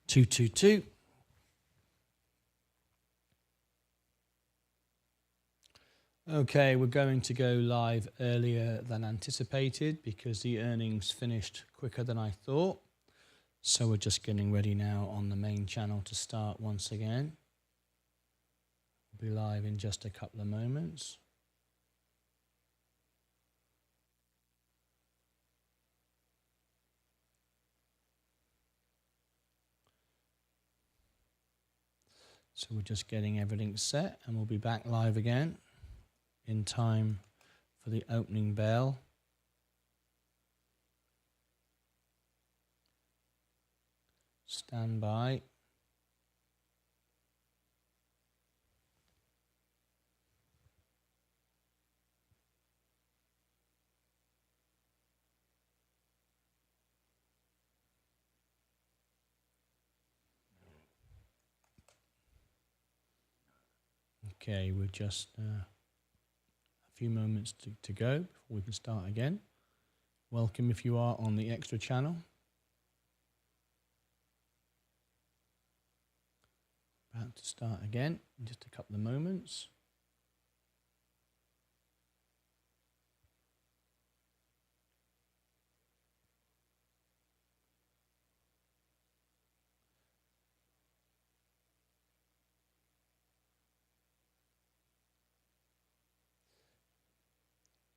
222. Okay, we're going to go live earlier than anticipated because the earnings finished quicker than I thought. So we're just getting ready now on the main channel to start once again. We'll be live in just a couple of moments. So we're just getting everything set and we'll be back live again in time for the opening bell. Stand by. Okay, we're just a few moments to go before we can start again. Welcome if you are on the extra channel. About to start again in just a couple of moments.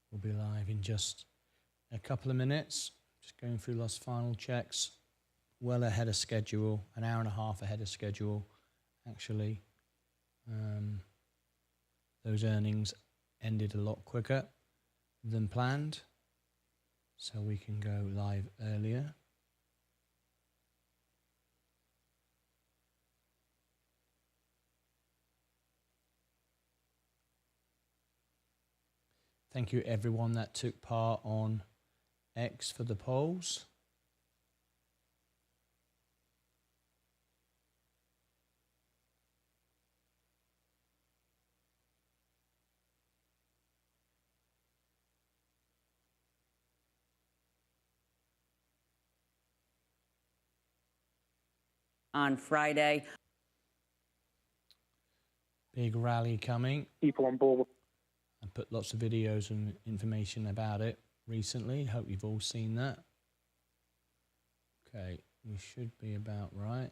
We'll be live in just a couple of minutes. Just going through last final checks. Well ahead of schedule, an hour and a half ahead of schedule, actually. Those earnings ended a lot quicker than planned, so we can go live earlier. Thank you everyone that took part on X for the polls. On Friday. Big rally coming. People on board. I put lots of videos and information about it recently. Hope you've all seen that. Okay, we should be about right.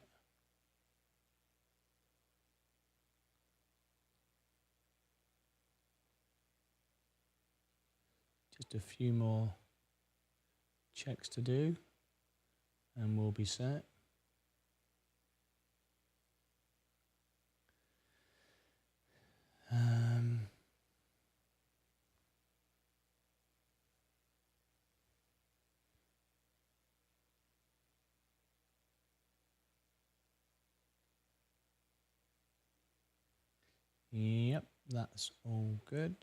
Just a few more checks to do and we'll be set. Yep, that's all good.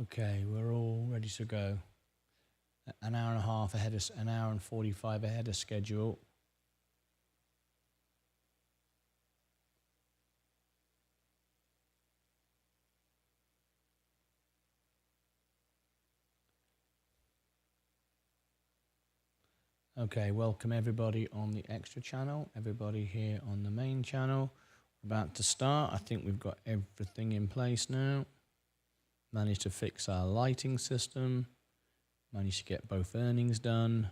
Okay, we're all ready to go. An hour and a half ahead of, an hour and 45 ahead of schedule. Okay, welcome everybody on the extra channel, everybody here on the main channel. We're about to start. I think we've got everything in place now. Managed to fix our lighting system. Managed to get both earnings done.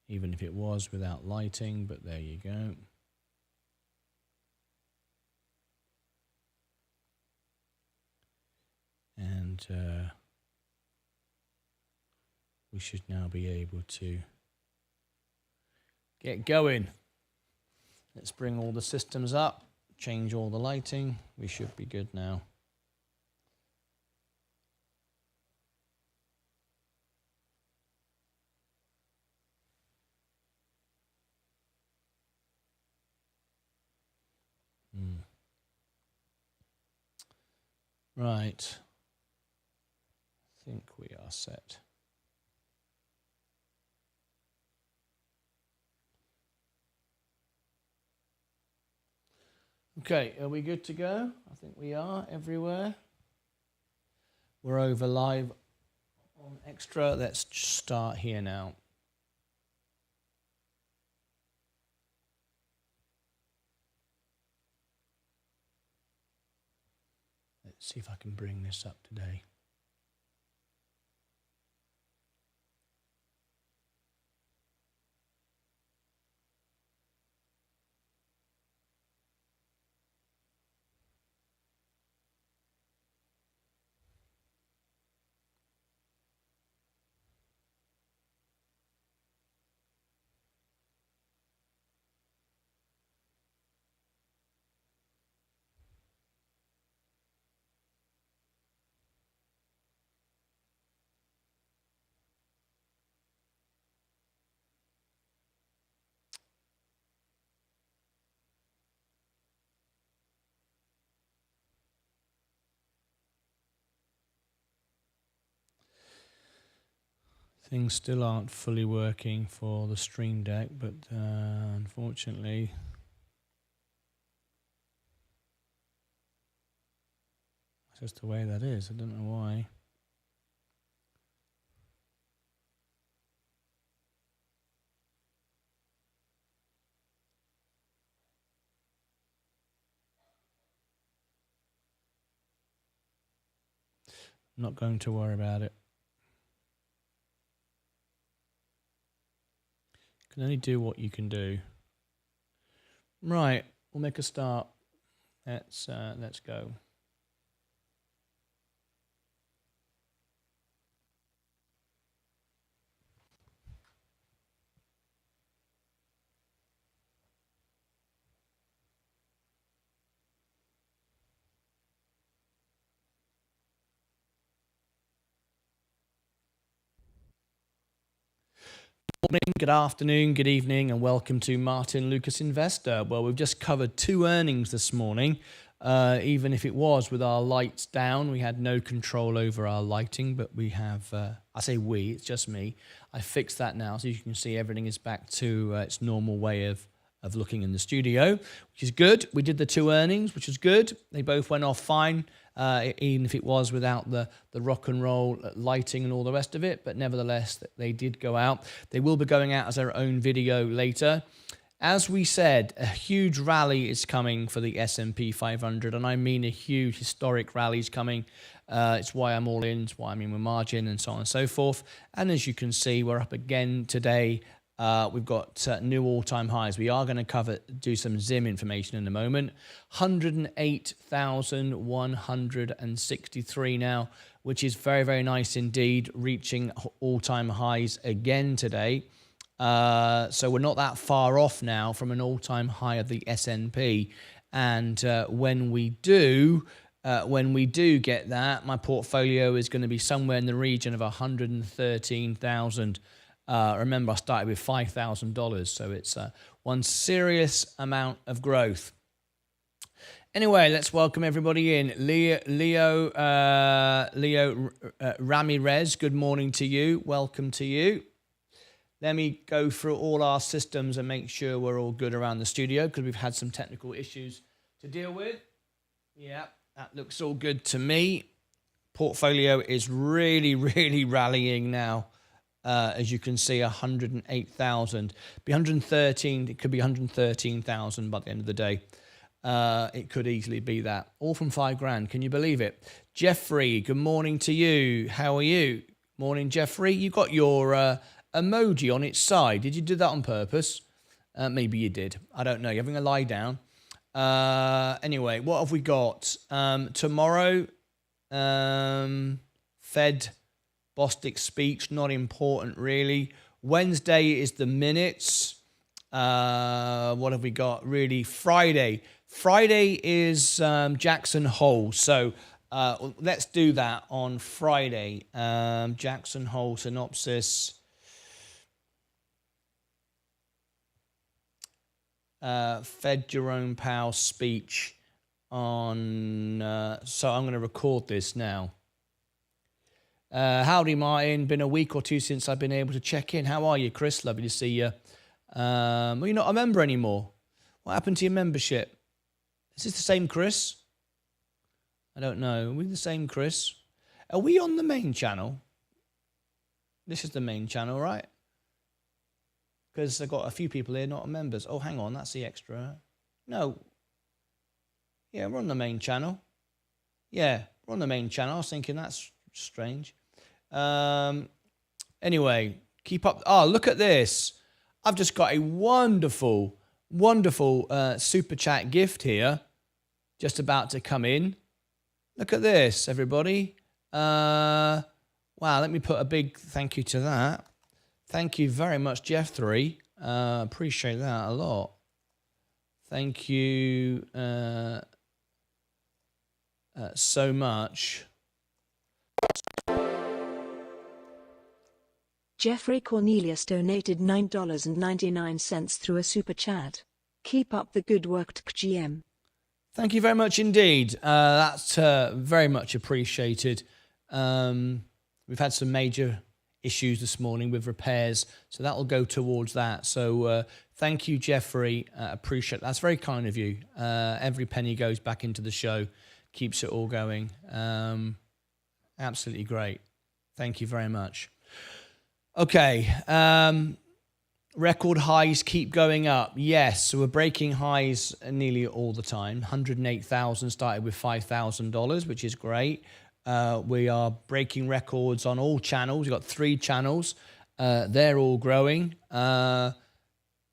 Even if it was without lighting, but there you go. And we should now be able to get going. Let's bring all the systems up, change all the lighting. We should be good now. Right. I think we are set. Okay, are we good to go? I think we are everywhere. We're over live On extra, let's start here now. Let's see if I can bring this up today. Things still aren't fully working for the Stream Deck, but unfortunately, that's just the way that is. I don't know why. I'm not going to worry about it. You can only do what you can do. Right, we'll make a start. Let's go. Morning, good afternoon, good evening, and welcome to Martyn Lucas Investor. Well, we've just covered 2 earnings this morning. Even if it was with our lights down, we had no control over our lighting, but we have, I say we, it's just me. I fixed that now, so you can see everything is back to its normal way of looking in the studio, which is good. We did the 2 earnings, which was good. They both went off fine. Even if it was without the rock and roll lighting and all the rest of it, but nevertheless, they did go out. They will be going out as their own video later. As we said, a huge rally is coming for the S&P 500, and I mean a huge historic rally is coming. It's why I'm all in, it's why I'm in with margin, and so on and so forth. And as you can see, we're up again today. We've got new all-time highs. We are going to do some Zim information in a moment. 108,163 now, which is very, very nice indeed, reaching all-time highs again today. So we're not that far off now from an all-time high of the S&P. And when we do get that, my portfolio is going to be somewhere in the region of 113,000. Remember, I started with $5,000, so it's one serious amount of growth. Anyway, let's welcome everybody in. Leo Ramirez, good morning to you. Welcome to you. Let me go through all our systems and make sure we're all good around the studio, because we've had some technical issues to deal with. Yeah, that looks all good to me. Portfolio is really, really rallying now. As you can see, 108,000. Be 113. It could be 113,000 by the end of the day. It could easily be that. All from $5,000. Can you believe it? Jeffrey, good morning to you. How are you? Morning, Jeffrey. You got your emoji on its side. Did you do that on purpose? Maybe you did. I don't know. You're having a lie down. Anyway, what have we got? Tomorrow, Fed Bostic speech, not important really. Wednesday is the minutes. What have we got? Really, Friday. Friday is Jackson Hole. So let's do that on Friday. Jackson Hole synopsis. Fed Jerome Powell speech on. So I'm going to record this now. Howdy, Martin. Been a week or 2 since I've been able to check in. How are you, Chris? Lovely to see you. Well, you're not a member anymore. What happened to your membership? Is this the same Chris? I don't know. Are we the same Chris? Are we on the main channel? This is the main channel, right? Because I've got a few people here not members. Oh, hang on, that's the extra. No. Yeah, we're on the main channel. Yeah, we're on the main channel. I was thinking that's strange. Anyway, keep up. Oh, look at this. I've just got a wonderful, wonderful super chat gift here. Just about to come in. Look at this, everybody. Wow, let me put a big thank you to that. Thank you very much, Jeffrey. Appreciate that a lot. Thank you so much. Jeffrey Cornelius donated $9.99 through a super chat. Keep up the good work, TKGM. Thank you very much indeed. That's very much appreciated. We've had some major issues this morning with repairs, so that will go towards that. So thank you, Jeffrey. Appreciate that. That's very kind of you. Every penny goes back into the show, keeps it all going. Absolutely great. Thank you very much. Okay. Record highs keep going up. Yes, so we're breaking highs nearly all the time. 108,000 started with $5,000, which is great. We are breaking records on all channels. We've got 3 channels. They're all growing. Yeah,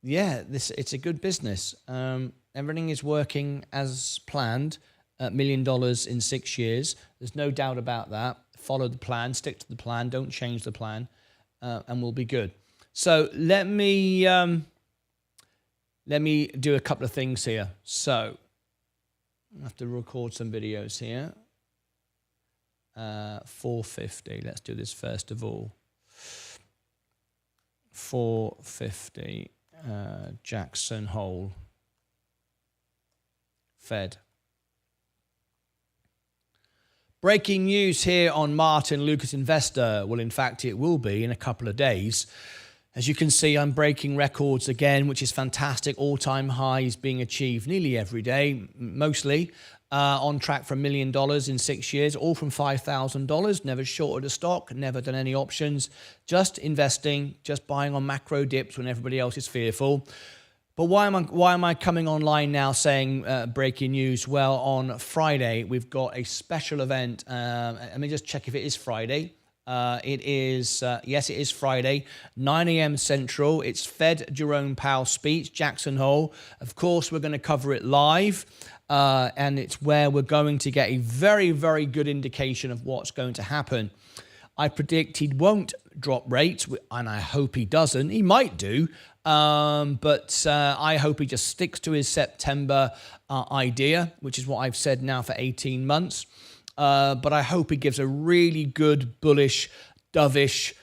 it's a good business. Everything is working as planned. $1 million in 6 years. There's no doubt about that. Follow the plan. Stick to the plan. Don't change the plan. And we'll be good. So let me do a couple of things here. So I have to record some videos here. 450. Let's do this first of all. 450. Jackson Hole. Fed. Breaking news here on Martyn Lucas Investor. Well, in fact, it will be in a couple of days. As you can see, I'm breaking records again, which is fantastic. All-time highs being achieved nearly every day, mostly. On track for $1 million in 6 years, all from $5,000. Never shorted a stock, never done any options. Just investing, just buying on macro dips when everybody else is fearful. But why am I coming online now saying breaking news? Well, on Friday, we've got a special event. Let me just check if it is Friday. It is, yes, it is Friday, 9 a.m. Central. It's Fed Jerome Powell's speech, Jackson Hole. Of course, we're going to cover it live, and it's where we're going to get a very, very good indication of what's going to happen. I predict he won't drop rates, and I hope he doesn't. He might do, but I hope he just sticks to his September idea, which is what I've said now for 18 months. But I hope he gives a really good, bullish, dovish,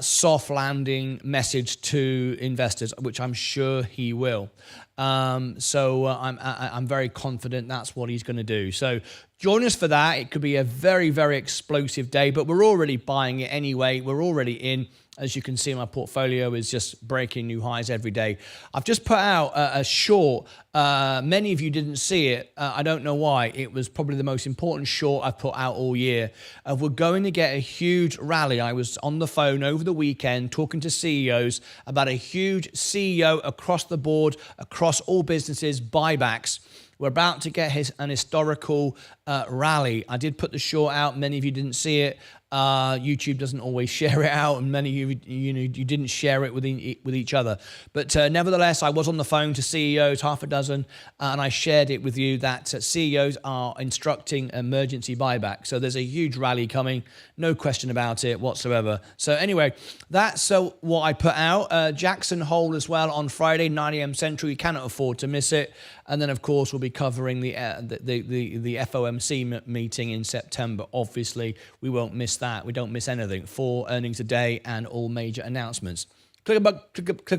soft landing message to investors, which I'm sure he will. So I'm very confident that's what he's going to do. So join us for that. It could be a very, very explosive day, but we're already buying it anyway. We're already in. As you can see, my portfolio is just breaking new highs every day. I've just put out a short. Many of you didn't see it. I don't know why. It was probably the most important short I've put out all year. We're going to get a huge rally. I was on the phone over the weekend talking to CEOs about a huge CEO across the board, across all businesses, buybacks. We're about to get an historical rally. I did put the short out. Many of you didn't see it. YouTube doesn't always share it out, and many of you didn't share it with each other. But nevertheless, I was on the phone to CEOs, half a dozen, and I shared it with you that CEOs are instructing emergency buyback. So there's a huge rally coming, no question about it whatsoever. So anyway, that's what I put out. Jackson Hole as well on Friday, 9 a.m. Central. You cannot afford to miss it. And then, of course, we'll be covering the FOMC meeting in September. Obviously, we won't miss that. We don't miss anything. 4 earnings a day and all major announcements. Click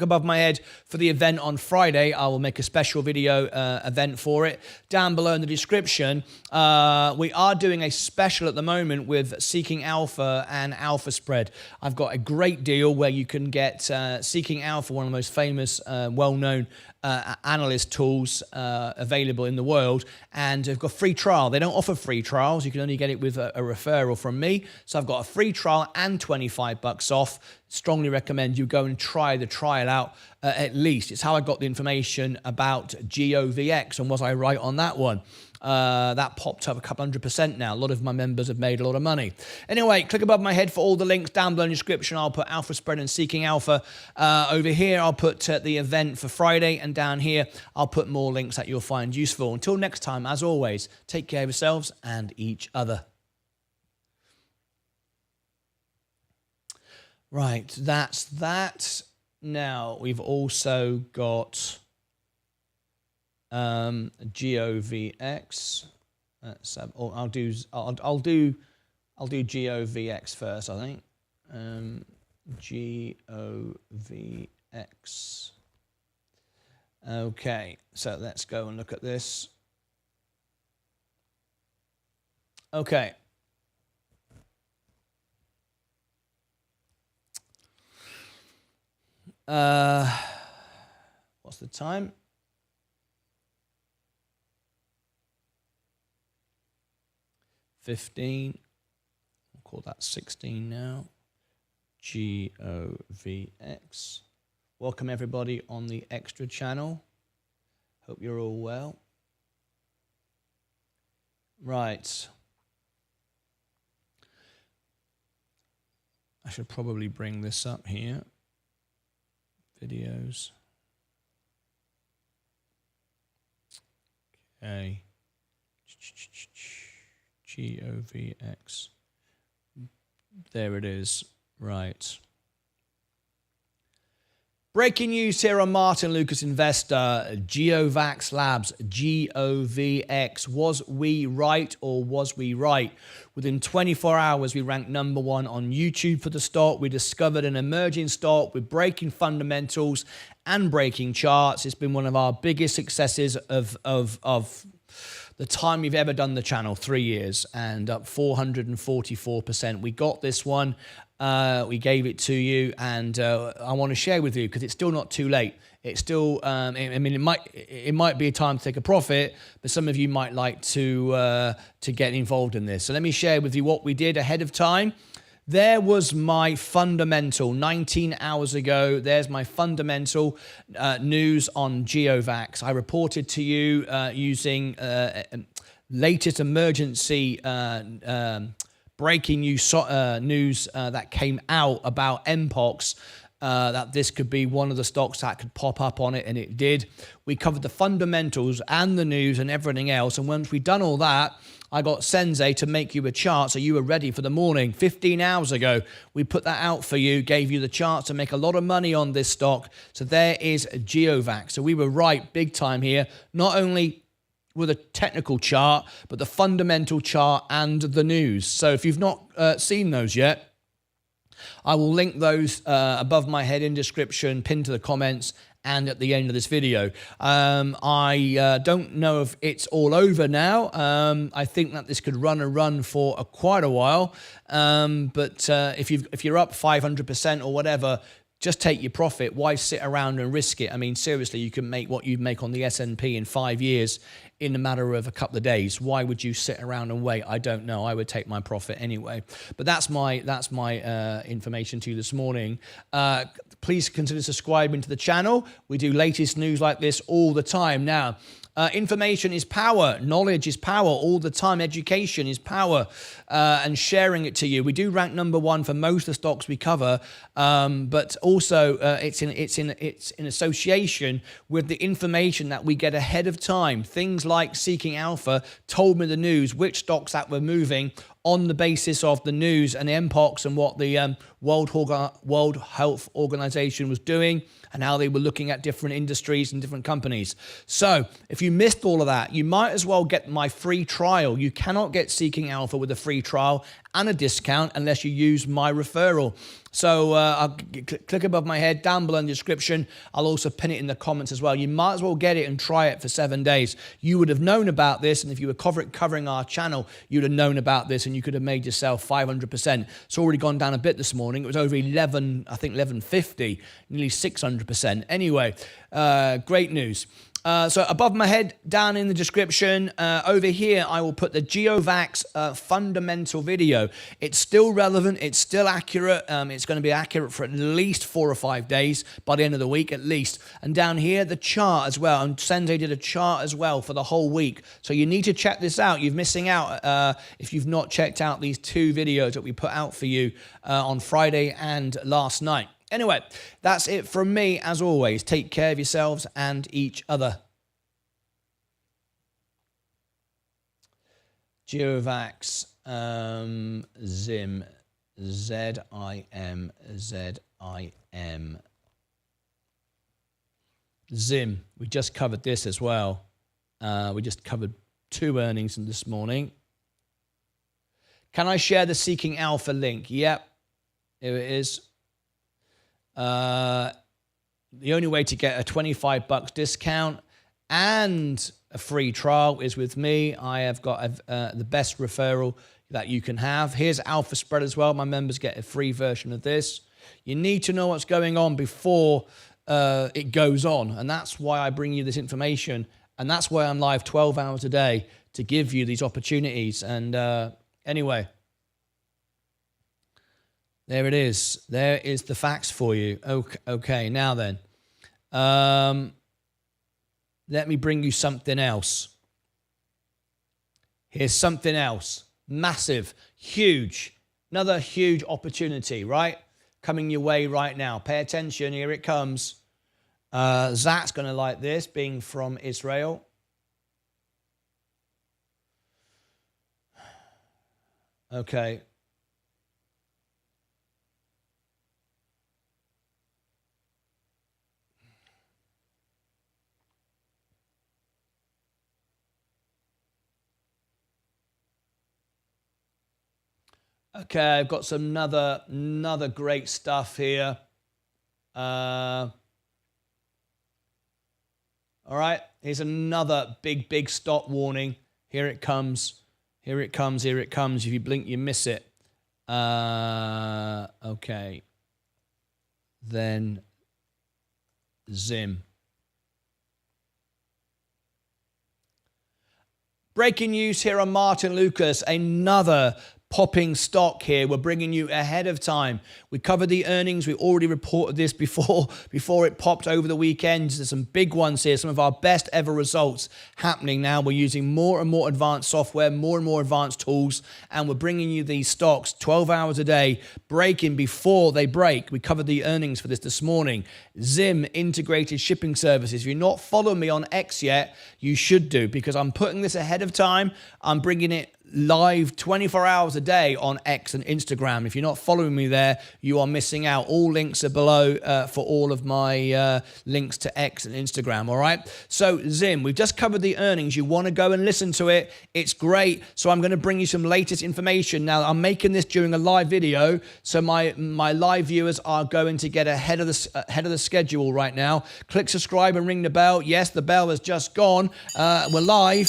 above my head for the event on Friday. I will make a special video event for it. Down below in the description, we are doing a special at the moment with Seeking Alpha and Alpha Spread. I've got a great deal where you can get Seeking Alpha, one of the most famous, well-known analyst tools available in the world, and I've got a free trial. They don't offer free trials. You can only get it with a referral from me. So I've got a free trial and 25 bucks off. Strongly recommend you go and try the trial out at least. It's how I got the information about GOVX, and was I right on that one? That popped up a couple 100% now. A lot of my members have made a lot of money. Anyway, click above my head for all the links down below in the description. I'll put Alpha Spread and Seeking Alpha. Over here, I'll put the event for Friday, and down here, I'll put more links that you'll find useful. Until next time, as always, take care of yourselves and each other. Right, that's that. Now, we've also got GOVX. I'll do GOVX first, I think. GOVX. Okay, so let's go and look at this. Okay. What's the time? 15. We'll call that 16 now. GOVX. Welcome everybody on the extra channel. Hope you're all well. Right. I should probably bring this up here. Videos. Okay. GOVX. There it is. Right. Breaking news here on Martyn Lucas Investor. GOVX Labs. GOVX. Was we right or was we right? Within 24 hours, we ranked #1 on YouTube for the stock. We discovered an emerging stock with breaking fundamentals and breaking charts. It's been one of our biggest successes of the time we've ever done the channel, 3 years, and up 444%. We got this one. We gave it to you, and I want to share with you because it's still not too late. It's still, I mean, it might be a time to take a profit, but some of you might like to get involved in this. So let me share with you what we did ahead of time. There was my fundamental 19 hours ago. There's my fundamental news on GOVX. I reported to you using latest emergency breaking news that came out about MPOX, that this could be one of the stocks that could pop up on it, and it did. We covered the fundamentals and the news and everything else, and once we'd done all that, I got Sensei to make you a chart so you were ready for the morning. 15 hours ago, we put that out for you, gave you the chance to make a lot of money on this stock. So there is GOVX. So we were right big time here, not only with a technical chart, but the fundamental chart and the news. So if you've not seen those yet, I will link those above my head in description, pinned to the comments, and at the end of this video. I don't know if it's all over now. I think that this could run for quite a while. But if you're up 500% or whatever, just take your profit. Why sit around and risk it? I mean, seriously, you can make what you make on the S&P in 5 years in a matter of a couple of days. Why would you sit around and wait? I don't know. I would take my profit anyway. But that's my information to you this morning. Please consider subscribing to the channel. We do latest news like this all the time. Now, information is power. Knowledge is power all the time. Education is power, and sharing it to you. We do rank #1 for most of the stocks we cover, but also it's in association with the information that we get ahead of time. Things like Seeking Alpha told me the news, which stocks that were moving on the basis of the news and MPOX and what the World Health Organization was doing and how they were looking at different industries and different companies. So if you missed all of that, you might as well get my free trial. You cannot get Seeking Alpha with a free trial and a discount unless you use my referral. So I'll click above my head, down below in the description. I'll also pin it in the comments as well. You might as well get it and try it for 7 days. You would have known about this, and if you were covering our channel, you'd have known about this, and you could have made yourself 500%. It's already gone down a bit this morning. morning. It was over 11, I think 1150, nearly 600%. Anyway, great news. So above my head, down in the description, over here, I will put the GeoVax fundamental video. It's still relevant. It's still accurate. It's going to be accurate for at least 4 or 5 days by the end of the week, at least. And down here, the chart as well. And Sensei did a chart as well for the whole week. So you need to check this out. You're missing out if you've not checked out these 2 videos that we put out for you on Friday and last night. Anyway, that's it from me. As always, take care of yourselves and each other. GeoVax, Zim, Z-I-M, Z-I-M. Zim, we just covered this as well. We just covered 2 earnings this morning. Can I share the Seeking Alpha link? Yep, here it is. The only way to get a $25 discount and a free trial is with me. I have got the best referral that you can have. Here's Alpha Spread as well. My members get a free version of this. You need to know what's going on before it goes on. And that's why I bring you this information. And that's why I'm live 12 hours a day to give you these opportunities. And anyway, there it is. There is the facts for you. Okay, now then. Let me bring you something else. Here's something else. Massive, huge, another huge opportunity, right? Coming your way right now. Pay attention, here it comes. Zach's going to like this, being from Israel. Okay. Okay, I've got some another great stuff here. All right, here's another big stop warning. Here it comes. Here it comes. Here it comes. If you blink, you miss it. Okay. Then Zim. Breaking news here on Martyn Lucas. Another popping stock here. We're bringing you ahead of time. We covered the earnings. We already reported this before it popped over the weekend. There's some big ones here, some of our best ever results happening now. We're using more and more advanced software, more and more advanced tools, and we're bringing you these stocks 12 hours a day, breaking before they break. We covered the earnings for this morning. Zim, integrated shipping services. If you're not following me on X yet, you should do, because I'm putting this ahead of time. I'm bringing it live 24 hours a day on X and Instagram. If you're not following me there, you are missing out. All links are below for all of my links to X and Instagram, all right? So Zim, we've just covered the earnings. You want to go and listen to it. It's great. So I'm going to bring you some latest information. Now, I'm making this during a live video, so my live viewers are going to get ahead of the schedule right now. Click subscribe and ring the bell. Yes, the bell has just gone. We're live.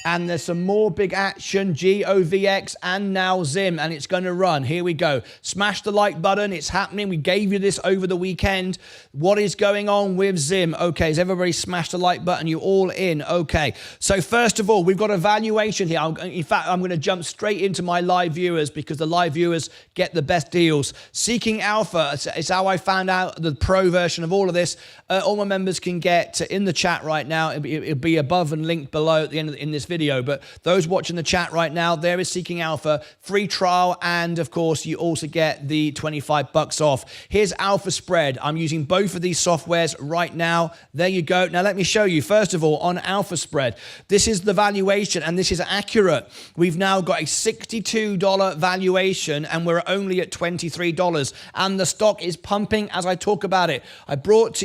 And there's some more big action, GOVX and now Zim, and it's going to run. Here we go. Smash the like button. It's happening. We gave you this over the weekend. What is going on with Zim? Okay, has everybody smashed the like button? You all in? Okay. So first of all, we've got a valuation here. In fact, I'm going to jump straight into my live viewers because the live viewers get the best deals. Seeking Alpha is how I found out the pro version of all of this. All my members can get in the chat right now. It'll be above and linked below at the end in this video. But those watching the chat right now, there is Seeking Alpha, free trial, and of course you also get the $25 off. Here's Alpha Spread. I'm using both of these softwares right now. There you go. Now let me show you. First of all, on Alpha Spread, this is the valuation, and this is accurate. We've now got a $62 valuation, and we're only at $23, and the stock is pumping as I talk about it. I brought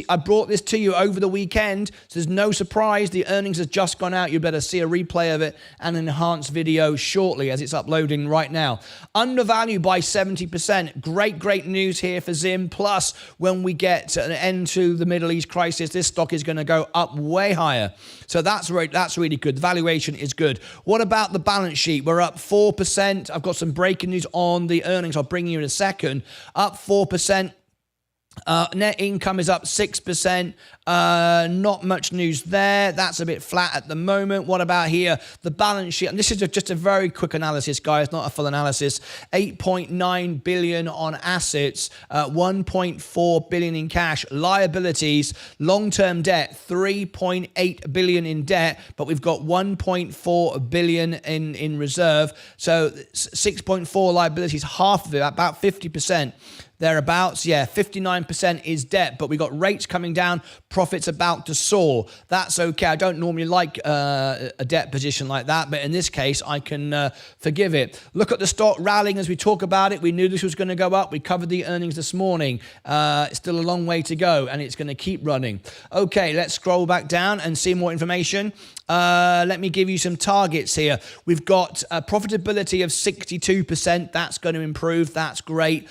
this to you over the weekend, so there's no surprise. The earnings has just gone out. You better see a replay replay of it and an enhanced video shortly as it's uploading right now. Undervalued by 70%. Great news here for Zim. Plus, when we get an end to the Middle East crisis, this stock is going to go up way higher. So that's really good. The valuation is good. What about the balance sheet? We're up 4%. I've got some breaking news on the earnings. I'll bring you in a second. Up 4%. Net income is up 6%. Not much news there. That's a bit flat at the moment. What about here? The balance sheet. And this is just a very quick analysis, guys, not a full analysis. 8.9 billion on assets, 1.4 billion in cash, liabilities, long-term debt, 3.8 billion in debt, but we've got 1.4 billion in reserve. So 6.4 liabilities, half of it, about 50%. Thereabouts, yeah, 59% is debt, but we got rates coming down, profits about to soar. That's okay. I don't normally like a debt position like that, but in this case, I can forgive it. Look at the stock rallying as we talk about it. We knew this was going to go up. We covered the earnings this morning. It's still a long way to go, and it's going to keep running. Okay, let's scroll back down and see more information. Let me give you some targets here. We've got a profitability of 62%. That's going to improve. That's great.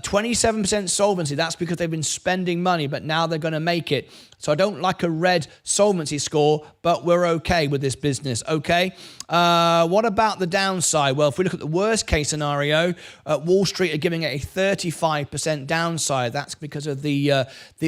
27% solvency. That's because they've been spending money, but now they're going to make it. So I don't like a red solvency score, but we're okay with this business, okay? What about the downside? Well, if we look at the worst case scenario, Wall Street are giving it a 35% downside. That's because of the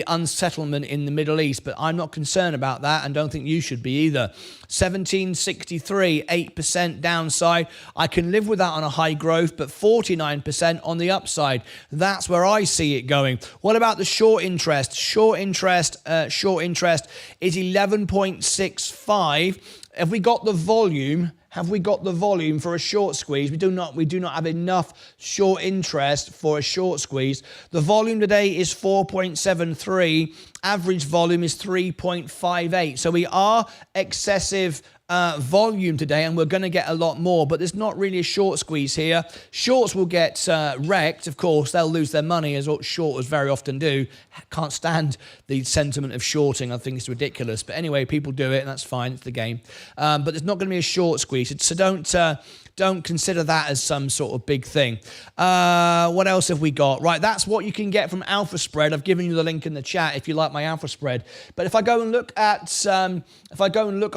unsettlement in the Middle East, but I'm not concerned about that and don't think you should be either. 1763, 8% downside. I can live with that on a high growth, but 49% on the upside. That's where I see it going. What about the short interest? Short interest is 11.65. Have we got the volume? Have we got the volume for a short squeeze? We do not have enough short interest for a short squeeze. The volume today is 4.73. Average volume is 3.58. So we are excessive volume today, and we're going to get a lot more, but there's not really a short squeeze here. Shorts will get wrecked, of course. They'll lose their money, as shorters very often do. Can't stand the sentiment of shorting. I think it's ridiculous. But anyway, people do it, and that's fine. It's the game. But there's not going to be a short squeeze. So don't consider that as some sort of big thing. What else have we got? Right, that's what you can get from Alpha Spread. I've given you the link in the chat if you like my Alpha Spread. But if I go and look at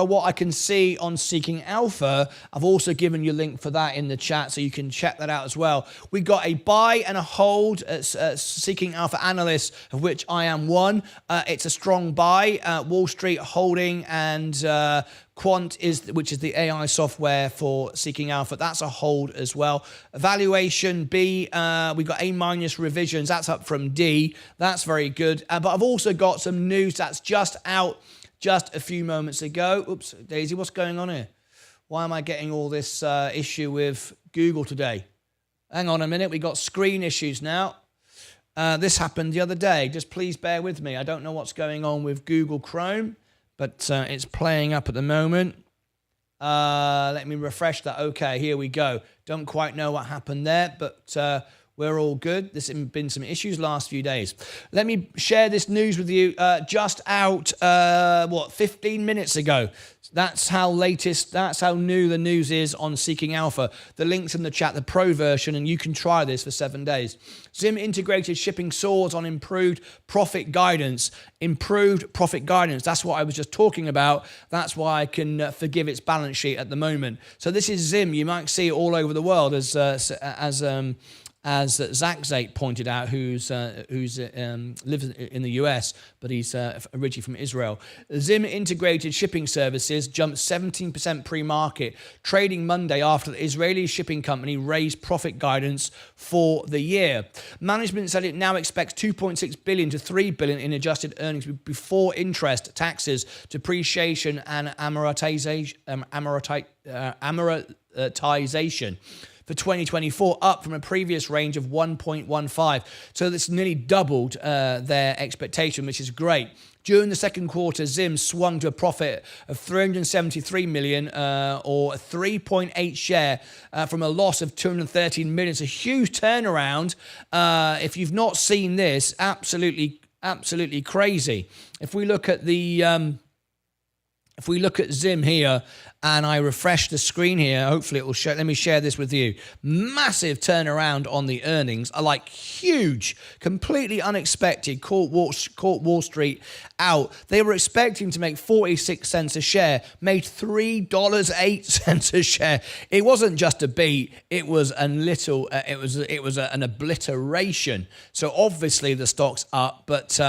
what I can see on Seeking Alpha, I've also given you a link for that in the chat, so you can check that out as well. We got a buy and a hold Seeking Alpha analysts, of which I am one. It's a strong buy. Wall Street holding and Quant which is the AI software for Seeking Alpha. That's a hold as well. Valuation B, we got A- revisions. That's up from D. That's very good. But I've also got some news that's just out just a few moments ago. Oops, Daisy, what's going on here? Why am I getting all this issue with Google today? Hang on a minute. We got screen issues now. This happened the other day. Just please bear with me. I don't know what's going on with Google Chrome, but it's playing up at the moment. Let me refresh that. Okay, here we go. Don't quite know what happened there, but we're all good. There's been some issues last few days. Let me share this news with you. Just out, 15 minutes ago. That's how new the news is on Seeking Alpha. The link's in the chat, the pro version, and you can try this for 7 days. Zim integrated shipping soars on improved profit guidance. Improved profit guidance. That's what I was just talking about. That's why I can forgive its balance sheet at the moment. So this is Zim. You might see it all over the world as Zach Zate pointed out, who's lives in the US, but he's originally from Israel. Zim integrated shipping services jumped 17% pre-market, trading Monday after the Israeli shipping company raised profit guidance for the year. Management said it now expects 2.6 billion to 3 billion in adjusted earnings before interest, taxes, depreciation, and amortization for 2024, up from a previous range of 1.15. So that's nearly doubled their expectation, which is great. During the second quarter, Zim swung to a profit of 373 million, or a 3.8 share, from a loss of 213 million. It's a huge turnaround. If you've not seen this, absolutely crazy. If we look at Zim here, and I refresh the screen here, hopefully it will show. Let me share this with you. Massive turnaround on the earnings. I like huge, completely unexpected. Caught Wall Street out. They were expecting to make 46 cents a share, made $3.08 a share. It wasn't just a beat; it was a little. It was an obliteration. So obviously the stock's up, but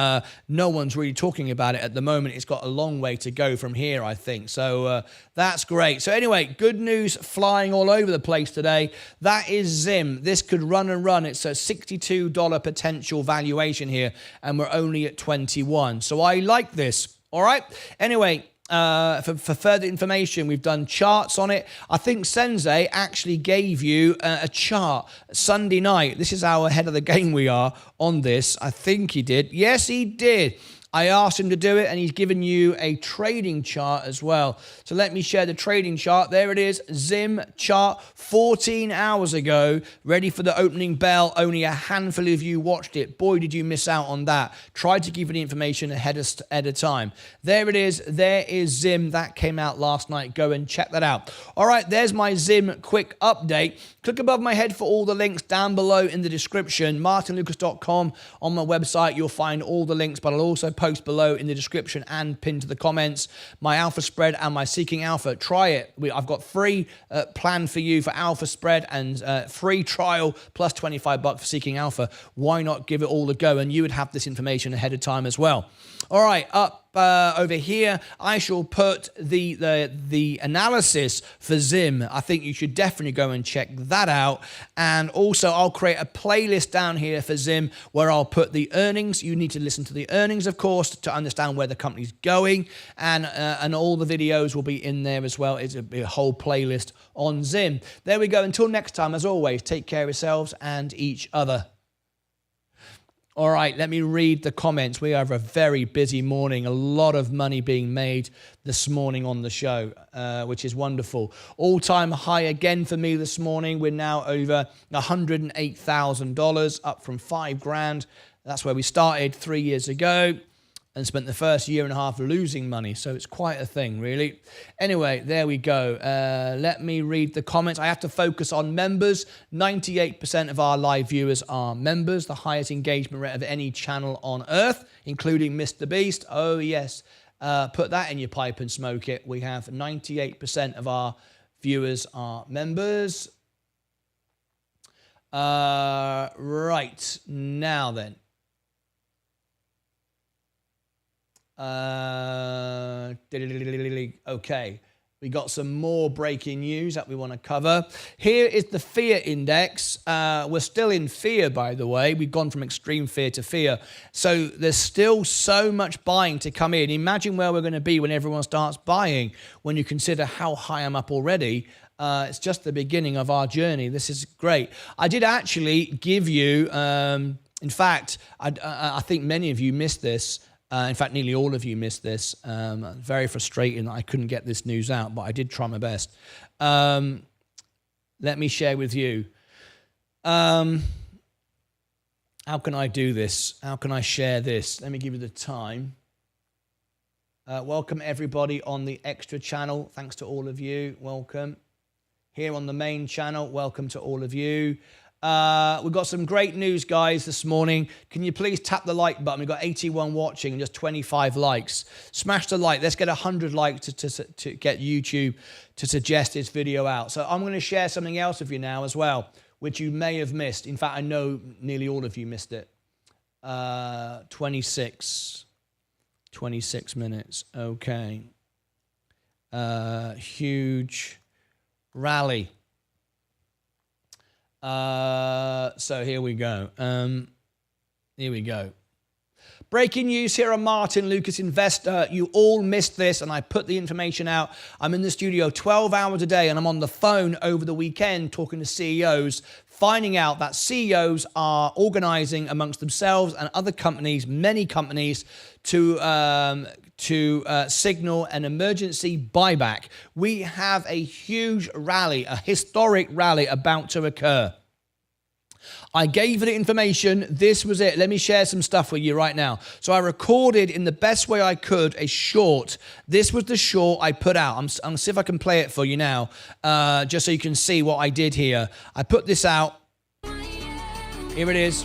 no one's really talking about it at the moment. It's got a long way to go from here, I think. So that's great. So anyway, good news flying all over the place today. That is Zim. This could run and run. It's a $62 potential valuation here, and we're only at 21. So I like this. All right. Anyway, for further information, we've done charts on it. I think Sensei actually gave you a chart Sunday night. This is how ahead of the game we are on this. I think he did. Yes, he did. I asked him to do it, and he's given you a trading chart as well. So let me share the trading chart. There it is, Zim chart, 14 hours ago, ready for the opening bell. Only a handful of you watched it. Boy, did you miss out on that. Tried to give you the information ahead of time. There it is. There is Zim. That came out last night. Go and check that out. All right, there's my Zim quick update. Click above my head for all the links down below in the description. MartynLucas.com. On my website, you'll find all the links, but I'll also post below in the description and pinned to the comments my alpha spread and my seeking alpha. Try it. I've got free plan for you for alpha spread and free trial plus $25 for seeking alpha. Why not give it all a go? And you would have this information ahead of time as well. All right, up over here, I shall put the analysis for Zim. I think you should definitely go and check that out. And also, I'll create a playlist down here for Zim where I'll put the earnings. You need to listen to the earnings, of course, to understand where the company's going. And all the videos will be in there as well. It's a whole playlist on Zim. There we go. Until next time, as always, take care of yourselves and each other. All right, let me read the comments. We have a very busy morning. A lot of money being made this morning on the show, which is wonderful. All-time high again for me this morning. We're now over $108,000, up from $5,000. That's where we started 3 years ago and spent the first year and a half losing money. So it's quite a thing, really. Anyway, there we go. Let me read the comments. I have to focus on members. 98% of our live viewers are members, the highest engagement rate of any channel on earth, including Mr. Beast. Oh, yes. Put that in your pipe and smoke it. We have 98% of our viewers are members. Right. Now then. Okay, we got some more breaking news that we want to cover. Here is the fear index. We're still in fear, by the way. We've gone from extreme fear to fear. So there's still so much buying to come in. Imagine where we're going to be when everyone starts buying, when you consider how high I'm up already. It's just the beginning of our journey. This is great. I did actually give you, in fact, I think many of you missed this. In fact, nearly all of you missed this. Very frustrating that I couldn't get this news out, but I did try my best. Let me share with you. How can I do this? How can I share this? Let me give you the time. Welcome, everybody, on the extra channel. Thanks to all of you. Welcome. Here on the main channel, welcome to all of you. We've got some great news, guys, this morning. Can you please tap the like button? We've got 81 watching and just 25 likes. Smash the like. Let's get 100 likes to get YouTube to suggest this video out. So I'm going to share something else with you now as well, which you may have missed. In fact, I know nearly all of you missed it. 26 minutes. Okay. Huge rally. So here we go. Breaking news here on Martyn Lucas Investor. You all missed this, and I put the information out. I'm in the studio 12 hours a day, and I'm on the phone over the weekend talking to CEOs, finding out that CEOs are organizing amongst themselves and other companies, many companies, to signal an emergency buyback. We have a huge rally, a historic rally about to occur. I gave you the information. This was it. Let me share some stuff with you right now. So I recorded in the best way I could a short. This was the short I put out. I'm going to see if I can play it for you now, just so you can see what I did here. I put this out. Here it is.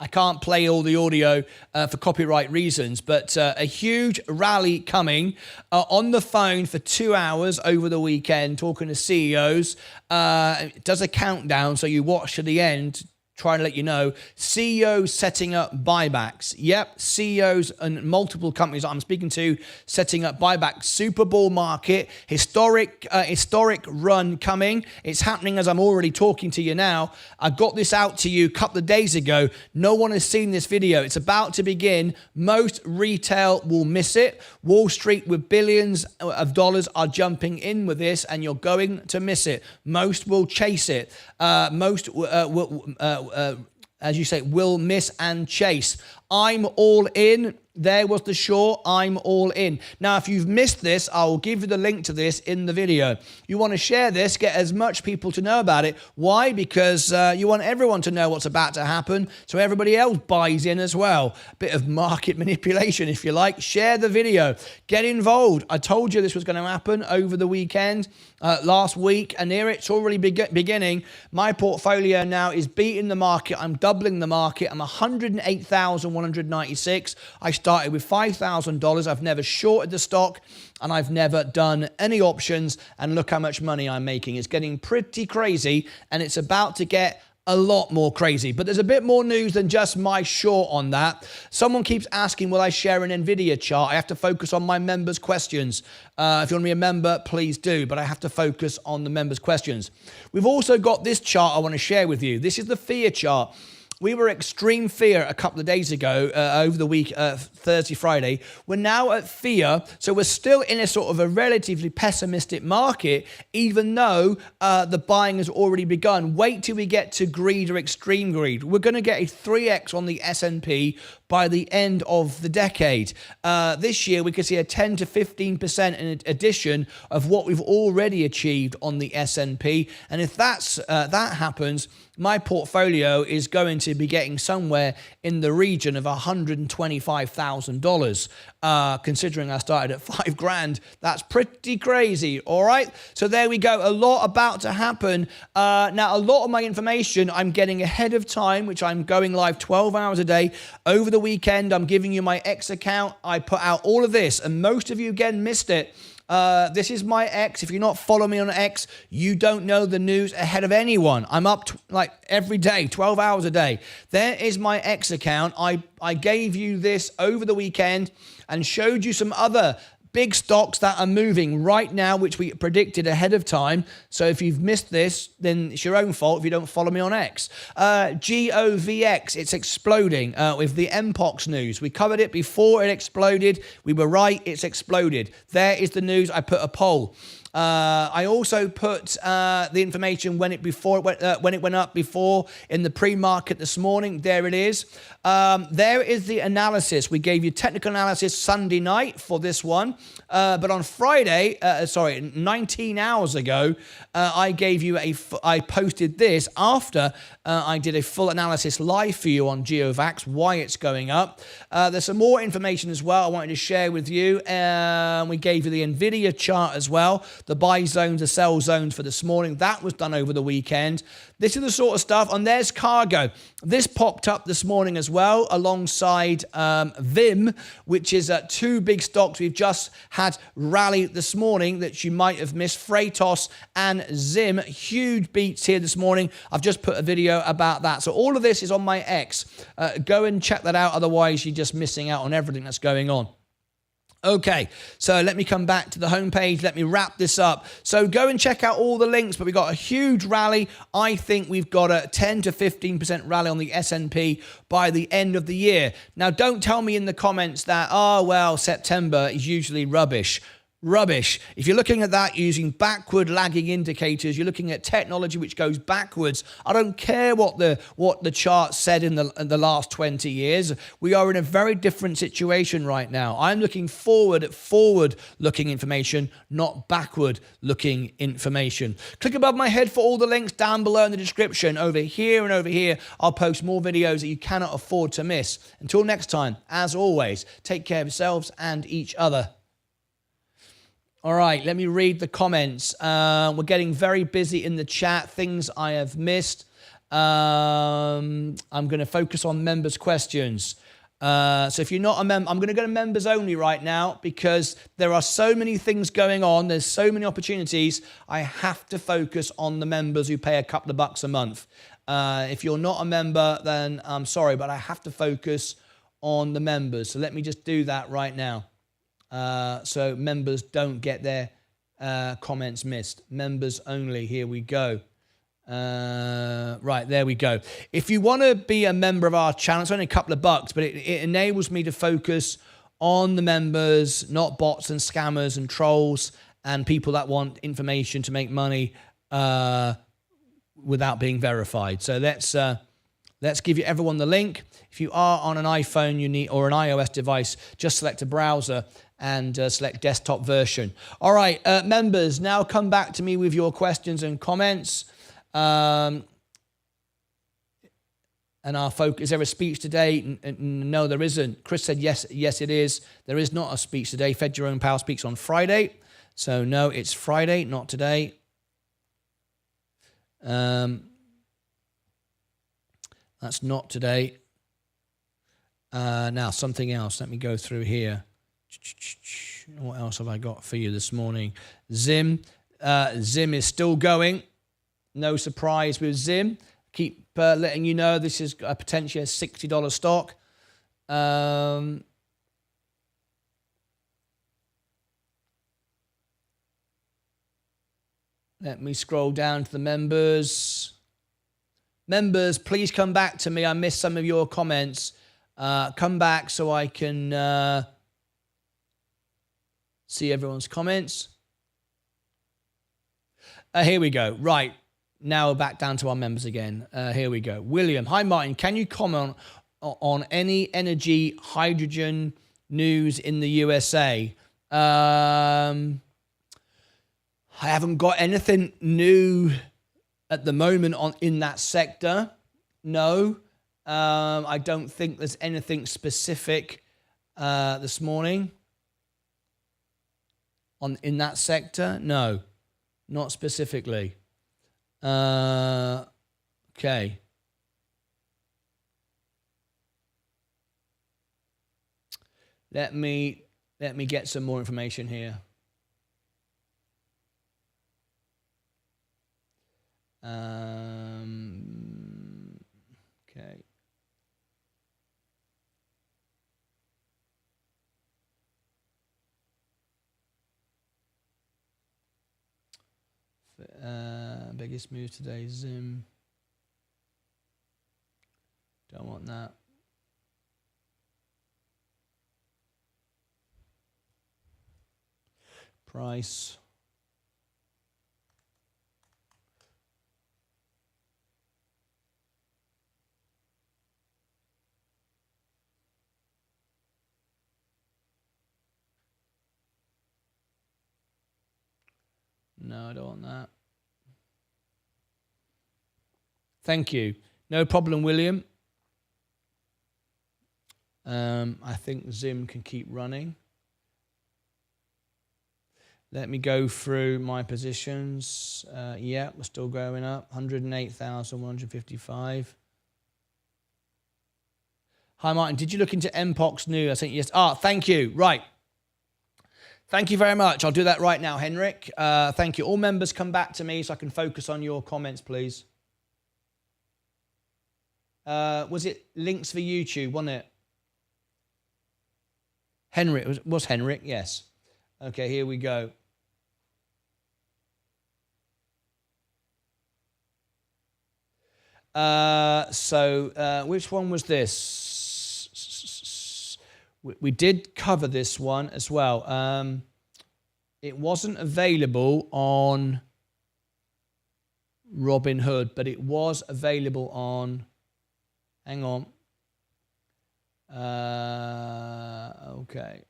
I can't play all the audio for copyright reasons, but a huge rally coming on the phone for 2 hours over the weekend, talking to CEOs. It does a countdown, so you watch to the end, trying to let you know. CEOs setting up buybacks. Yep, CEOs and multiple companies I'm speaking to setting up buybacks. Super bull market, historic run coming. It's happening as I'm already talking to you now. I got this out to you a couple of days ago. No one has seen this video. It's about to begin. Most retail will miss it. Wall Street with billions of dollars are jumping in with this, and you're going to miss it. Most will chase it. Most as you say, will miss and chase. I'm all in. There was the short. I'm all in. Now, if you've missed this, I'll give you the link to this in the video. You want to share this, get as much people to know about it. Why? Because you want everyone to know what's about to happen, so everybody else buys in as well. A bit of market manipulation, if you like. Share the video. Get involved. I told you this was going to happen over the weekend, last week, and here it's already beginning. My portfolio now is beating the market. I'm doubling the market. I'm 108,196. I started with $5,000. I've never shorted the stock, and I've never done any options, and look how much money I'm making. It's getting pretty crazy, and it's about to get a lot more crazy. But there's a bit more news than just my short on that. Someone keeps asking, will I share an NVIDIA chart? I have to focus on my members' questions. If you want to be a member, please do, but I have to focus on the members' questions. We've also got this chart I want to share with you. This is the fear chart. We were extreme fear a couple of days ago, over the week, Thursday, Friday. We're now at fear, so we're still in a sort of a relatively pessimistic market, even though the buying has already begun. Wait till we get to greed or extreme greed. We're going to get a 3x on the S&P by the end of the decade. This year, we could see a 10 to 15% in addition of what we've already achieved on the S&P. And if that happens, my portfolio is going to be getting somewhere in the region of $125,000. Considering I started at $5,000, that's pretty crazy. All right. So there we go. A lot about to happen. Now, a lot of my information I'm getting ahead of time, which I'm going live 12 hours a day. Over the weekend, I'm giving you my X account. I put out all of this, and most of you again missed it. This is my X. If you're not following me on X, you don't know the news ahead of anyone. I'm up like every day, 12 hours a day. There is my X account. I gave you this over the weekend and showed you some other big stocks that are moving right now, which we predicted ahead of time. So if you've missed this, then it's your own fault if you don't follow me on X. GOVX, it's exploding with the Mpox news. We covered it before it exploded. We were right, it's exploded. There is the news. I put a poll. I also put the information when it went up before in the pre-market this morning. There it is. There is the analysis. We gave you technical analysis Sunday night for this one, but on Friday, 19 hours ago, I gave you I posted this after I did a full analysis live for you on GeoVax, why it's going up. There's some more information as well I wanted to share with you. We gave you the NVIDIA chart as well. The buy zones, the sell zones for this morning. That was done over the weekend. This is the sort of stuff. And there's cargo. This popped up this morning as well alongside Vim, which is two big stocks we've just had rally this morning that you might have missed. Freightos and Zim. Huge beats here this morning. I've just put a video about that. So all of this is on my X. Go and check that out. Otherwise, you're just missing out on everything that's going on. Okay, so let me come back to the homepage. Let me wrap this up. So go and check out all the links, but we've got a huge rally. I think we've got a 10 to 15% rally on the S&P by the end of the year. Now, don't tell me in the comments that, oh, well, September is usually rubbish. Rubbish. If you're looking at that using backward lagging indicators, you're looking at technology which goes backwards. I don't care what the chart said in the last 20 years. We are in a very different situation right now. I'm looking forward at forward-looking information, not backward-looking information. Click above my head for all the links down below in the description. Over here and over here, I'll post more videos that you cannot afford to miss. Until next time, as always, take care of yourselves and each other. All right, let me read the comments. We're getting very busy in the chat. Things I have missed. I'm going to focus on members' questions. So if you're not a member, I'm going to go to members only right now because there are so many things going on. There's so many opportunities. I have to focus on the members who pay a couple of bucks a month. If you're not a member, then I'm sorry, but I have to focus on the members. So let me just do that right now. So members don't get their comments missed. Members only. Here we go. Right, there we go. If you want to be a member of our channel, it's only a couple of bucks, but it enables me to focus on the members, not bots and scammers and trolls and people that want information to make money without being verified. So let's give you everyone the link. If you are on an iPhone, you need, or an iOS device, just select a browser and select desktop version. All right, members, now come back to me with your questions and comments. And our focus, is there a speech today? No, there isn't. Chris said yes, it is. There is not a speech today. Fed Jerome Powell speaks on Friday. So no, it's Friday, not today. That's not today. Now, something else. Let me go through here. What else have I got for you this morning? Zim. Zim is still going. No surprise with Zim. Keep letting you know this is potentially a $60 stock. Let me scroll down to the members. Members, please come back to me. I missed some of your comments. Come back so I can see everyone's comments. Here we go. Right. Now we're back down to our members again. Here we go. William. Hi, Martin. Can you comment on any energy hydrogen news in the USA? I haven't got anything new at the moment in that sector. No. I don't think there's anything specific this morning in that sector. No, not specifically. Okay. Let me get some more information here. Okay. Biggest move today, Zoom. Don't want that. Price. No, I don't want that. Thank you. No problem, William. I think Zim can keep running. Let me go through my positions. Yeah, we're still going up. 108,155. Hi, Martin. Did you look into MPOX news? I think yes. Thank you. Right. Thank you very much. I'll do that right now, Henrik. Thank you. All members come back to me so I can focus on your comments, please. Was it links for YouTube, wasn't it? Henrik, was Henrik? Yes. Okay, here we go. Which one was this? We did cover this one as well. It wasn't available on Robinhood, but it was available on, hang on. Okay.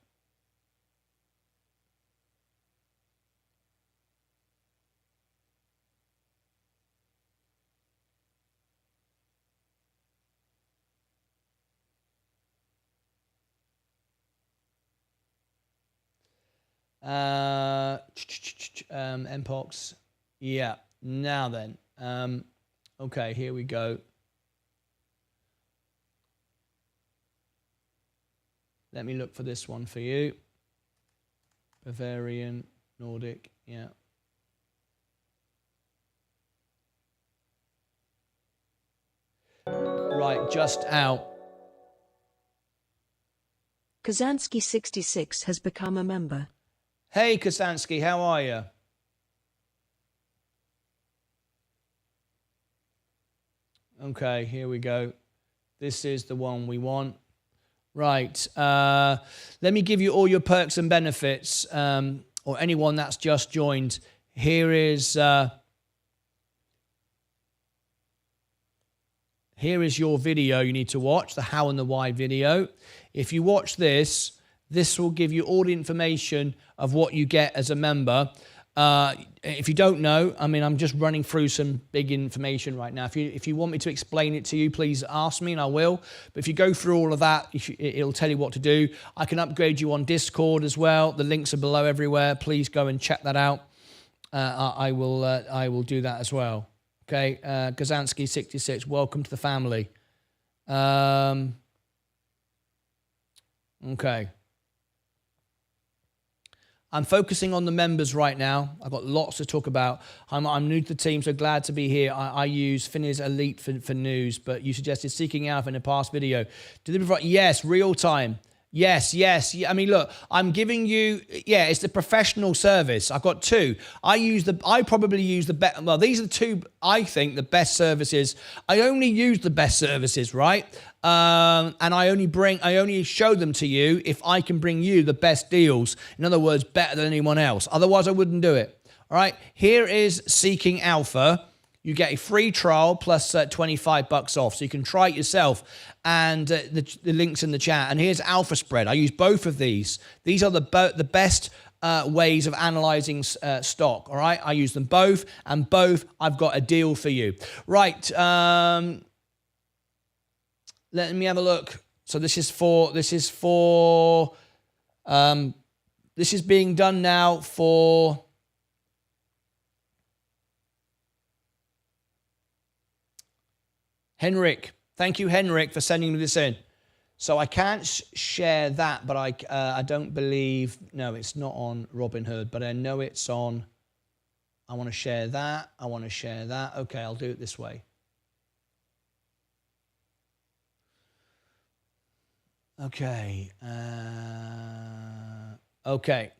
Mpox. Yeah. Now then. Okay, here we go. Let me look for this one for you. Bavarian, Nordic, yeah. Right, just out. Kazansky 66 has become a member. Hey, Kazansky, how are you? Okay, here we go. This is the one we want. Right. Let me give you all your perks and benefits, or anyone that's just joined. Here is your video you need to watch, the how and the why video. If you watch this, this will give you all the information of what you get as a member. If you don't know, I mean, I'm just running through some big information right now. If you want me to explain it to you, please ask me and I will. But if you go through all of that, it'll tell you what to do. I can upgrade you on Discord as well. The links are below everywhere. Please go and check that out. I will do that as well. Okay, Kazansky 66, welcome to the family. Okay. I'm focusing on the members right now. I've got lots to talk about. I'm new to the team, so glad to be here. I use Finnies Elite for news, but you suggested Seeking Alpha in a past video. Yes, real time. Yes. I mean, look, I'm giving you, it's the professional service. I've got two. I probably use the best. Well, these are the two, I think, the best services. I only use the best services, right? And I only show them to you if I can bring you the best deals. In other words, better than anyone else. Otherwise, I wouldn't do it. All right. Here is Seeking Alpha. You get a free trial plus $25 off, so you can try it yourself. And the link's in the chat. And here's Alpha Spread. I use both of these. These are the best ways of analyzing stock. All right. I use them both, and both I've got a deal for you. Right. Let me have a look. So this is being done now for Henrik. Thank you, Henrik, for sending me this in. So I can't share that, but I don't believe, no, it's not on Robinhood, but I know it's on, I want to share that. I want to share that. Okay, I'll do it this way. Okay. Okay.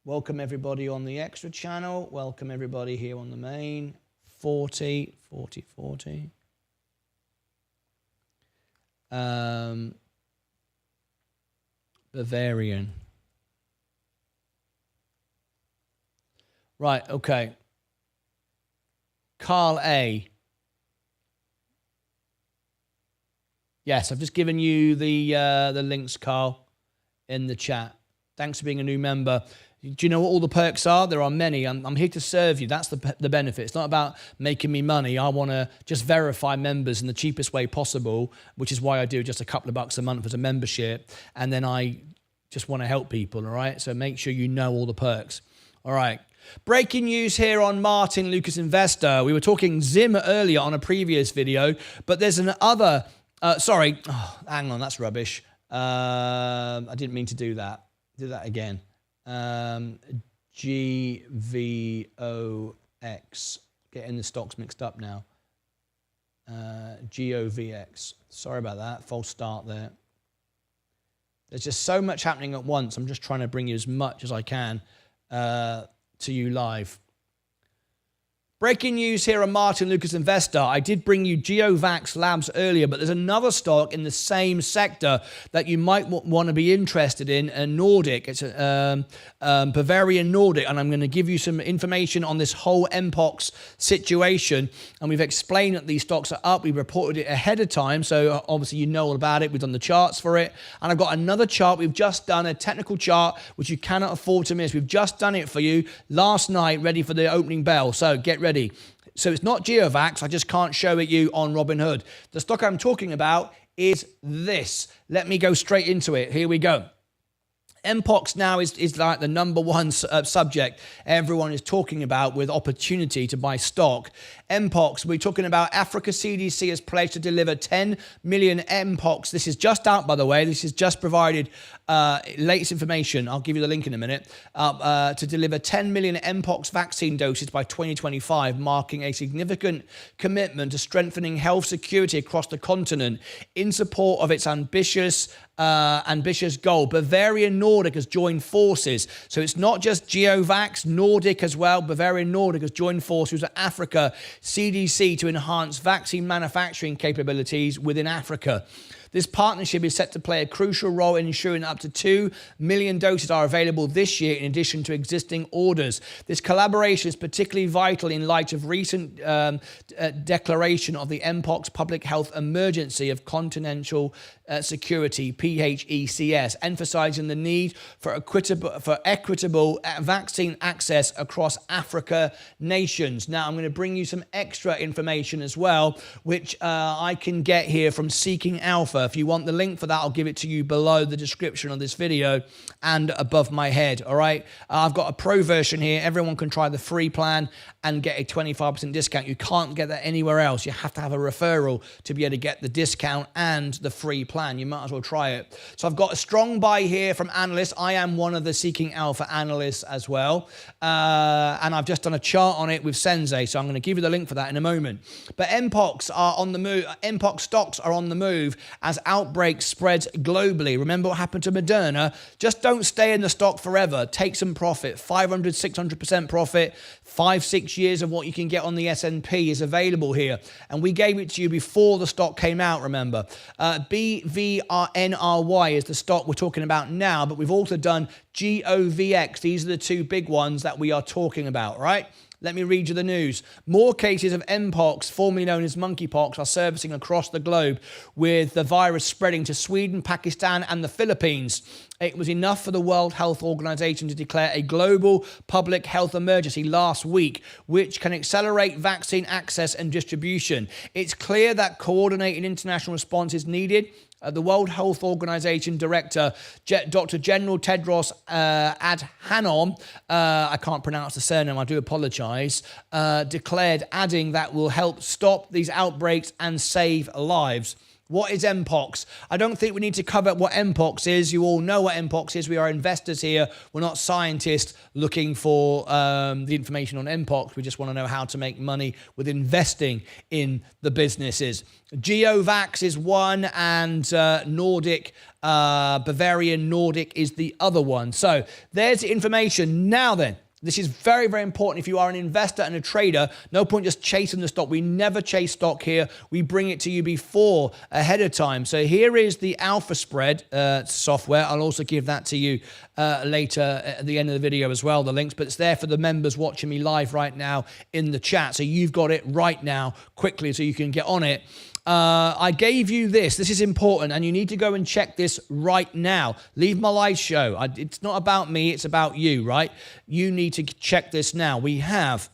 Welcome everybody on the extra channel. Welcome everybody here on the main. 40. Bavarian. Right, okay. Carl A. Yes, I've just given you the links, Carl, in the chat. Thanks for being a new member. Do you know what all the perks are? There are many. I'm here to serve you. That's the benefit. It's not about making me money. I want to just verify members in the cheapest way possible, which is why I do just a couple of bucks a month as a membership. And then I just want to help people, all right? So make sure you know all the perks. All right. Breaking news here on Martyn Lucas Investor. We were talking Zim earlier on a previous video, but there's another... sorry. Oh, hang on, that's rubbish. I didn't mean to do that. Do that again. GVOX. Getting the stocks mixed up now. GOVX. Sorry about that. False start there. There's just so much happening at once. I'm just trying to bring you as much as I can to you live. Breaking news here on Martyn Lucas Investor. I did bring you GeoVax Labs earlier, but there's another stock in the same sector that you might want to be interested in, Nordic. It's Bavarian Nordic, and I'm going to give you some information on this whole Mpox situation. And we've explained that these stocks are up. We reported it ahead of time, so obviously you know all about it. We've done the charts for it. And I've got another chart. We've just done a technical chart, which you cannot afford to miss. We've just done it for you last night, ready for the opening bell. So get ready. So it's not GeoVax, I just can't show it you on Robinhood. The stock I'm talking about is this. Let me go straight into it. Here we go. Mpox now is like the number one subject everyone is talking about with opportunity to buy stock. Mpox, we're talking about Africa CDC has pledged to deliver 10 million Mpox. This is just out, by the way. This is just provided latest information. I'll give you the link in a minute. To deliver 10 million Mpox vaccine doses by 2025, marking a significant commitment to strengthening health security across the continent in support of its ambitious goal. Bavarian Nordic has joined forces. So it's not just GeoVax, Nordic as well. Bavarian Nordic has joined forces with Africa CDC to enhance vaccine manufacturing capabilities within Africa. This partnership is set to play a crucial role in ensuring up to 2 million doses are available this year in addition to existing orders. This collaboration is particularly vital in light of recent declaration of the Mpox public health emergency of continental security, PHECS, emphasizing the need for equitable vaccine access across Africa nations. Now, I'm going to bring you some extra information as well, which I can get here from Seeking Alpha. If you want the link for that, I'll give it to you below the description of this video and above my head, all right? I've got a pro version here. Everyone can try the free plan and get a 25% discount. You can't get that anywhere else. You have to have a referral to be able to get the discount and the free plan. You might as well try it. So I've got a strong buy here from analysts. I am one of the Seeking Alpha analysts as well. And I've just done a chart on it with Sensei, so I'm going to give you the link for that in a moment. But Mpox are on the move. Mpox stocks are on the move as outbreaks spreads globally. Remember what happened to Moderna? Just don't stay in the stock forever. Take some profit. 500, 600% profit. 5-6 years of what you can get on the S&P is available here. And we gave it to you before the stock came out, remember. BVNRY is the stock we're talking about now, but we've also done GOVX. These are the two big ones that we are talking about, right? Let me read you the news. More cases of Mpox, formerly known as monkeypox, are surfacing across the globe, with the virus spreading to Sweden, Pakistan, and the Philippines. It was enough for the World Health Organization to declare a global public health emergency last week, which can accelerate vaccine access and distribution. It's clear that coordinated international response is needed. The World Health Organization Director, Dr. General Tedros Adhanom, I can't pronounce the surname, I do apologize, declared, adding that will help stop these outbreaks and save lives. What is Mpox? I don't think we need to cover what Mpox is. You all know what Mpox is. We are investors here. We're not scientists looking for the information on Mpox. We just want to know how to make money with investing in the businesses. GeoVax is one, and Nordic, Bavarian Nordic is the other one. So there's the information. Now then, this is very, very important if you are an investor and a trader. No point just chasing the stock. We never chase stock here. We bring it to you before, ahead of time. So here is the Alpha Spread software. I'll also give that to you later at the end of the video as well, the links. But it's there for the members watching me live right now in the chat. So you've got it right now quickly so you can get on it. I gave you this. This is important, and you need to go and check this right now. Leave my live show. It's not about me. It's about you, right? You need to check this now. We have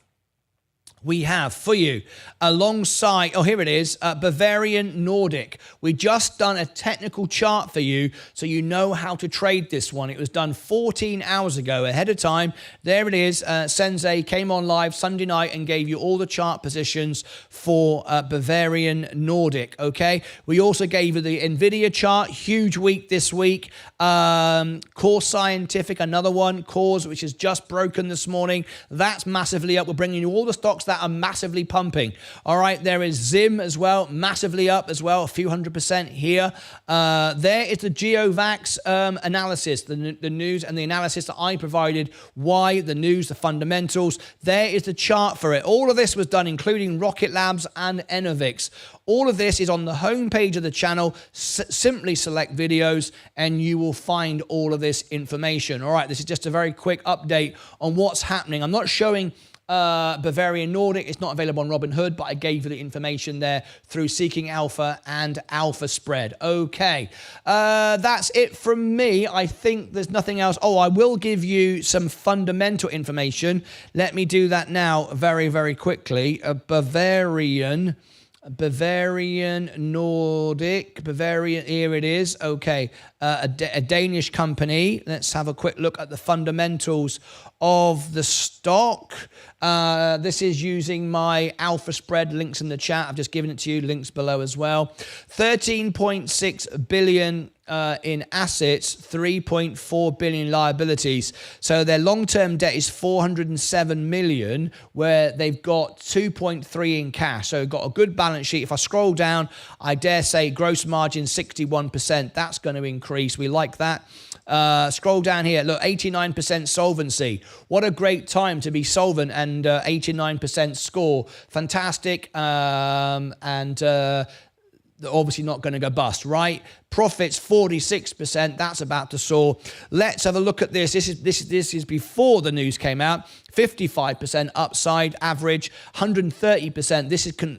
for you alongside, here it is, Bavarian Nordic. We just done a technical chart for you so you know how to trade this one. It was done 14 hours ago ahead of time. There it is. Sensei came on live Sunday night and gave you all the chart positions for Bavarian Nordic, okay? We also gave you the NVIDIA chart, huge week this week. Core Scientific, another one, Cores, which has just broken this morning. That's massively up. We're bringing you all the stocks that that are massively pumping. All right, there is Zim as well, massively up as well, a few 100% here. There is the GeoVax analysis, the news and the analysis that I provided, why, the news, the fundamentals. There is the chart for it. All of this was done, including Rocket Labs and Enovix. All of this is on the homepage of the channel. Simply select videos and you will find all of this information. All right, this is just a very quick update on what's happening. I'm not showing Bavarian Nordic. It's not available on Robinhood, but I gave you the information there through Seeking Alpha and Alpha Spread. Okay, that's it from me. I think there's nothing else. Oh, I will give you some fundamental information. Let me do that now very, very quickly. Bavarian Nordic, Bavarian, here it is. Okay, a Danish company. Let's have a quick look at the fundamentals of the stock. This is using my Alpha Spread, links in the chat. I've just given it to you, links below as well. 13.6 billion in assets, 3.4 billion liabilities. So their long-term debt is 407 million, where they've got 2.3 in cash. So got a good balance sheet. If I scroll down, I dare say gross margin 61%. That's going to increase. We like that. Scroll down here. Look, 89% solvency. What a great time to be solvent, and 89% score. Fantastic. They're obviously not going to go bust, right? Profits 46%. That's about to soar. Let's have a look at this. This is before the news came out. 55% upside average, 130%.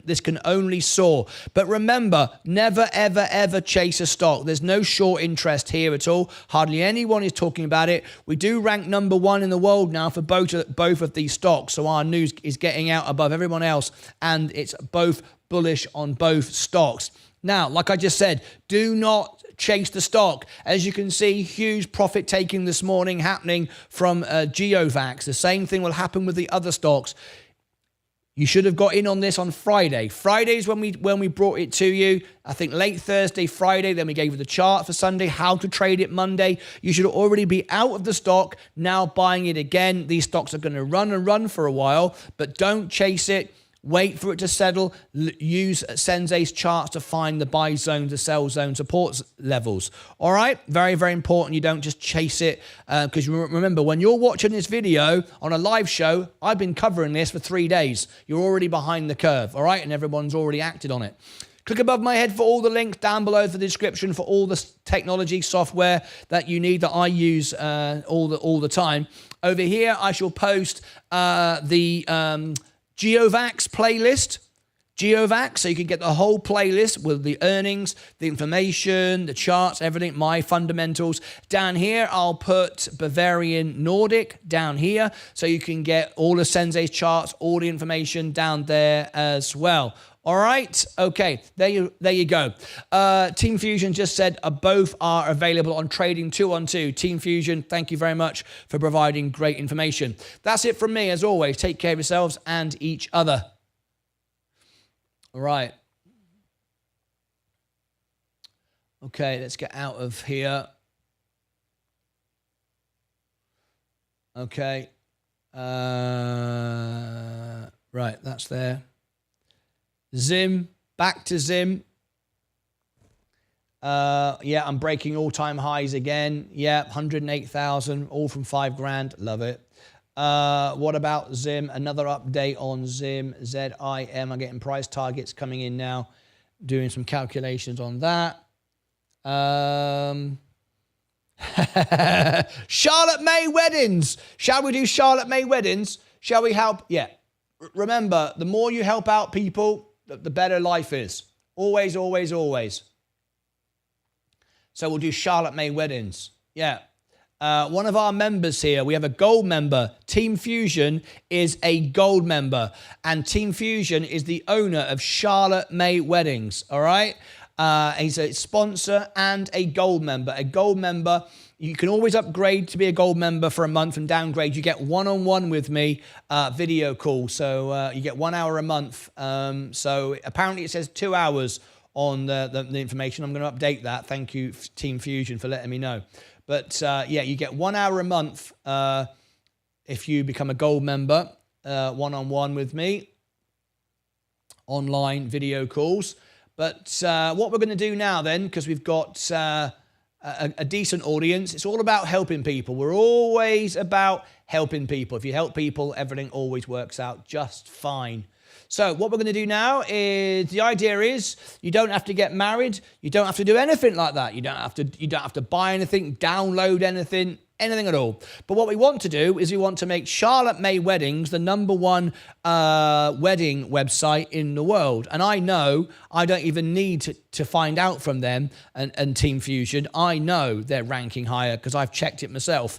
This can only soar. But remember, never ever ever chase a stock. There's no short interest here at all. Hardly anyone is talking about it. We do rank #1 in the world now for both of these stocks. So our news is getting out above everyone else, and it's both bullish on both stocks. Now, like I just said, do not chase the stock. As you can see, huge profit taking this morning happening from GeoVax. The same thing will happen with the other stocks. You should have got in on this on Friday. Friday's when we brought it to you. I think late Thursday, Friday. Then we gave you the chart for Sunday, how to trade it Monday. You should already be out of the stock, now buying it again. These stocks are going to run and run for a while, but don't chase it. Wait for it to settle. Use Sensei's charts to find the buy zone, the sell zone, support levels. All right? Very, very important. You don't just chase it. Because remember, when you're watching this video on a live show, I've been covering this for 3 days. You're already behind the curve. All right? And everyone's already acted on it. Click above my head for all the links, down below for the description for all the technology software that you need, that I use all the time. Over here, I shall post the GeoVax playlist. GeoVax, so you can get the whole playlist with the earnings, the information, the charts, everything, my fundamentals. Down here, I'll put Bavarian Nordic down here, so you can get all of Sensei's charts, all the information down there as well. All right, okay, there you go. Team Fusion just said both are available on Trading 212. Team Fusion, thank you very much for providing great information. That's it from me, as always. Take care of yourselves and each other. All right. Okay, let's get out of here. Okay. Right, that's there. Zim, back to Zim. Yeah, I'm breaking all-time highs again. Yeah, 108,000, all from $5,000. Love it. What about Zim? Another update on Zim, ZIM. I'm getting price targets coming in now. Doing some calculations on that. Charlotte May weddings. Shall we do Charlotte May weddings? Shall we help? Yeah. Remember, the more you help out people, the better life is. Always, always, always. So we'll do Charlotte May weddings. Yeah. One of our members here, we have a gold member. Team Fusion is a gold member. And Team Fusion is the owner of Charlotte May Weddings. All right? He's a sponsor and a gold member. A gold member, you can always upgrade to be a gold member for a month and downgrade. You get one-on-one with me, video call. So you get 1 hour a month. So apparently it says 2 hours on the information. I'm going to update that. Thank you, Team Fusion, for letting me know. But yeah, you get 1 hour a month if you become a gold member, one-on-one with me. online video calls. But what we're going to do now then, because we've got a decent audience, it's all about helping people. We're always about helping people. If you help people, everything always works out just fine. So what we're going to do now is, the idea is you don't have to get married. You don't have to do anything like that. You don't have to buy anything, download anything at all. But what we want to do is we want to make Charlotte May Weddings the #1 wedding website in the world. And I know I don't even need to find out from them and Team Fusion. I know they're ranking higher because I've checked it myself.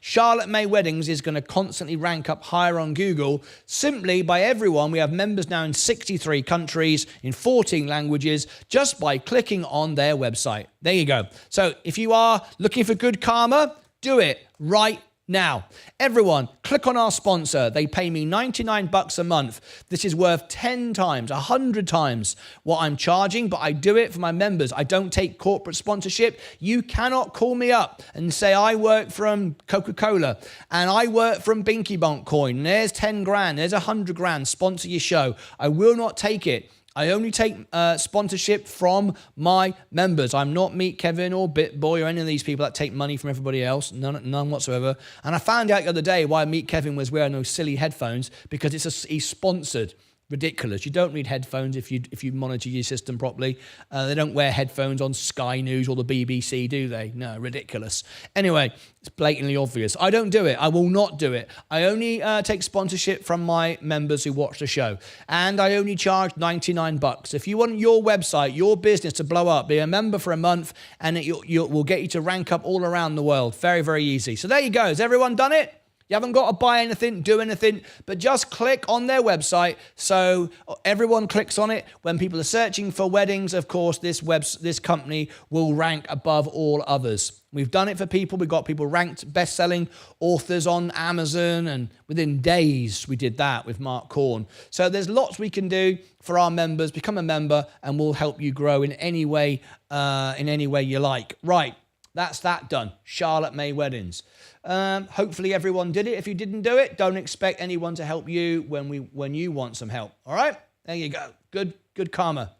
Charlotte May Weddings is going to constantly rank up higher on Google simply by everyone. We have members now in 63 countries, in 14 languages, just by clicking on their website. There you go. So if you are looking for good karma, do it right now. Everyone, click on our sponsor. They pay me $99 a month. This is worth 10 times, 100 times what I'm charging, but I do it for my members. I don't take corporate sponsorship. You cannot call me up and say, I work from Coca-Cola and I work from Binky Bonk Coin. And there's 10 grand, there's 100 grand, sponsor your show. I will not take it. I only take sponsorship from my members. I'm not Meet Kevin or BitBoy or any of these people that take money from everybody else. None whatsoever. And I found out the other day why Meet Kevin was wearing those silly headphones, because he's sponsored. Ridiculous. You don't need headphones if you monitor your system properly. They don't wear headphones on Sky News or the BBC, do they? No, ridiculous. Anyway, it's blatantly obvious. I don't do it. I will not do it. I only take sponsorship from my members who watch the show. And I only charge $99. If you want your website, your business to blow up, be a member for a month and we'll get you to rank up all around the world. Very, very easy. So there you go. Has everyone done it? You haven't got to buy anything, do anything, but just click on their website. So everyone clicks on it. When people are searching for weddings, of course, this company will rank above all others. We've done it for people. We've got people ranked best-selling authors on Amazon, and within days we did that with Mark Korn. So there's lots we can do for our members. Become a member and we'll help you grow in any way you like. Right, that's that done. Charlotte May Weddings. Hopefully everyone did it. If you didn't do it, don't expect anyone to help you when you want some help. All right? There you go. Good karma.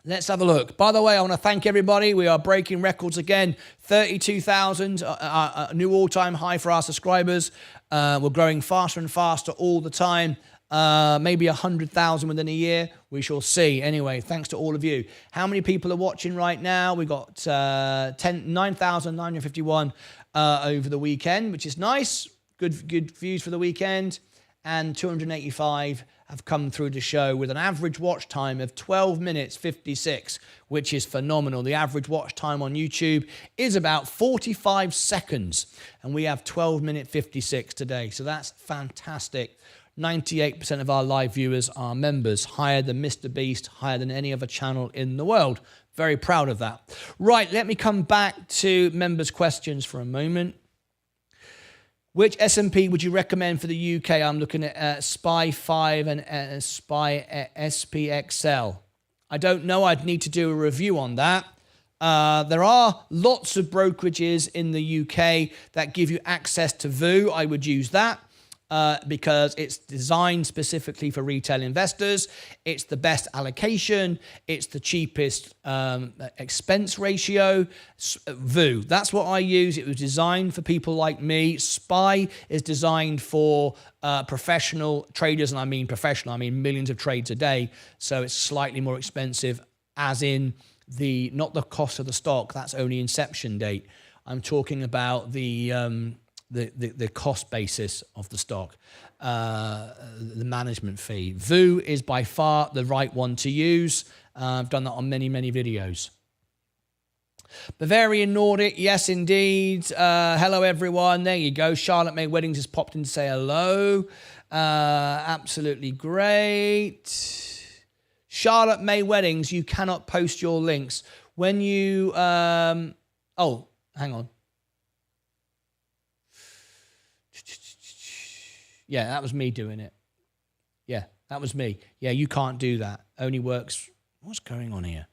Let's have a look. By the way, I want to thank everybody. We are breaking records again. 32,000, a new all-time high for our subscribers. We're growing faster and faster all the time. Maybe 100,000 within a year. We shall see. Anyway, thanks to all of you. How many people are watching right now? We got 9,951 over the weekend, which is nice. Good views for the weekend. And 285 have come through the show with an average watch time of 12 minutes 56, which is phenomenal. The average watch time on YouTube is about 45 seconds, and we have 12 minute 56 today. So that's fantastic. 98% of our live viewers are members, higher than Mr. Beast, higher than any other channel in the world. Very proud of that. Right, let me come back to members' questions for a moment. Which S&P would you recommend for the UK? I'm looking at SPY 5 and SPY SPXL. I don't know. I'd need to do a review on that. There are lots of brokerages in the UK that give you access to VOO. I would use that. Because it's designed specifically for retail investors. It's the best allocation. It's the cheapest expense ratio. VOO, that's what I use. It was designed for people like me. SPY is designed for professional traders, and I mean professional. I mean millions of trades a day. So it's slightly more expensive, as in not the cost of the stock. That's only inception date. I'm talking about the cost basis of the stock, the management fee. VOO is by far the right one to use. I've done that on many, many videos. Bavarian Nordic, yes, indeed. Hello, everyone. There you go. Charlotte May Weddings has popped in to say hello. Absolutely great. Charlotte May Weddings, you cannot post your links. When you... oh, hang on. Yeah, that was me doing it. Yeah, that was me. Yeah, you can't do that. Only works. What's going on here?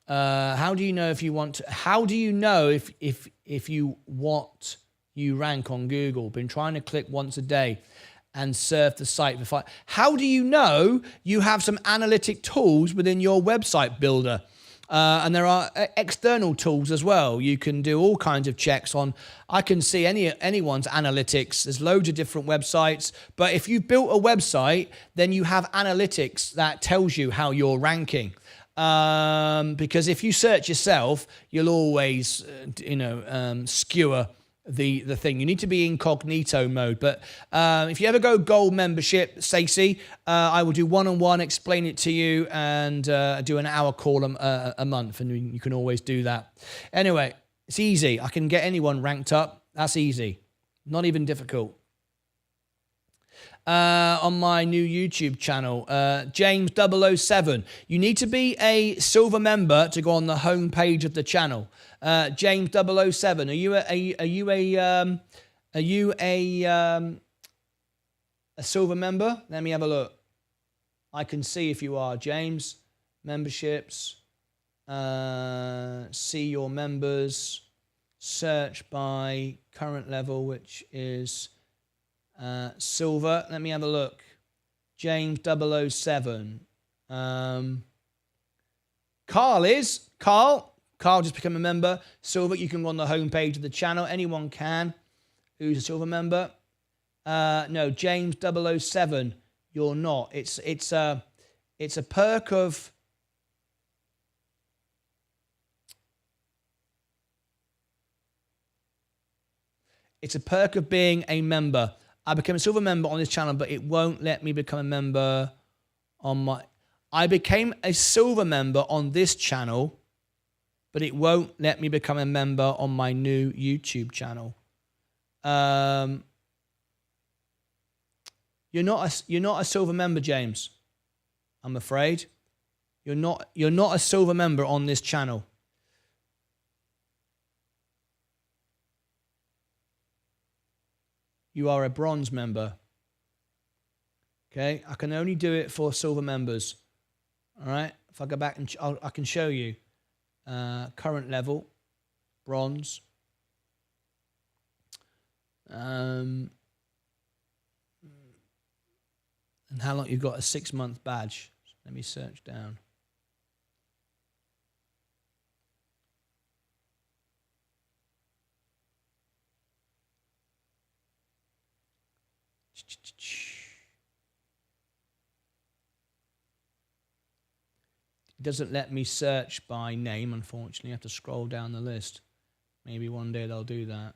How do you know if you want to? How do you know if you rank on Google? Been trying to click once a day. and surf the site for 5. How do you know you have some analytic tools within your website builder? And there are external tools as well. You can do all kinds of checks on. I can see anyone's analytics. There's loads of different websites. But if you've built a website, then you have analytics that tells you how you're ranking. Because if you search yourself, you'll always, skewer the thing. You need to be incognito mode. But if you ever go gold membership, Stacey, I will do one-on-one, explain it to you, and do an hour call a month, and you can always do that. Anyway, it's easy. I can get anyone ranked up. That's easy. Not even difficult. On my new YouTube channel, James 007. You need to be a silver member to go on the home page of the channel. James 007. Are you a silver member? Let me have a look. I can see if you are, James. Memberships. See your members. Search by current level, which is silver. Let me have a look. James 007. Carl just become a member. Silver, you can go on the homepage of the channel. Anyone can who's a silver member. No, James 007, you're not. It's a perk of being a member. I became a silver member on this channel, but it won't let me become a member on my... I became a silver member on this channel, but it won't let me become a member on my new YouTube channel. You're not a silver member, James. I'm afraid. You're not a silver member on this channel. You are a bronze member. Okay, I can only do it for silver members. All right, if I go back and I can show you current level, bronze. And how long you've got a 6-month badge. Let me search down. It doesn't let me search by name, unfortunately. I have to scroll down the list. Maybe one day they'll do that.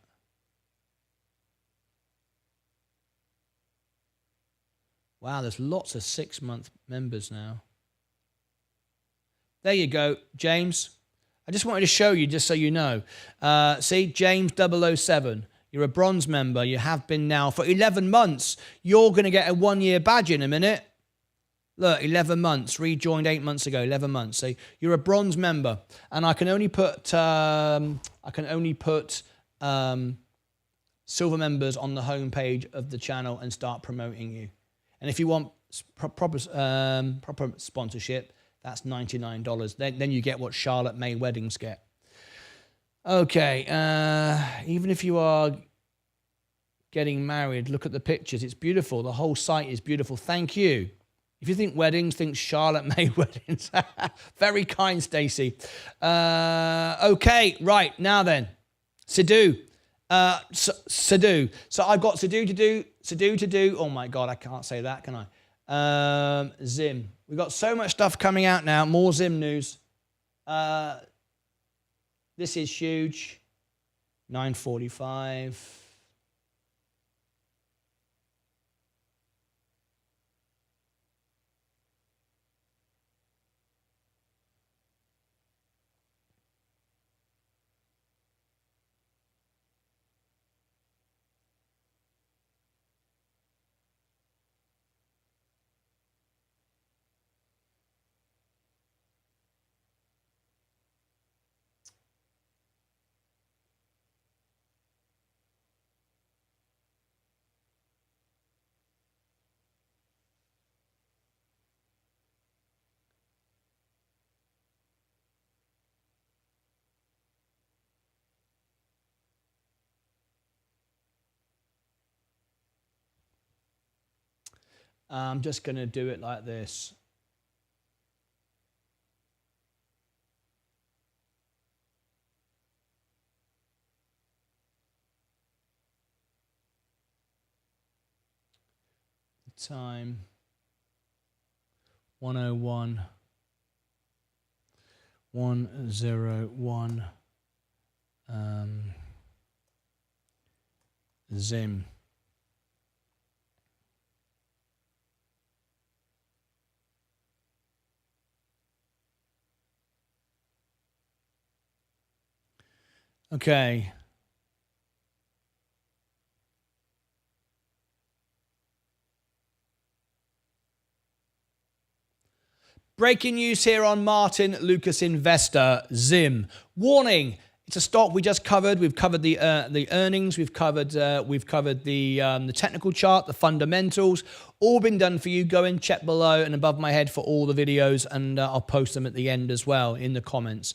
Wow, there's lots of 6-month members now. There you go, James. I just wanted to show you, just so you know. See, James 007. You're a bronze member. You have been now for 11 months. You're going to get a 1-year badge in a minute. Look, 11 months. Rejoined 8 months ago. 11 months. So you're a bronze member, and I can only put silver members on the homepage of the channel and start promoting you. And if you want proper sponsorship, that's $99. Then you get what Charlotte May weddings get. Okay, even if you are getting married, look at the pictures. It's beautiful. The whole site is beautiful. Thank you. If you think weddings, think Charlotte May weddings. Very kind, Stacey. Okay, right, now then. Sidhu. Sidhu. So I've got Sidhu to do. Oh my God, I can't say that, can I? Zim. We've got so much stuff coming out now. More Zim news. This is huge. 9:45. I'm just going to do it like this. Time 101 101 Zim. Okay. Breaking news here on Martyn Lucas Investor Zim. Warning: it's a stock we just covered. We've covered the earnings. We've covered the technical chart, the fundamentals. All been done for you. Go and check below and above my head for all the videos, and I'll post them at the end as well in the comments.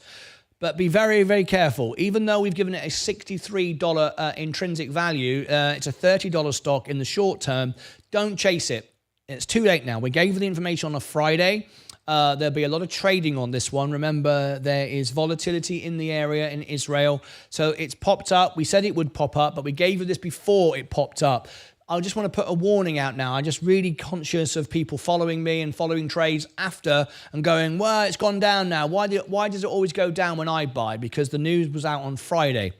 But be very, very careful. Even though we've given it a $63 intrinsic value, it's a $30 stock in the short term. Don't chase it. It's too late now. We gave you the information on a Friday. There'll be a lot of trading on this one. Remember, there is volatility in the area in Israel. So it's popped up. We said it would pop up, but we gave you this before it popped up. I just want to put a warning out now. I'm just really conscious of people following me and following trades after and going, well, it's gone down now. Why does it always go down when I buy? Because the news was out on Friday.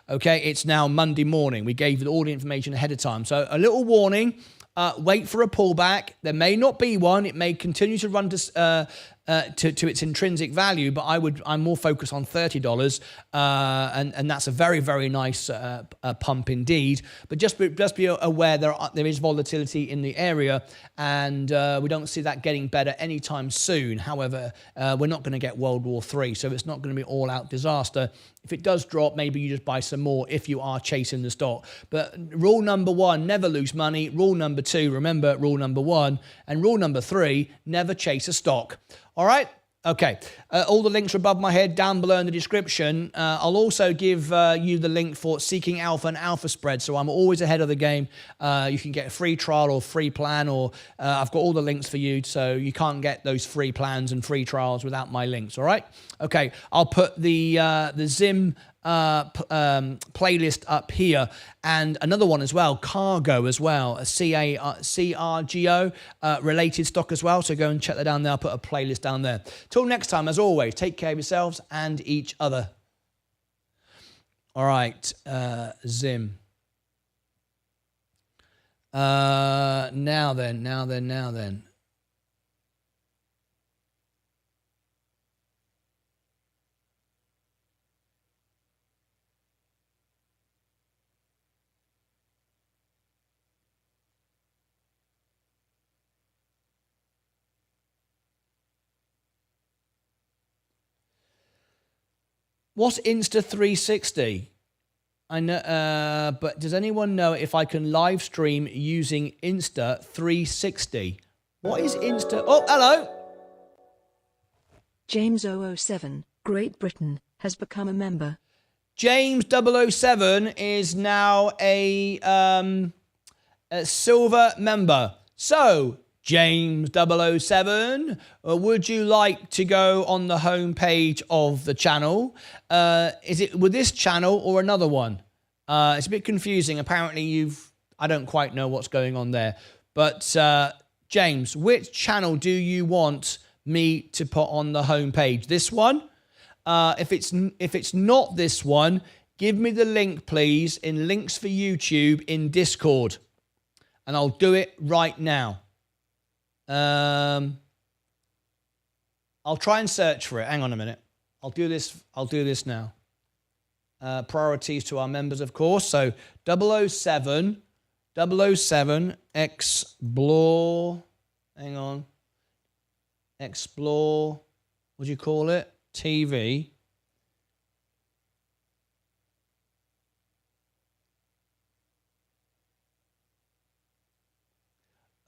Okay, it's now Monday morning. We gave you all the information ahead of time. So a little warning. Wait for a pullback. There may not be one. It may continue to run to its intrinsic value, but I'm more focused on $30, and that's a very, very nice pump indeed. But just be aware there is volatility in the area, and we don't see that getting better anytime soon. However, we're not going to get World War III, so it's not going to be all-out disaster. If it does drop, maybe you just buy some more if you are chasing the stock. But rule number one, never lose money. Rule number two, remember rule number one. And rule number three, never chase a stock. All right? Okay. All the links are above my head, down below in the description. I'll also give you the link for Seeking Alpha and Alpha Spread. So I'm always ahead of the game. You can get a free trial or free plan, or I've got all the links for you. So you can't get those free plans and free trials without my links. All right? Okay. I'll put the Zim playlist up here, and another one as well, Cargo as well, a CRGO related stock as well. So go and check that down there. I'll put a playlist down there. Till next time, as always, take care of yourselves and each other. All right, Zim. Now then. What's Insta360? I know, but does anyone know if I can live stream using Insta360? What is Insta? Oh, hello. James 007, Great Britain, has become a member. James 007 is now a silver member. So, James 007, would you like to go on the home page of the channel? Is it with this channel or another one? It's a bit confusing. Apparently I don't quite know what's going on there. But James, which channel do you want me to put on the home page? This one? If it's not this one, give me the link, please, in links for YouTube in Discord. And I'll do it right now. I'll try and search for it. Hang on a minute. I'll do this now. Priorities to our members, of course. So 007 explore. Hang on. Explore. What do you call it? TV.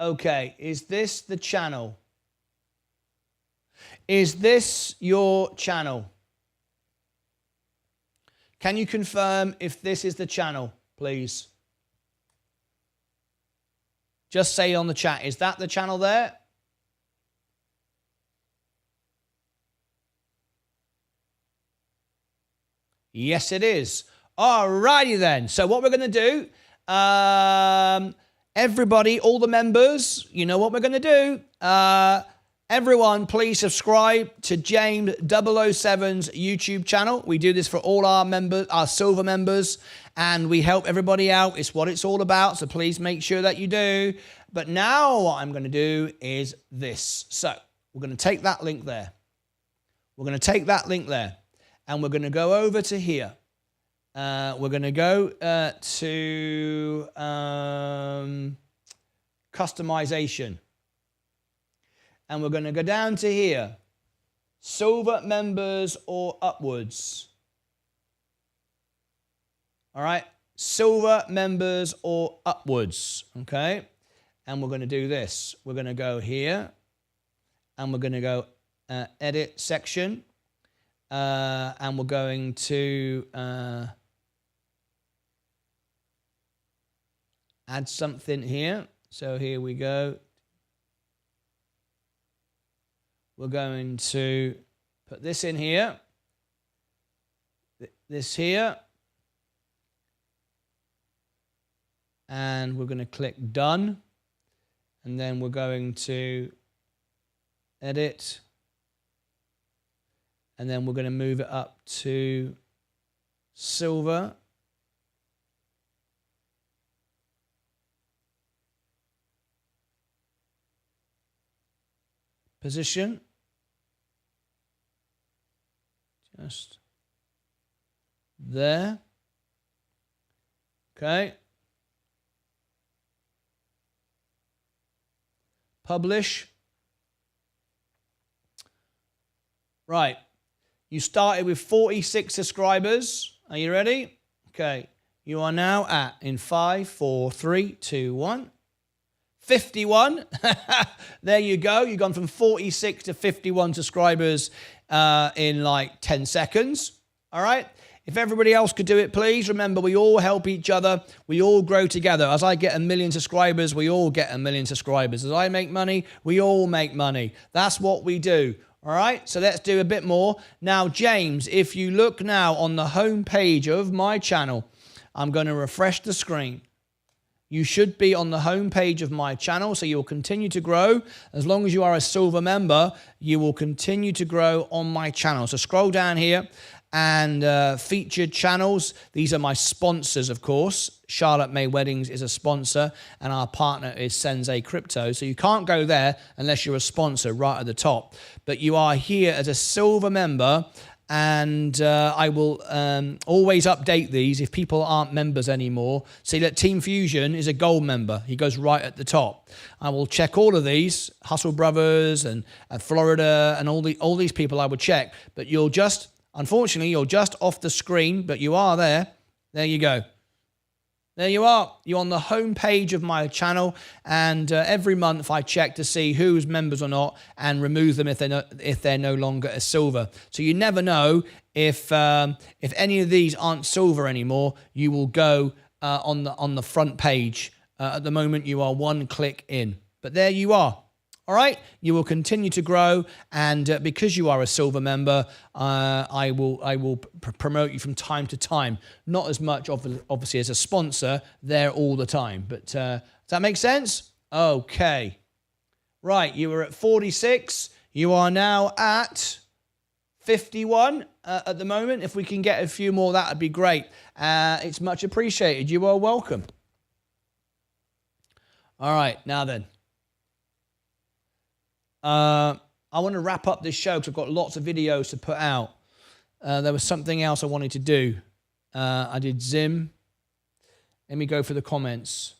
Okay, is this the channel? Is this your channel? Can you confirm if this is the channel, please? Just say on the chat, is that the channel there? Yes, it is. All righty then. So what we're going to do, everybody, all the members, you know what we're going to do. Everyone, please subscribe to James 007's YouTube channel. We do this for all our members, our silver members, and we help everybody out. It's what it's all about, so please make sure that you do. But now what I'm going to do is this. So we're going to take that link there. We're going to take that link there, and we're going to go over to here. We're going to go to customization. And we're going to go down to here. Silver members or upwards. All right. Silver members or upwards. Okay. And we're going to do this. We're going to go here. And we're going to go edit section. And we're going to add something here. So here we go. We're going to put this in here, this here, and we're going to click done, and then we're going to edit, and then we're going to move it up to silver. Position. Just there. Okay. Publish. Right. You started with 46 subscribers. Are you ready? Okay. You are now at, in 5, 4, 3, 2, 1. 51. There you go. You've gone from 46 to 51 subscribers in like 10 seconds. All right. If everybody else could do it, please. Remember, we all help each other. We all grow together. As I get 1 million subscribers, we all get 1 million subscribers. As I make money, we all make money. That's what we do. All right. So let's do a bit more. Now, James, if you look now on the home page of my channel, I'm going to refresh the screen. You should be on the home page of my channel, so you will continue to grow. As long as you are a silver member, you will continue to grow on my channel. So scroll down here and featured channels. These are my sponsors, of course. Charlotte May Weddings is a sponsor, and our partner is Sensei Crypto. So you can't go there unless you're a sponsor right at the top. But you are here as a silver member, and I will always update these if people aren't members anymore. See that Team Fusion is a gold member. He goes right at the top. I will check all of these, Hustle Brothers and Florida and all these people I would check. But you'll just, unfortunately, you're just off the screen, but you are there. There you go. There you are. You're on the home page of my channel, and every month I check to see who's members or not and remove them if they're no longer a silver. So you never know if any of these aren't silver anymore. You will go on the front page. At the moment, you are one click in, but there you are. All right, you will continue to grow, and because you are a silver member, I will promote you from time to time. Not as much, obviously, as a sponsor there all the time. But does that make sense? Okay. Right, you were at 46. You are now at 51 at the moment. If we can get a few more, that would be great. It's much appreciated. You are welcome. All right, now then. I want to wrap up this show because I've got lots of videos to put out. There was something else I wanted to do. I did Zim. Let me go for the comments.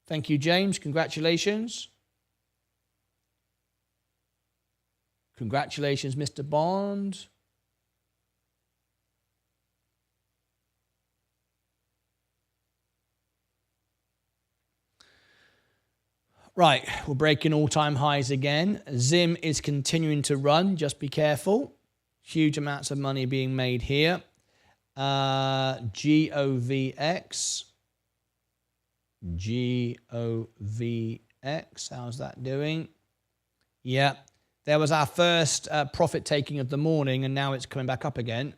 Thank you, James. Congratulations. Congratulations, Mr. Bond. Right, we're breaking all-time highs again. Zim is continuing to run. Just be careful. Huge amounts of money being made here. GOVX. GOVX. How's that doing? Yeah. There was our first profit taking of the morning, and now it's coming back up again.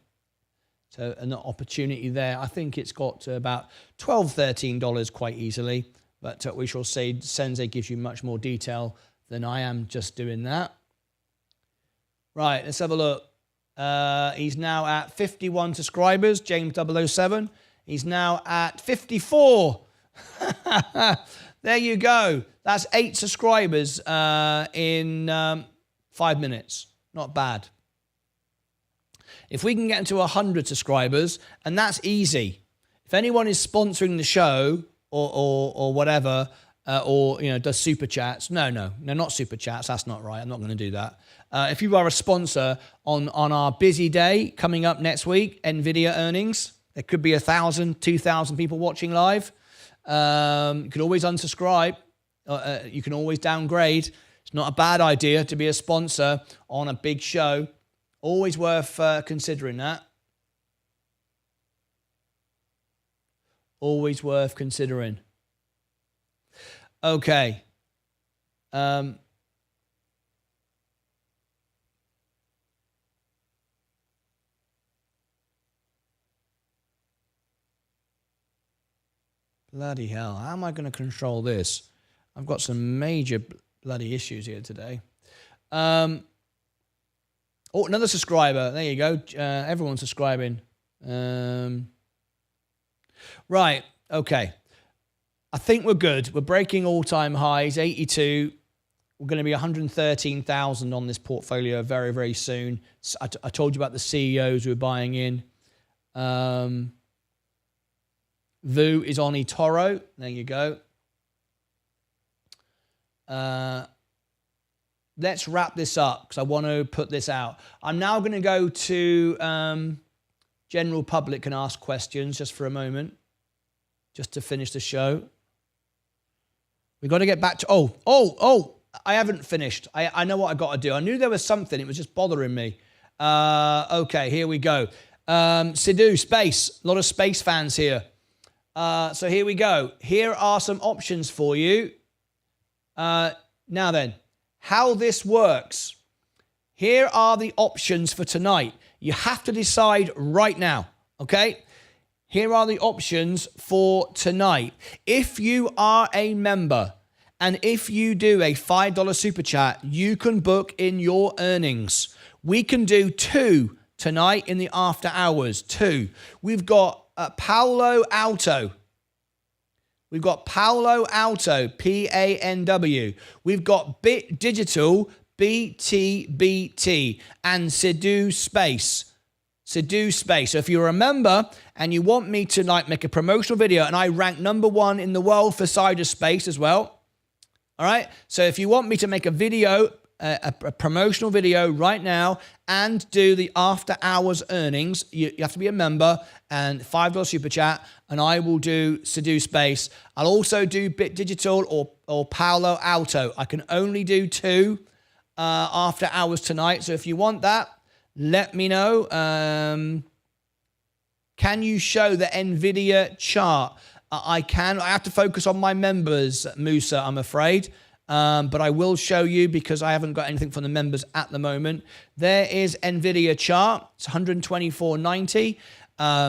So an opportunity there. I think it's got to about $12, $13 quite easily. But we shall see. Sensei gives you much more detail than I am just doing that. Right, let's have a look. He's now at 51 subscribers, James 007. He's now at 54. There you go. That's 8 subscribers in 5 minutes. Not bad. If we can get into 100 subscribers, and that's easy. If anyone is sponsoring the show or whatever, or does super chats, no, not super chats. That's not right. I'm not going to do that. If you are a sponsor on our busy day coming up next week, NVIDIA earnings, there could be 1,000, 2,000 people watching live. You can always unsubscribe. You can always downgrade. It's not a bad idea to be a sponsor on a big show. Always worth considering that. Always worth considering. Okay. Bloody hell. How am I going to control this? I've got some major bloody issues here today. Oh, another subscriber. There you go. Everyone's subscribing. Right. Okay. I think we're good. We're breaking all-time highs, 82. We're going to be 113,000 on this portfolio very, very soon. I told you about the CEOs who are buying in. Vu is on eTORO. There you go. Let's wrap this up because I want to put this out. I'm now going to go to general public and ask questions just for a moment, just to finish the show. We've got to get back to... Oh, I haven't finished. I know what I got to do. I knew there was something. It was just bothering me. Okay, here we go. Sidhu, space. A lot of space fans here. So here we go. Here are some options for you. Now then, how this works. Here are the options for tonight. You have to decide right now, okay? Here are the options for tonight. If you are a member and if you do a $5 super chat, you can book in your earnings. We can do 2 tonight in the after hours. 2. We've got Paolo Alto. We've got Paolo Alto, PANW. We've got Bit Digital, BTBT, and Sidhu Space. Sidhu Space. So if you're a member and you want me to make a promotional video, and I rank #1 in the world for cyberspace as well. All right. So if you want me to make a video, a promotional video right now and do the after hours earnings, you have to be a member and $5 super chat, and I will do Sidhu Space. I'll also do Bit Digital or Paolo Alto. I can only do 2 after hours tonight. So if you want that, let me know. Can you show the NVIDIA chart? I can. I have to focus on my members, Musa, I'm afraid. But I will show you because I haven't got anything from the members at the moment. There is NVIDIA chart. It's $124.90.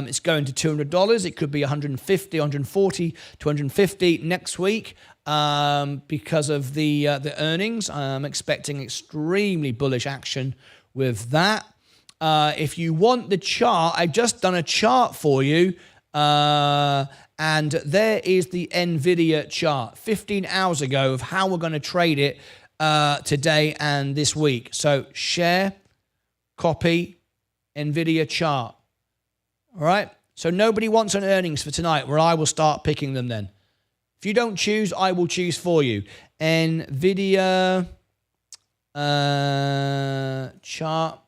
It's going to $200. It could be $150, $140, $250 next week because of the earnings. I'm expecting extremely bullish action with that. If you want the chart, I've just done a chart for you. And there is the NVIDIA chart 15 hours ago of how we're going to trade it today and this week. So share, copy, NVIDIA chart. All right. So nobody wants an earnings for tonight, where I will start picking them then. If you don't choose, I will choose for you. NVIDIA chart.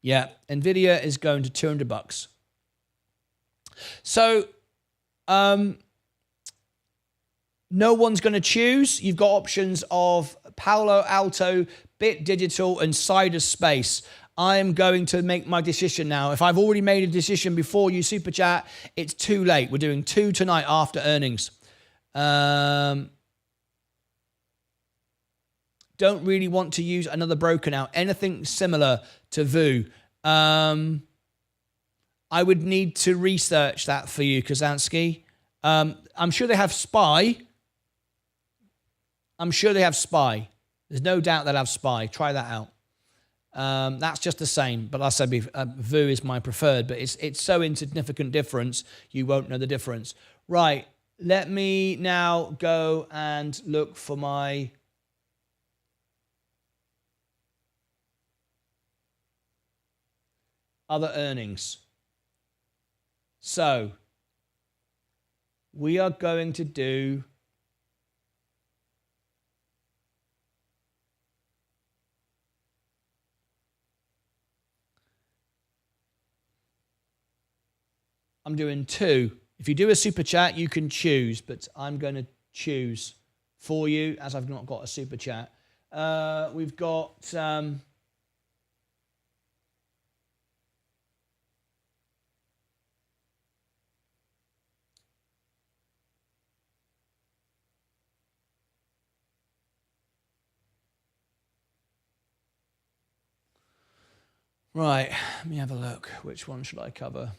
Yeah, NVIDIA is going to $200. So, no one's going to choose. You've got options of Palo Alto, Bit Digital, and Cider Space. I'm going to make my decision now. If I've already made a decision before you super chat, it's too late. We're doing 2 tonight after earnings. Don't really want to use another broker now. Anything similar to VU. I would need to research that for you, Kazansky. I'm sure they have SPY. There's no doubt they'll have SPY. Try that out. That's just the same. But I said VU is my preferred. But it's so insignificant difference, you won't know the difference. Right. Let me now go and look for my... other earnings. So we are going to do I'm doing 2. If you do a super chat, you can choose, but I'm going to choose for you as I've not got a super chat. We've got right, let me have a look. Which one should I cover?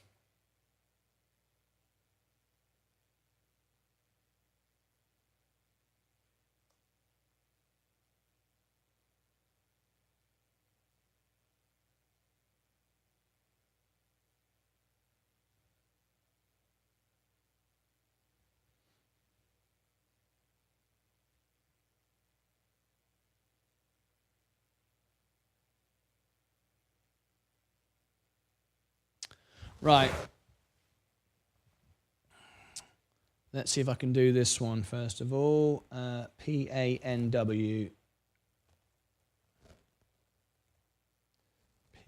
Right. Let's see if I can do this one first of all. PANW.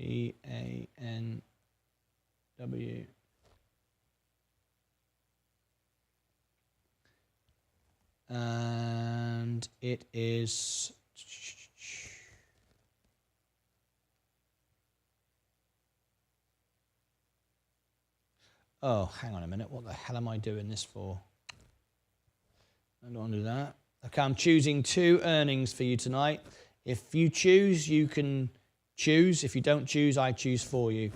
PANW. And it is... Oh, hang on a minute. What the hell am I doing this for? I don't want to do that. Okay, I'm choosing 2 earnings for you tonight. If you choose, you can choose. If you don't choose, I choose for you.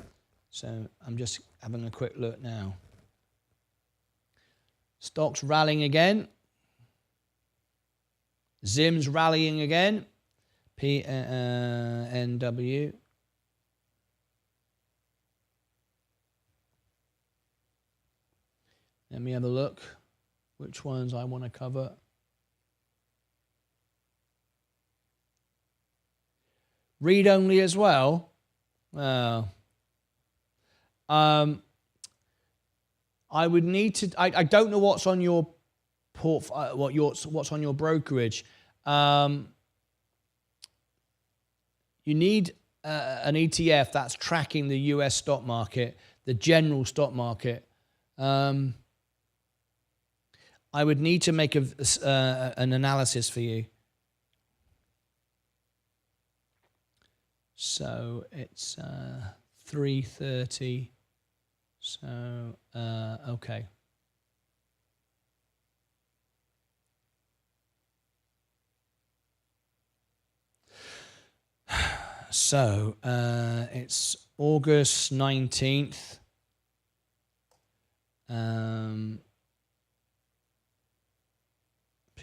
So I'm just having a quick look now. Stocks rallying again. Zim's rallying again. PNW. Let me have a look. Which ones I want to cover. Read only as well. Well, I would need to. I don't know what's on your what's on your brokerage. You need an ETF that's tracking the US stock market, the general stock market. I would need to make an analysis for you. So it's 3:30. So okay. So it's August 19th.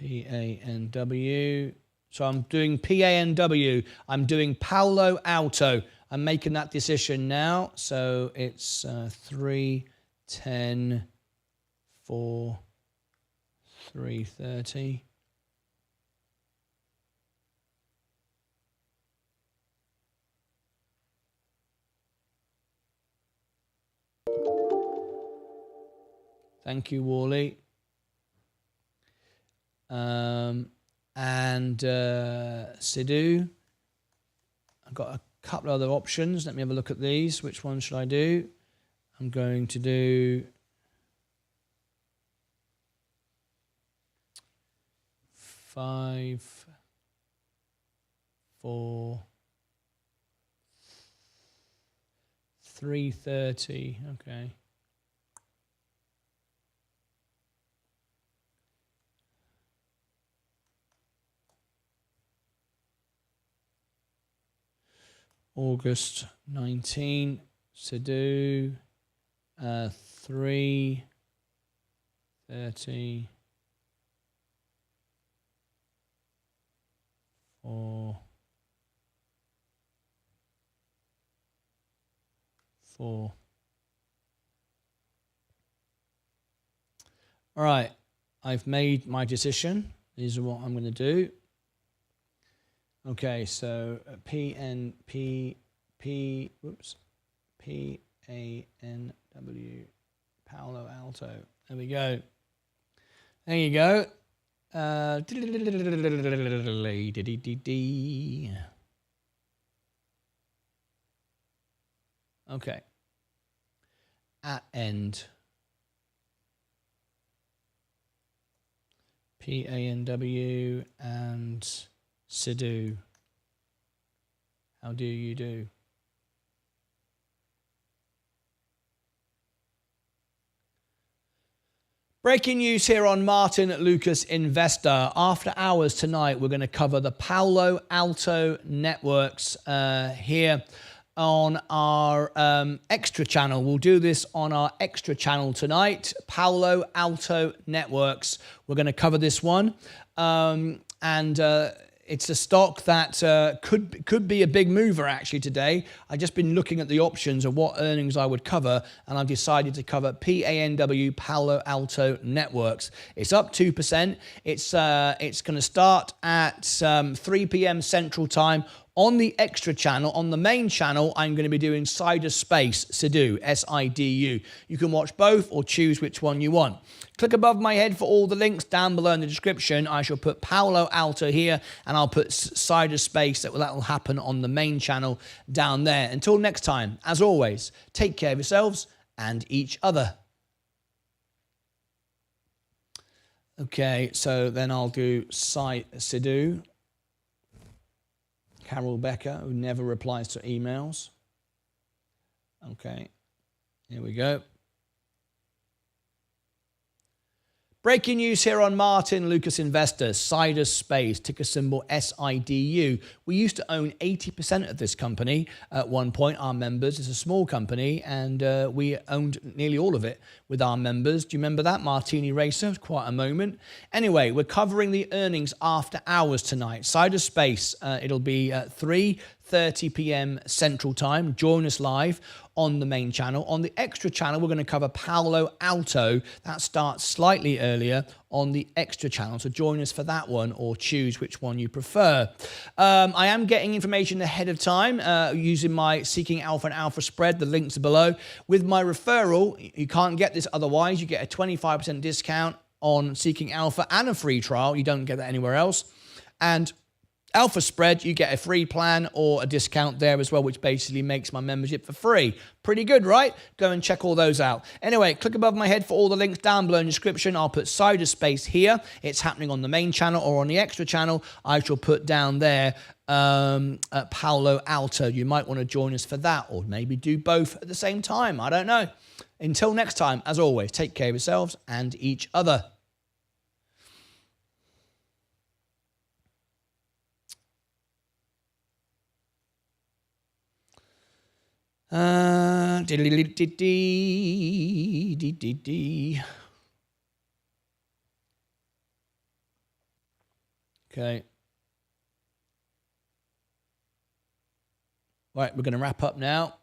PANW. So I'm doing PANW. I'm doing Palo Alto. I'm making that decision now. So it's 3:10 for 3:30. Thank you, Wally. And Sidhu. I've got a couple of other options. Let me have a look at these. Which one should I do? I'm going to do 5, 4, 3:30. Okay. August 19, Sadu, 3:30, 4, 4. All right, I've made my decision. These are what I'm going to do. Okay, so PANW, Palo Alto. There we go. There you go. Okay. At end. PANW and Sidhu. How do you do? Breaking news here on Martyn Lucas Investor. After hours tonight, we're going to cover the Palo Alto networks here on our extra channel. We'll do this on our extra channel tonight. Palo Alto networks. We're going to cover this one. It's a stock that could be a big mover actually today. I've just been looking at the options of what earnings I would cover, and I've decided to cover PANW, Palo Alto Networks. It's up 2%. It's going to start at 3 p.m. Central Time. On the extra channel, on the main channel, I'm going to be doing Cyberspace, Sidhu, S-I-D-U. You can watch both or choose which one you want. Click above my head for all the links down below in the description. I shall put Palo Alto here, and I'll put Cyberspace. That will happen on the main channel down there. Until next time, as always, take care of yourselves and each other. Okay, so then I'll do Sidhu. Carol Becker, who never replies to emails. Okay, here we go. Breaking news here on Martyn Lucas Investor, Cyberspace, ticker symbol SIDU. We used to own 80% of this company at one point, our members. It's a small company, and we owned nearly all of it with our members. Do you remember that? Martini Racer, quite a moment. Anyway, we're covering the earnings after hours tonight. Cyberspace, it'll be 3:30 p.m. Central Time. Join us live on the main channel. On the extra channel, we're going to cover Palo Alto. That starts slightly earlier on the extra channel. So join us for that one or choose which one you prefer. I am getting information ahead of time using my Seeking Alpha and Alpha spread. The links are below. With my referral, you can't get this otherwise. You get a 25% discount on Seeking Alpha and a free trial. You don't get that anywhere else. And Alpha Spread, you get a free plan or a discount there as well, which basically makes my membership for free. Pretty good, right? Go and check all those out. Anyway, click above my head for all the links down below in the description. I'll put Cyberspace here. It's happening on the main channel, or on the extra channel, I shall put down there at Palo Alto. You might want to join us for that, or maybe do both at the same time. I don't know. Until next time, as always, take care of yourselves and each other. Okay. Right, we're going to wrap up now.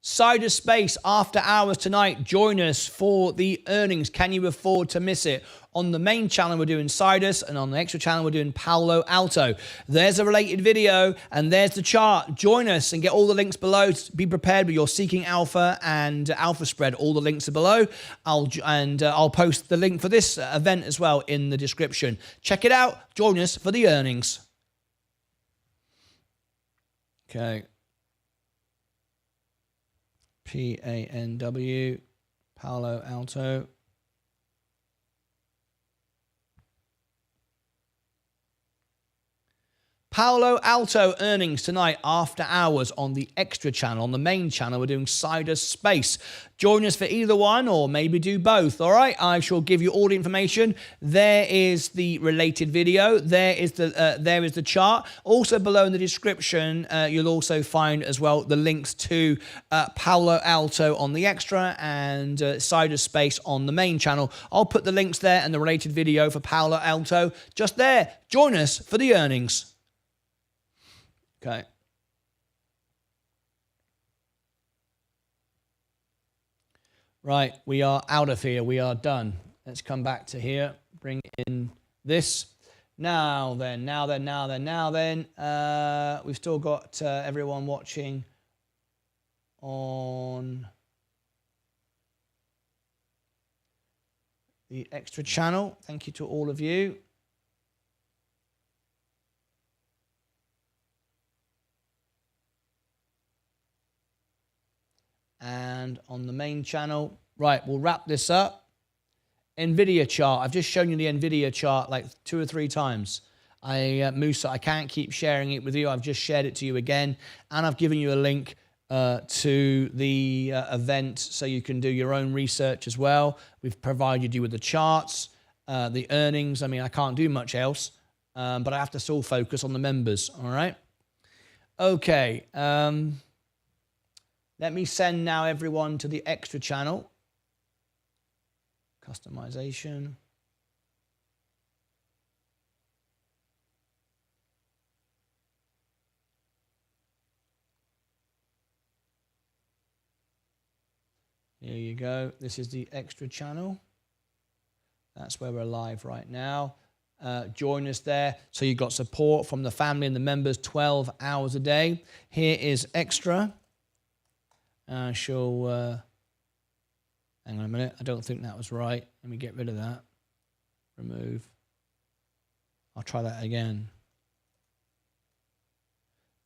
Cyberspace after hours tonight. Join us for the earnings. Can you afford to miss it? On the main channel, we're doing Cydus, and on the extra channel, we're doing Palo Alto. There's a related video, and there's the chart. Join us and get all the links below. Be prepared with your Seeking Alpha and Alpha Spread. All the links are below. I'll post the link for this event as well in the description. Check it out. Join us for the earnings. Okay. PANW, Palo Alto. Palo Alto earnings tonight after hours on the extra channel. On the main channel, we're doing Cider Space. Join us for either one or maybe do both, all right? I shall give you all the information. There is the related video. There is the chart. Also below in the description, you'll also find as well the links to Palo Alto on the extra and Cider Space on the main channel. I'll put the links there and the related video for Palo Alto just there. Join us for the earnings. Okay. Right, we are out of here. We are done. Let's come back to here. Bring in this. Now then. We've still got everyone watching on the extra channel. Thank you to all of you. And on the main channel, right, we'll wrap this up. NVIDIA chart. I've just shown you the NVIDIA chart like 2 or 3 times. Musa, I can't keep sharing it with you. I've just shared it to you again. And I've given you a link to the event so you can do your own research as well. We've provided you with the charts, the earnings. I mean, I can't do much else, but I have to still focus on the members, all right? Okay. Let me send now everyone to the extra channel. Customization. Here you go. This is the extra channel. That's where we're live right now. Join us there. So you've got support from the family and the members 12 hours a day. Here is extra. Hang on a minute. I don't think that was right. Let me get rid of that. Remove. I'll try that again.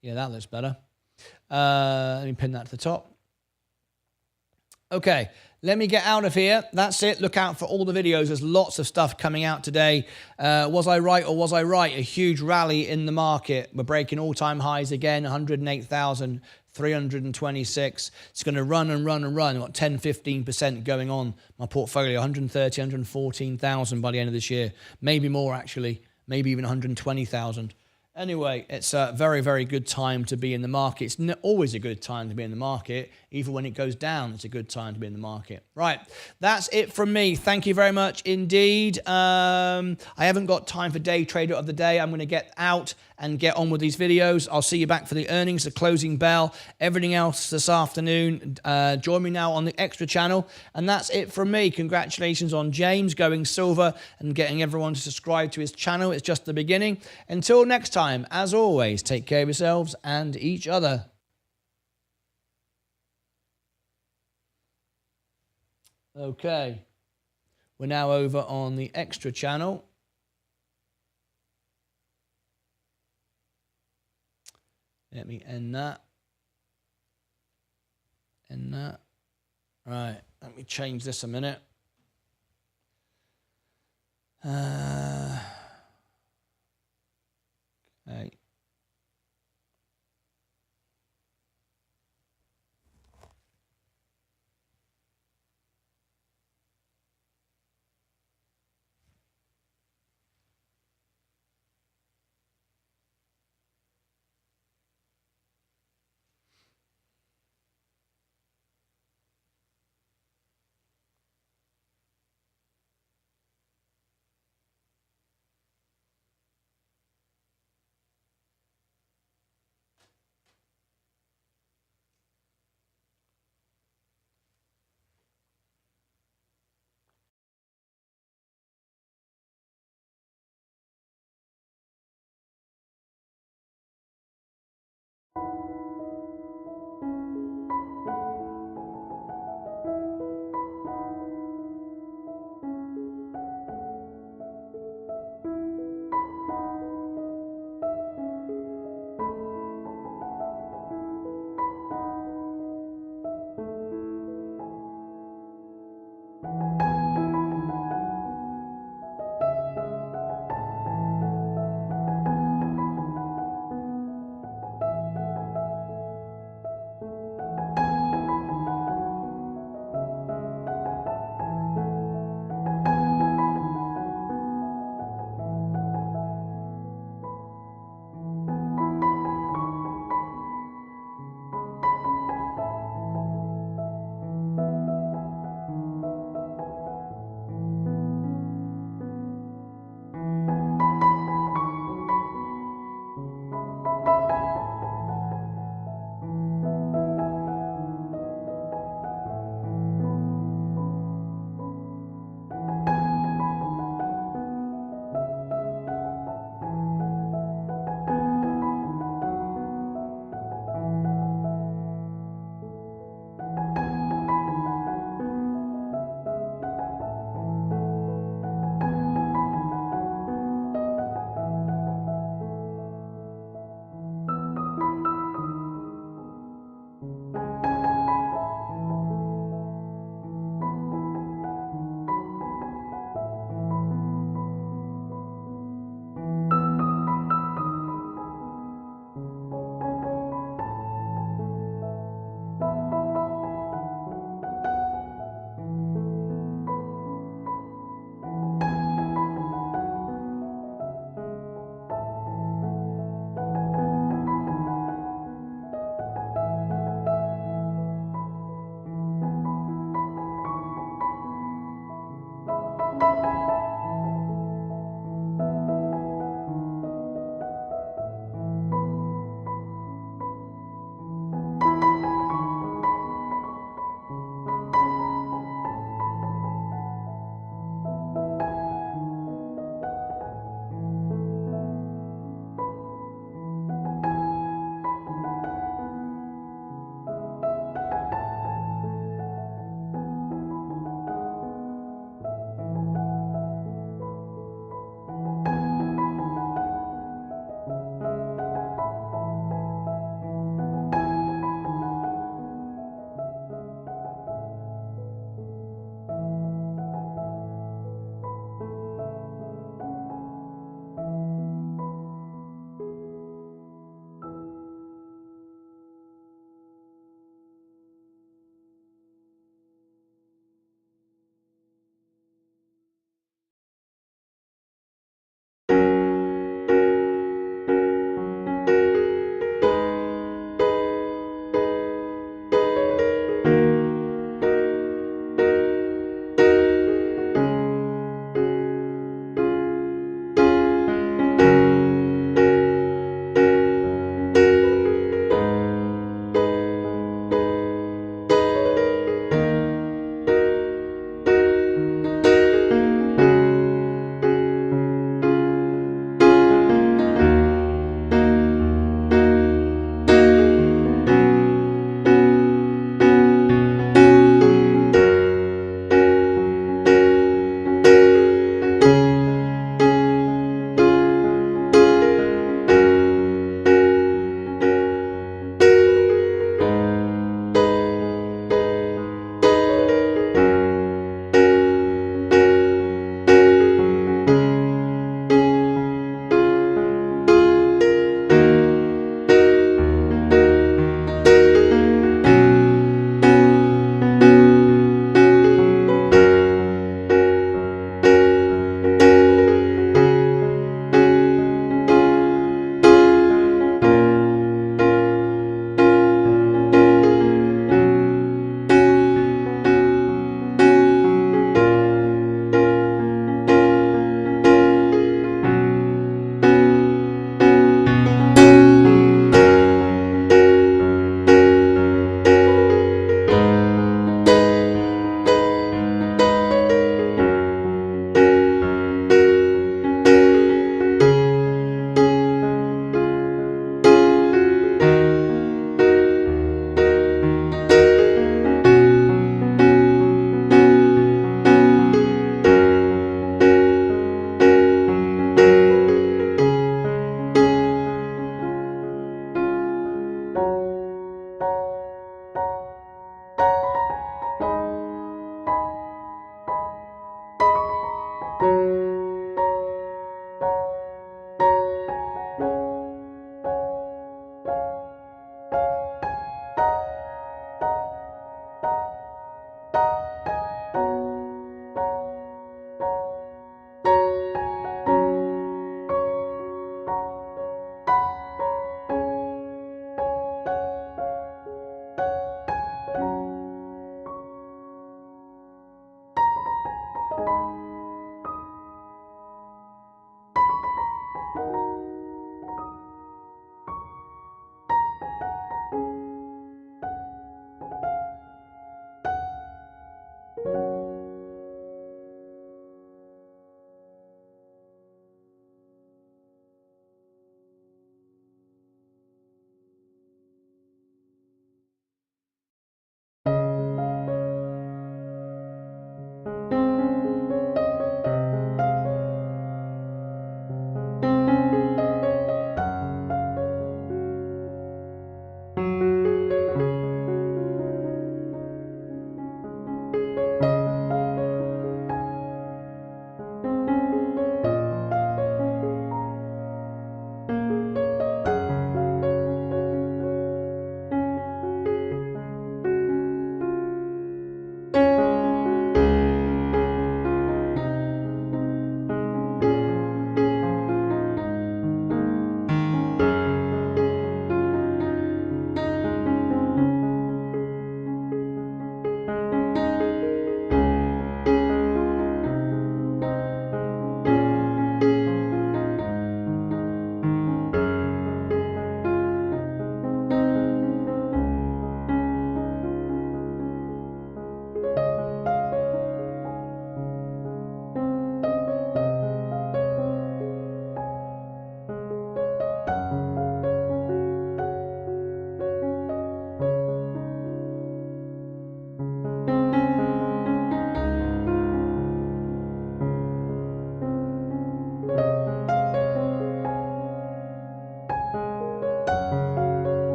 Yeah, that looks better. Let me pin that to the top. Okay, let me get out of here. That's it. Look out for all the videos. There's lots of stuff coming out today. Was I right or was I right? A huge rally in the market. We're breaking all-time highs again, 108,326. It's going to run and run and run. I've got 10, 15% going on my portfolio, 130, 114,000 by the end of this year. Maybe more, actually. Maybe even 120,000. Anyway, it's a very, very good time to be in the market. It's always a good time to be in the market. Even when it goes down, it's a good time to be in the market. Right, that's it from me. Thank you very much indeed. I haven't got time for day trader of the day. I'm going to get out and get on with these videos. I'll see you back for the earnings, the closing bell, everything else this afternoon. Join me now on the extra channel. And that's it from me. Congratulations on James going silver and getting everyone to subscribe to his channel. It's just the beginning. Until next time, as always, take care of yourselves and each other. Okay, we're now over on the extra channel. Let me end that. End that. Right, let me change this a minute. Okay.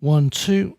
1, 2.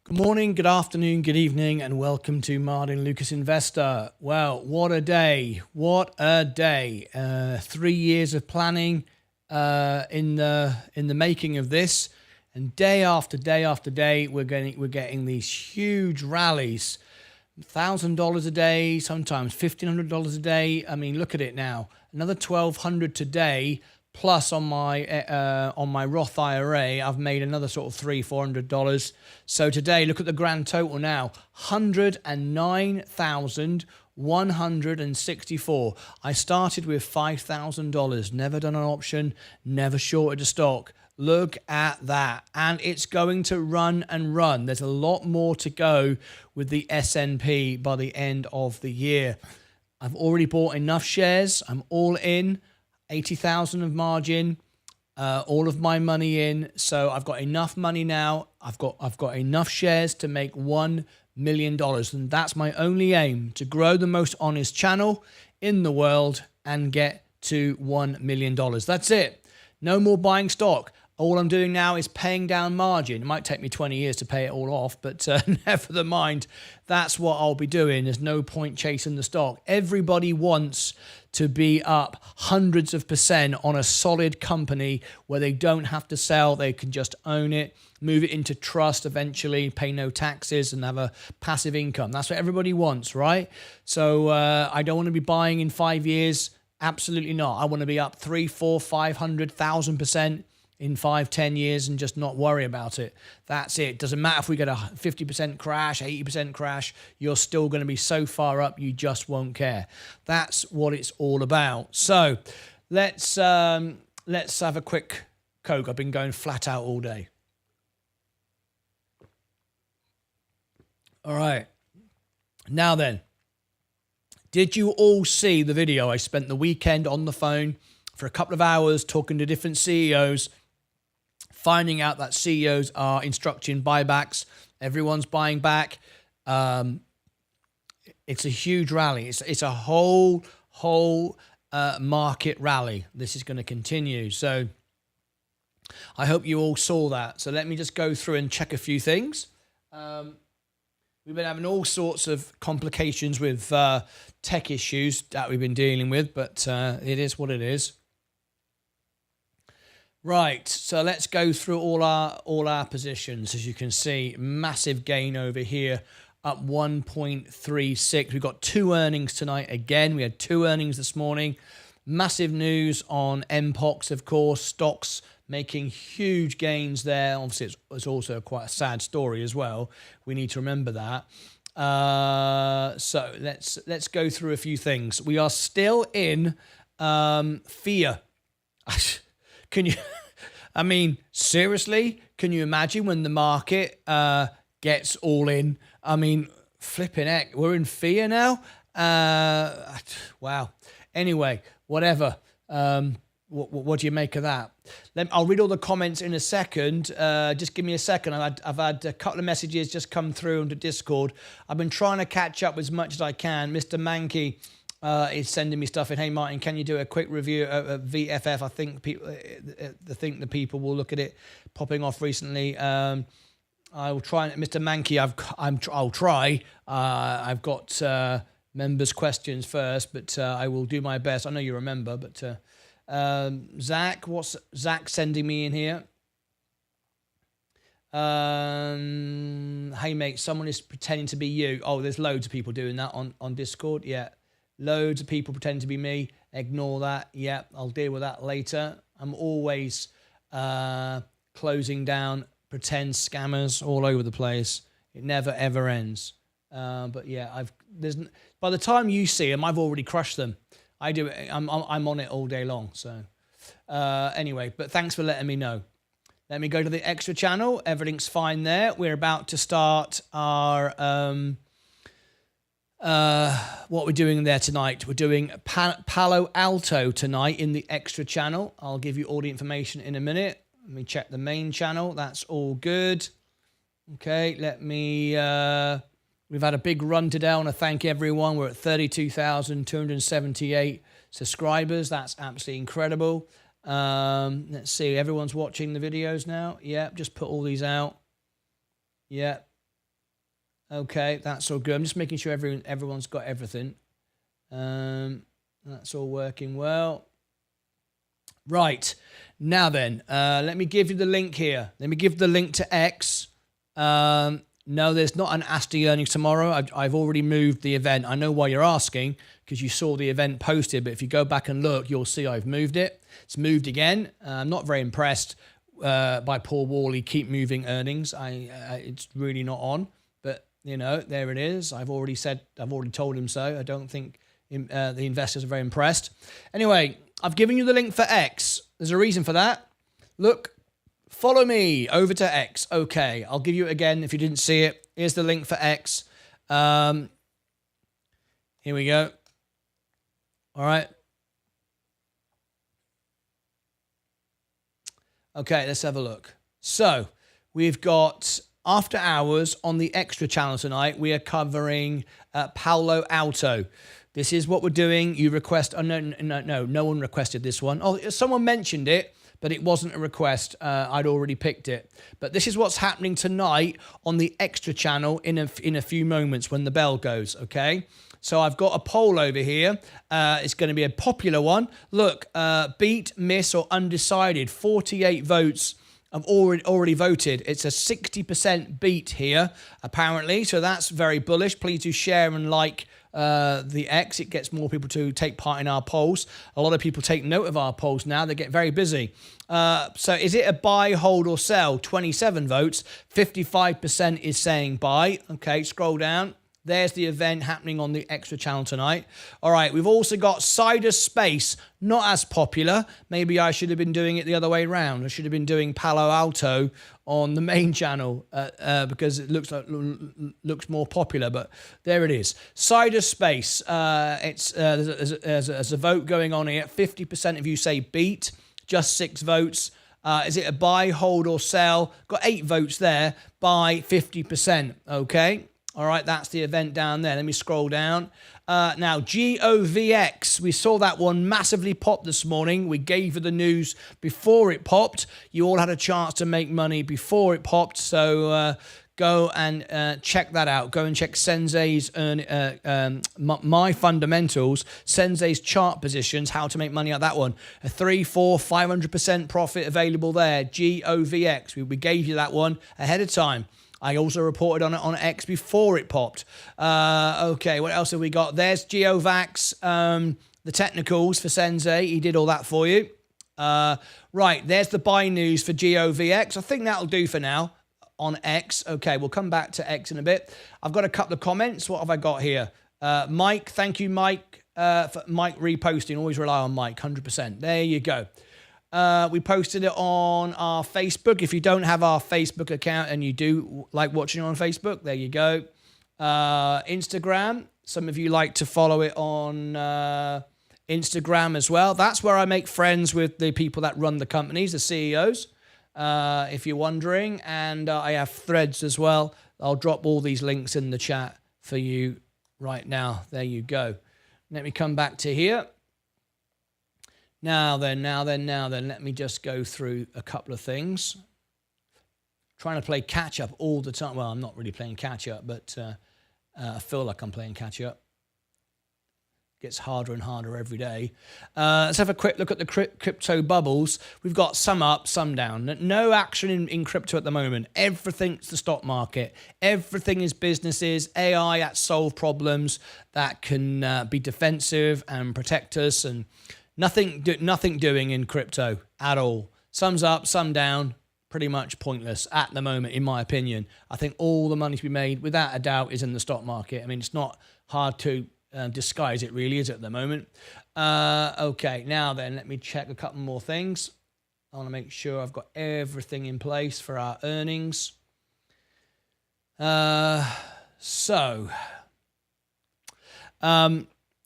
Good morning, good afternoon, good evening, and welcome to Martyn Lucas Investor. Well, what a day. What a day. 3 years of planning in the making of this. And day after day after day, we're getting these huge rallies. $1,000 a day, sometimes $1,500 a day. I mean, look at it now. Another $1,200 today. Plus on my Roth IRA, I've made another sort of $300-400. So today, look at the grand total now: $109,164. I started with $5,000. Never done an option. Never shorted a stock. Look at that, and it's going to run and run. There's a lot more to go with the S&P by the end of the year. I've already bought enough shares. I'm all in. 80,000 of margin, all of my money in. So I've got enough money now. I've got enough shares to make $1 million. And that's my only aim, to grow the most honest channel in the world and get to $1 million. That's it. No more buying stock. All I'm doing now is paying down margin. It might take me 20 years to pay it all off, but never mind. That's what I'll be doing. There's no point chasing the stock. Everybody wants to be up hundreds of % on a solid company where they don't have to sell. They can just own it, move it into trust eventually, pay no taxes, and have a passive income. That's what everybody wants, right? So I don't want to be buying in 5 years. Absolutely not. I want to be up 300, 400, 500,000% in 5-10 years and just not worry about it. That's it. Doesn't matter if we get a 50% crash, 80% crash, you're still going to be so far up you just won't care. That's what it's all about. So let's have a quick Coke. I've been going flat out all day. All right. Now then, did you all see the video? I spent the weekend on the phone for a couple of hours talking to different CEOs, finding out that CEOs are instructing buybacks. Everyone's buying back. It's a huge rally. It's a whole market rally. This is going to continue. So I hope you all saw that. So let me just go through and check a few things. We've been having all sorts of complications with tech issues that we've been dealing with, but it is what it is. Right, so let's go through all our positions. As you can see, massive gain over here, up 1.36. We've got 2 earnings tonight again. We had 2 earnings this morning. Massive news on MPOX, of course. Stocks making huge gains there. Obviously, it's also quite a sad story as well. We need to remember that. So let's go through a few things. We are still in fear. Can you, I mean, seriously, can you imagine when the market gets all in? I mean, flipping heck, we're in fear now? Wow. Anyway, whatever. What do you make of that? I'll read all the comments in a second. Just give me a second. I've had a couple of messages just come through onto Discord. I've been trying to catch up as much as I can. Mr. Mankey, is sending me stuff in. Hey, Martin, can you do a quick review of VFF? I think the people will look at it popping off recently. I will try. Mr. Mankey, I'll try. I've got members' questions first, but I will do my best. I know you remember, but Zach, what's Zach sending me in here? Hey, mate, someone is pretending to be you. Oh, there's loads of people doing that on Discord. Yeah, loads of people pretending to be me. Ignore that. Yeah, I'll deal with that later. I'm always closing down pretend scammers all over the place. It never ever ends. But yeah, by the time you see them, I've already crushed them. I do it. I'm on it all day long. So anyway, but thanks for letting me know. Let me go to the extra channel. Everything's fine there. We're about to start our what we're doing there tonight. We're doing Palo Alto tonight in the extra channel. I'll give you all the information in a minute. Let me check the main channel. That's all good. Okay, let me... we've had a big run today. I want to thank everyone. We're at 32,278 subscribers. That's absolutely incredible. Let's see. Everyone's watching the videos now. Yep, just put all these out. Yep. Okay, that's all good. I'm just making sure everyone's got everything. That's all working well. Right. Now then, let me give you the link here. Let me give the link to X. No, there's not an ASTI earnings tomorrow. I've already moved the event. I know why you're asking, because you saw the event posted, but if you go back and look, you'll see I've moved it. It's moved again. I'm not very impressed by Paul Worley. Keep moving earnings. It's really not on, but you know, there it is. I've already told him so. I don't think the investors are very impressed. Anyway, I've given you the link for X. There's a reason for that. Look, follow me over to X. Okay, I'll give you it again if you didn't see it. Here's the link for X. Here we go. All right. Okay, let's have a look. So we've got after hours on the extra channel tonight. We are covering Palo Alto. This is what we're doing. You request. Oh, no one requested this one. Oh, someone mentioned it, but it wasn't a request. I'd already picked it. But this is what's happening tonight on the extra channel in a few moments when the bell goes. Okay. So I've got a poll over here. It's going to be a popular one. Look, beat, miss, or undecided. 48 votes have already voted. It's a 60% beat here, apparently. So that's very bullish. Please do share and like the X. It gets more people to take part in our polls. A lot of people take note of our polls now. They get very busy. So is it a buy, hold, or sell? 27 votes. 55% is saying buy. Okay, scroll down. There's the event happening on the extra channel tonight. All right, we've also got Cider Space, not as popular. Maybe I should have been doing it the other way around. I should have been doing Palo Alto on the main channel because it looks more popular, but there it is. Cider Space, there's a vote going on here. 50% of you say beat, just 6 votes. Is it a buy, hold, or sell? Got 8 votes there, buy 50%, okay? All right, that's the event down there. Let me scroll down. Now, GOVX, we saw that one massively pop this morning. We gave you the news before it popped. You all had a chance to make money before it popped, so go and check that out. Go and check Sensei's My Fundamentals, Sensei's chart positions, how to make money out that one. A 3, 4, 500% profit available there. GOVX, we gave you that one ahead of time. I also reported on it on X before it popped. Okay, what else have we got? There's GeoVax, the technicals for Sensei. He did all that for you. Right, there's the buy news for GOVX. I think that'll do for now on X. Okay, we'll come back to X in a bit. I've got a couple of comments. What have I got here? Mike, thank you, Mike, for Mike reposting. Always rely on Mike, 100%. There you go. We posted it on our Facebook. If you don't have our Facebook account and you do like watching on Facebook, there you go. Instagram. Some of you like to follow it on Instagram as well. That's where I make friends with the people that run the companies, the CEOs, if you're wondering. And I have threads as well. I'll drop all these links in the chat for you right now. There you go. Let me come back to here. Now then, let me just go through a couple of things. Trying to play catch up all the time. Well, I'm not really playing catch up, but I feel like I'm playing catch up. Gets harder and harder every day. Let's have a quick look at the crypto bubbles. We've got some up, some down. No action in crypto at the moment. Everything's the stock market. Everything is businesses, AI that solve problems, that can be defensive and protect us, and nothing doing in crypto at all. Some's up, some down. Pretty much pointless at the moment, in my opinion. I think all the money to be made, without a doubt, is in the stock market. I mean, it's not hard to disguise it, really, is it, at the moment? Okay, now then, let me check a couple more things. I want to make sure I've got everything in place for our earnings.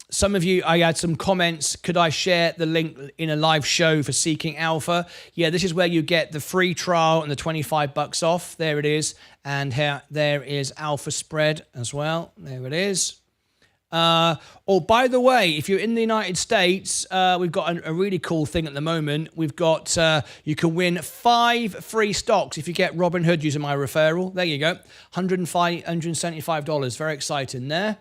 Some of you, I had some comments. Could I share the link in a live show for Seeking Alpha? Yeah, this is where you get the free trial and the $25 off. There it is. And here, there is Alpha Spread as well. There it is. By the way, if you're in the United States, we've got a really cool thing at the moment. We've got, you can win 5 free stocks if you get Robinhood using my referral. There you go. $175. Very exciting there.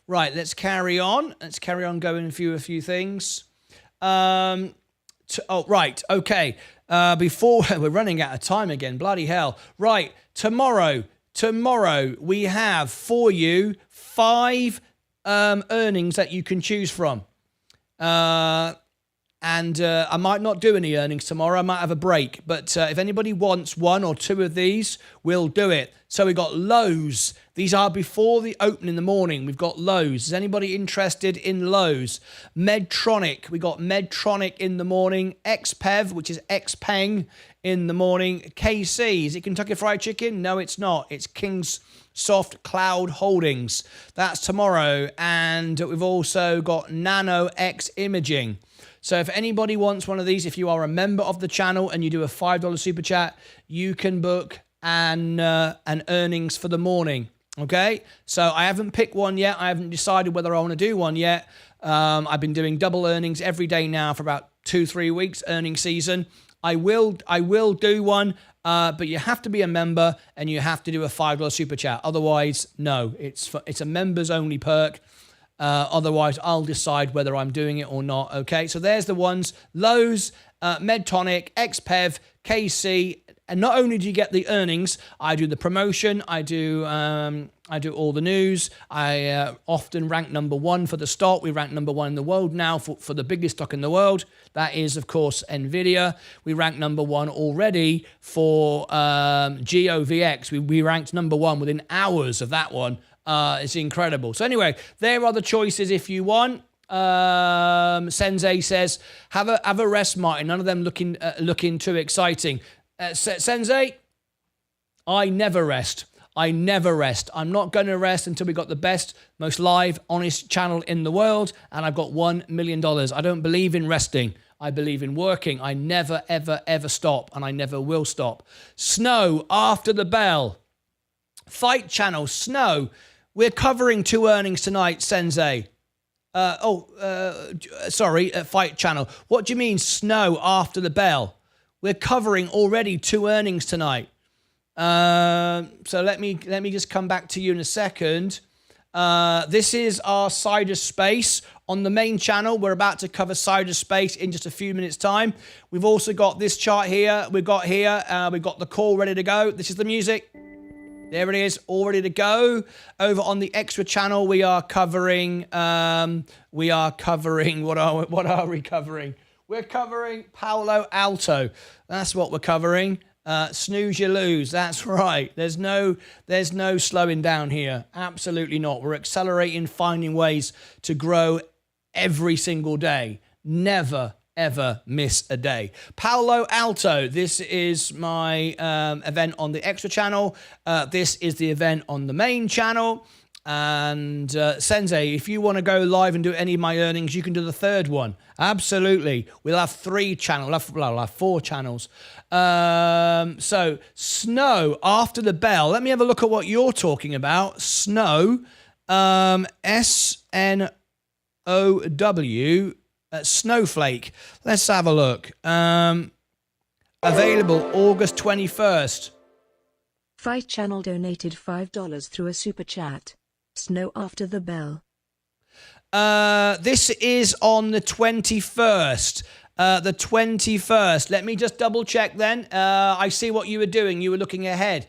Right, let's carry on. Let's carry on going through a few things. Right, okay. Before we're running out of time again, bloody hell. Right, tomorrow we have for you 5 earnings that you can choose from. I might not do any earnings tomorrow. I might have a break. But if anybody wants 1 or 2 of these, we'll do it. So we've got lows. These are before the open in the morning. We've got lows. Is anybody interested in lows? Medtronic. We got Medtronic in the morning. XPEV, which is XPeng in the morning. KC. Is it Kentucky Fried Chicken? No, it's not. It's King's Soft Cloud Holdings. That's tomorrow. And we've also got Nano X Imaging. So if anybody wants one of these, if you are a member of the channel and you do a $5 super chat, you can book an earnings for the morning. Okay, so I haven't picked one yet. I haven't decided whether I want to do one yet. I've been doing double earnings every day now for about 2-3 weeks, earnings season. I will do one, but you have to be a member and you have to do a $5 super chat. Otherwise, no, it's a members only perk. Otherwise, I'll decide whether I'm doing it or not. Okay, so there's the ones: Lowe's, Medtronic, XPEV, KC. And not only do you get the earnings, I do the promotion, I do all the news. I often rank number 1 for the stock. We rank number 1 in the world now for the biggest stock in the world. That is, of course, Nvidia. We rank number 1 already for GOVX. We ranked number 1 within hours of that one. It's incredible. So anyway, there are the choices if you want. Sensei says, have a rest, Martin. None of them looking too exciting. Sensei, I never rest. I'm not going to rest until we got the best, most live, honest channel in the world, and I've got $1 million. I don't believe in resting. I believe in working. I never, ever, ever stop, and I never will stop. Snow after the bell. Fight channel, Snow. We're covering 2 earnings tonight, Sensei. Fight channel. What do you mean, Snow after the bell? We're covering already 2 earnings tonight. So let me just come back to you in a second. This is our Cyberspace on the main channel. We're about to cover Cyberspace in just a few minutes' time. We've also got this chart here. We've got the call ready to go. This is the music. There it is, all ready to go. Over on the extra channel, we are covering. What are we covering? We're covering Palo Alto. That's what we're covering. Snooze, you lose. That's right. There's no slowing down here. Absolutely not. We're accelerating, finding ways to grow every single day. Never, ever miss a day. Palo Alto. This is my event on the extra channel. This is the event on the main channel. And Sensei, if you want to go live and do any of my earnings, you can do the 3rd one. Absolutely. We'll have 3 channels. We'll have 4 channels. So Snow after the bell. Let me have a look at what you're talking about. Snow. SNOW. Snowflake. Let's have a look. Available August 21st. Fight Channel donated $5 through a super chat. Snow after the bell. This is on the 21st. The 21st. Let me just double check then. I see what you were doing. You were looking ahead.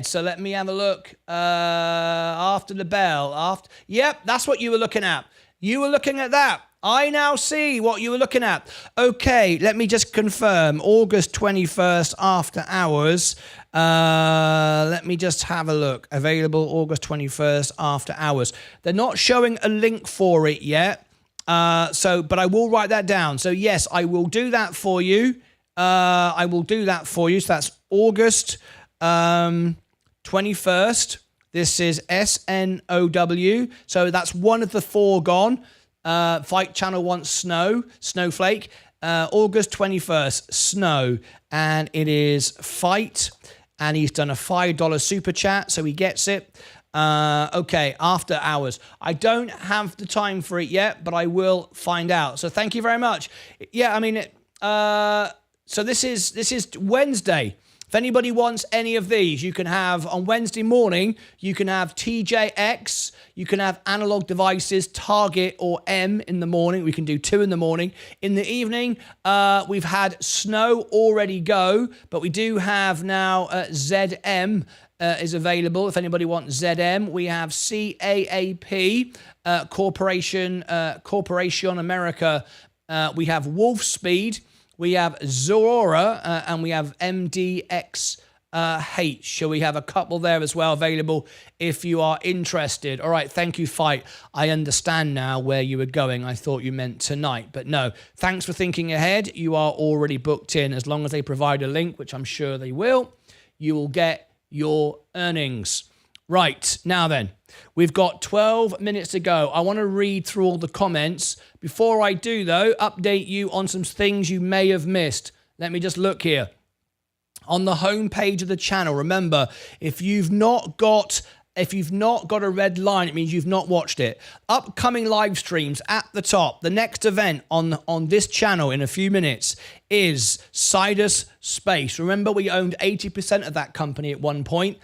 So let me have a look. After the bell. Yep, that's what you were looking at. You were looking at that. I now see what you were looking at. Okay, let me just confirm. August 21st after hours. Let me just have a look. Available August 21st after hours. They're not showing a link for it yet. But I will write that down. So yes, I will do that for you. So that's August 21st. This is SNOW. So that's one of the foregone. Fight Channel wants Snowflake. August 21st, Snow. And it is Fight. And he's done a $5 super chat, so he gets it. Okay, after hours. I don't have the time for it yet, but I will find out. So thank you very much. Yeah, I mean, so this is Wednesday. If anybody wants any of these, you can have on Wednesday morning, you can have TJX, you can have Analog Devices, Target, or M in the morning. We can do 2 in the morning. In the evening, we've had Snow already go, but we do have now ZM is available. If anybody wants ZM, we have CAAP, Corporation America. We have Wolf Speed. We have Zorora, and we have MDXH. So we have a couple there as well available if you are interested. All right, thank you, Fight. I understand now where you were going. I thought you meant tonight, but no. Thanks for thinking ahead. You are already booked in. As long as they provide a link, which I'm sure they will, you will get your earnings. Right, now then, we've got 12 minutes to go. I want to read through all the comments. Before I do, though, update you on some things you may have missed. Let me just look here. On the home page of the channel, remember, if you've not got a red line, it means you've not watched it. Upcoming live streams at the top. The next event on this channel in a few minutes is Sidus Space. Remember, we owned 80% of that company at one point.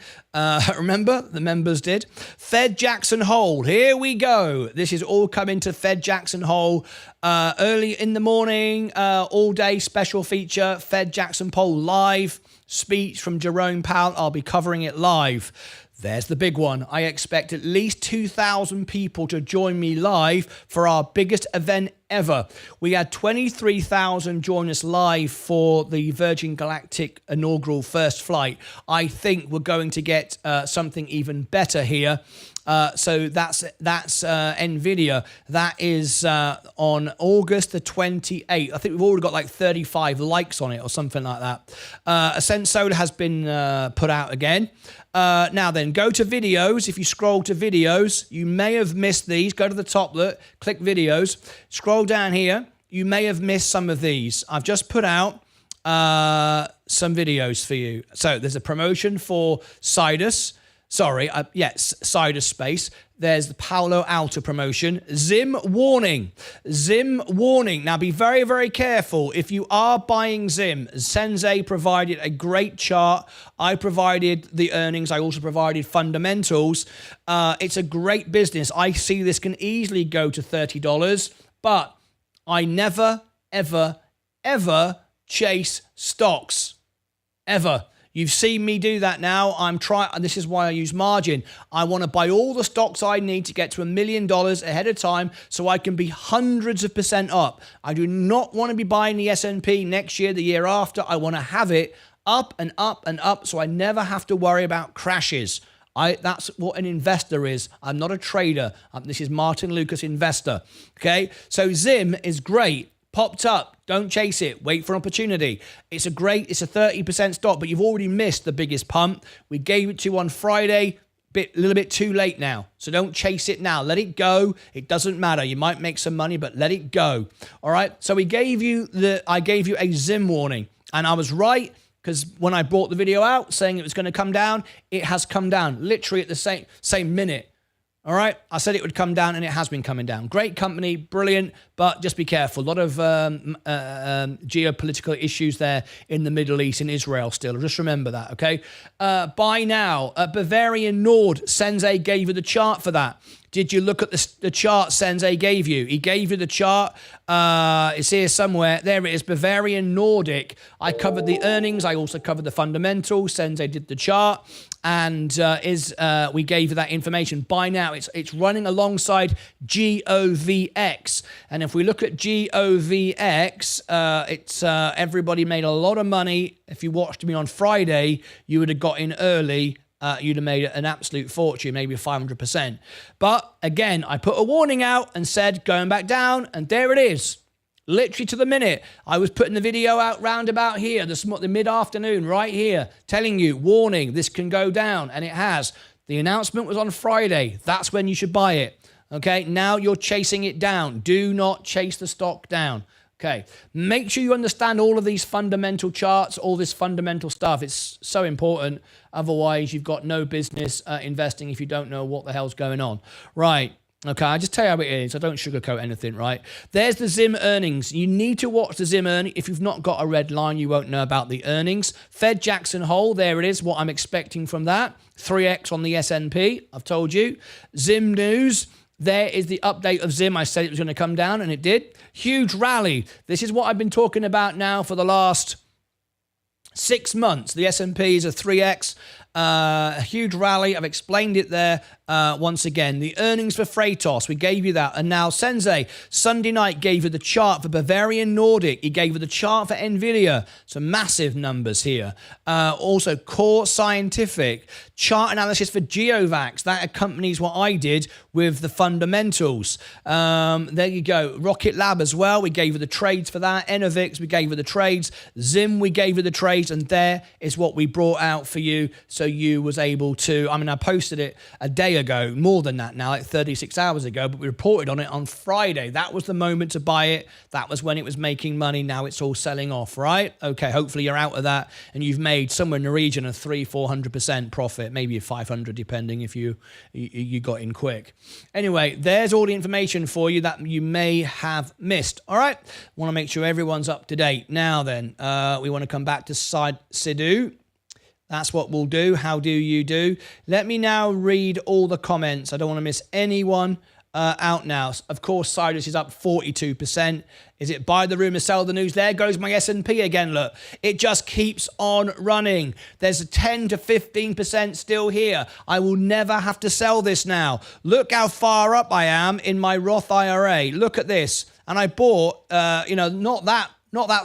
Remember, the members did. Fed Jackson Hole. Here we go. This is all coming to Fed Jackson Hole. Early in the morning, all day special feature. Fed Jackson Hole live. Speech from Jerome Powell. I'll be covering it live. There's the big one. I expect at least 2,000 people to join me live for our biggest event ever. We had 23,000 join us live for the Virgin Galactic inaugural first flight. I think we're going to get something even better here. So that's NVIDIA. That is on August the 28th. I think we've already got like 35 likes on it or something like that. Ascent Solar has been put out again. Now then, go to videos. If you scroll to videos, you may have missed these. Go to the top, look, click videos. Scroll down here. You may have missed some of these. I've just put out some videos for you. So there's a promotion for Sidus. Sorry, yes, Sidus Space. There's the Palo Alto promotion. Zim warning. Zim warning. Now be very, very careful. If you are buying Zim, Sensei provided a great chart. I provided the earnings. I also provided fundamentals. It's a great business. I see this can easily go to $30, but I never, ever, ever chase stocks. Ever. You've seen me do that now. This is why I use margin. I want to buy all the stocks I need to get to $1 million ahead of time so I can be hundreds of % up. I do not want to be buying the S&P next year, the year after. I want to have it up and up and up so I never have to worry about crashes. That's what an investor is. I'm not a trader. This is Martyn Lucas Investor. Okay, so Zim is great. Popped up. Don't chase it. Wait for an opportunity. It's a 30% stock, but you've already missed the biggest pump. We gave it to you on Friday. A little bit too late now. So don't chase it now. Let it go. It doesn't matter. You might make some money, but let it go. All right. So I gave you a Zim warning, and I was right because when I brought the video out saying it was going to come down, it has come down literally at the same minute. All right, I said it would come down, and it has been coming down. Great company, brilliant, but just be careful. A lot of geopolitical issues there in the Middle East, in Israel still. Just remember that, okay? Buy now. Bavarian Nord, Sensei gave you the chart for that. Did you look at the chart Sensei gave you? He gave you the chart. It's here somewhere. There it is, Bavarian Nordic. I covered the earnings. I also covered the fundamentals. Sensei did the chart. And we gave you that information. Buy now. It's running alongside GOVX. And if we look at GOVX, everybody made a lot of money. If you watched me on Friday, you would have got in early. You'd have made an absolute fortune, maybe 500%. But again, I put a warning out and said, going back down, and there it is. Literally to the minute. I was putting the video out round about here, the mid-afternoon, right here, telling you, warning, this can go down, and it has. The announcement was on Friday. That's when you should buy it. Okay, now you're chasing it down. Do not chase the stock down. Okay, make sure you understand all of these fundamental charts, all this fundamental stuff. It's so important. Otherwise, you've got no business investing if you don't know what the hell's going on. Right. Okay, I just tell you how it is. I don't sugarcoat anything, right? There's the Zim earnings. You need to watch the Zim earnings. If you've not got a red line, you won't know about the earnings. Fed Jackson Hole, there it is, what I'm expecting from that. 3x on the S&P, I've told you. Zim News. There is the update of Zim. I said it was going to come down, and it did. Huge rally. This is what I've been talking about now for the last 6 months. The S&P is a 3x. A huge rally. I've explained it there once again. The earnings for Freightos, we gave you that. And now Sensei, Sunday night, gave you the chart for Bavarian Nordic. He gave you the chart for NVIDIA. Some massive numbers here. Also, Core Scientific. Chart analysis for GeoVax. That accompanies what I did with the fundamentals. There you go. Rocket Lab as well. We gave you the trades for that. Enovix, we gave you the trades. Zim, we gave you the trades. And there is what we brought out for you. So you was able to, I posted it a day ago, more than that now, like 36 hours ago, but we reported on it on Friday. That was the moment to buy it. That was when it was making money. Now it's all selling off, right? Okay, hopefully you're out of that and you've made somewhere in the region of 300-400% profit, maybe 500 depending if you got in quick. Anyway, there's all the information for you that you may have missed. All right, want to make sure everyone's up to date. Now then, we want to come back to Sidhu. That's what we'll do. How do you do? Let me now read all the comments. I don't want to miss anyone out now. Of course, Cyrus is up 42%. Is it buy the rumor, sell the news? There goes my S&P again, look. It just keeps on running. There's a 10 to 15% still here. I will never have to sell this now. Look how far up I am in my Roth IRA. Look at this. And I bought, not that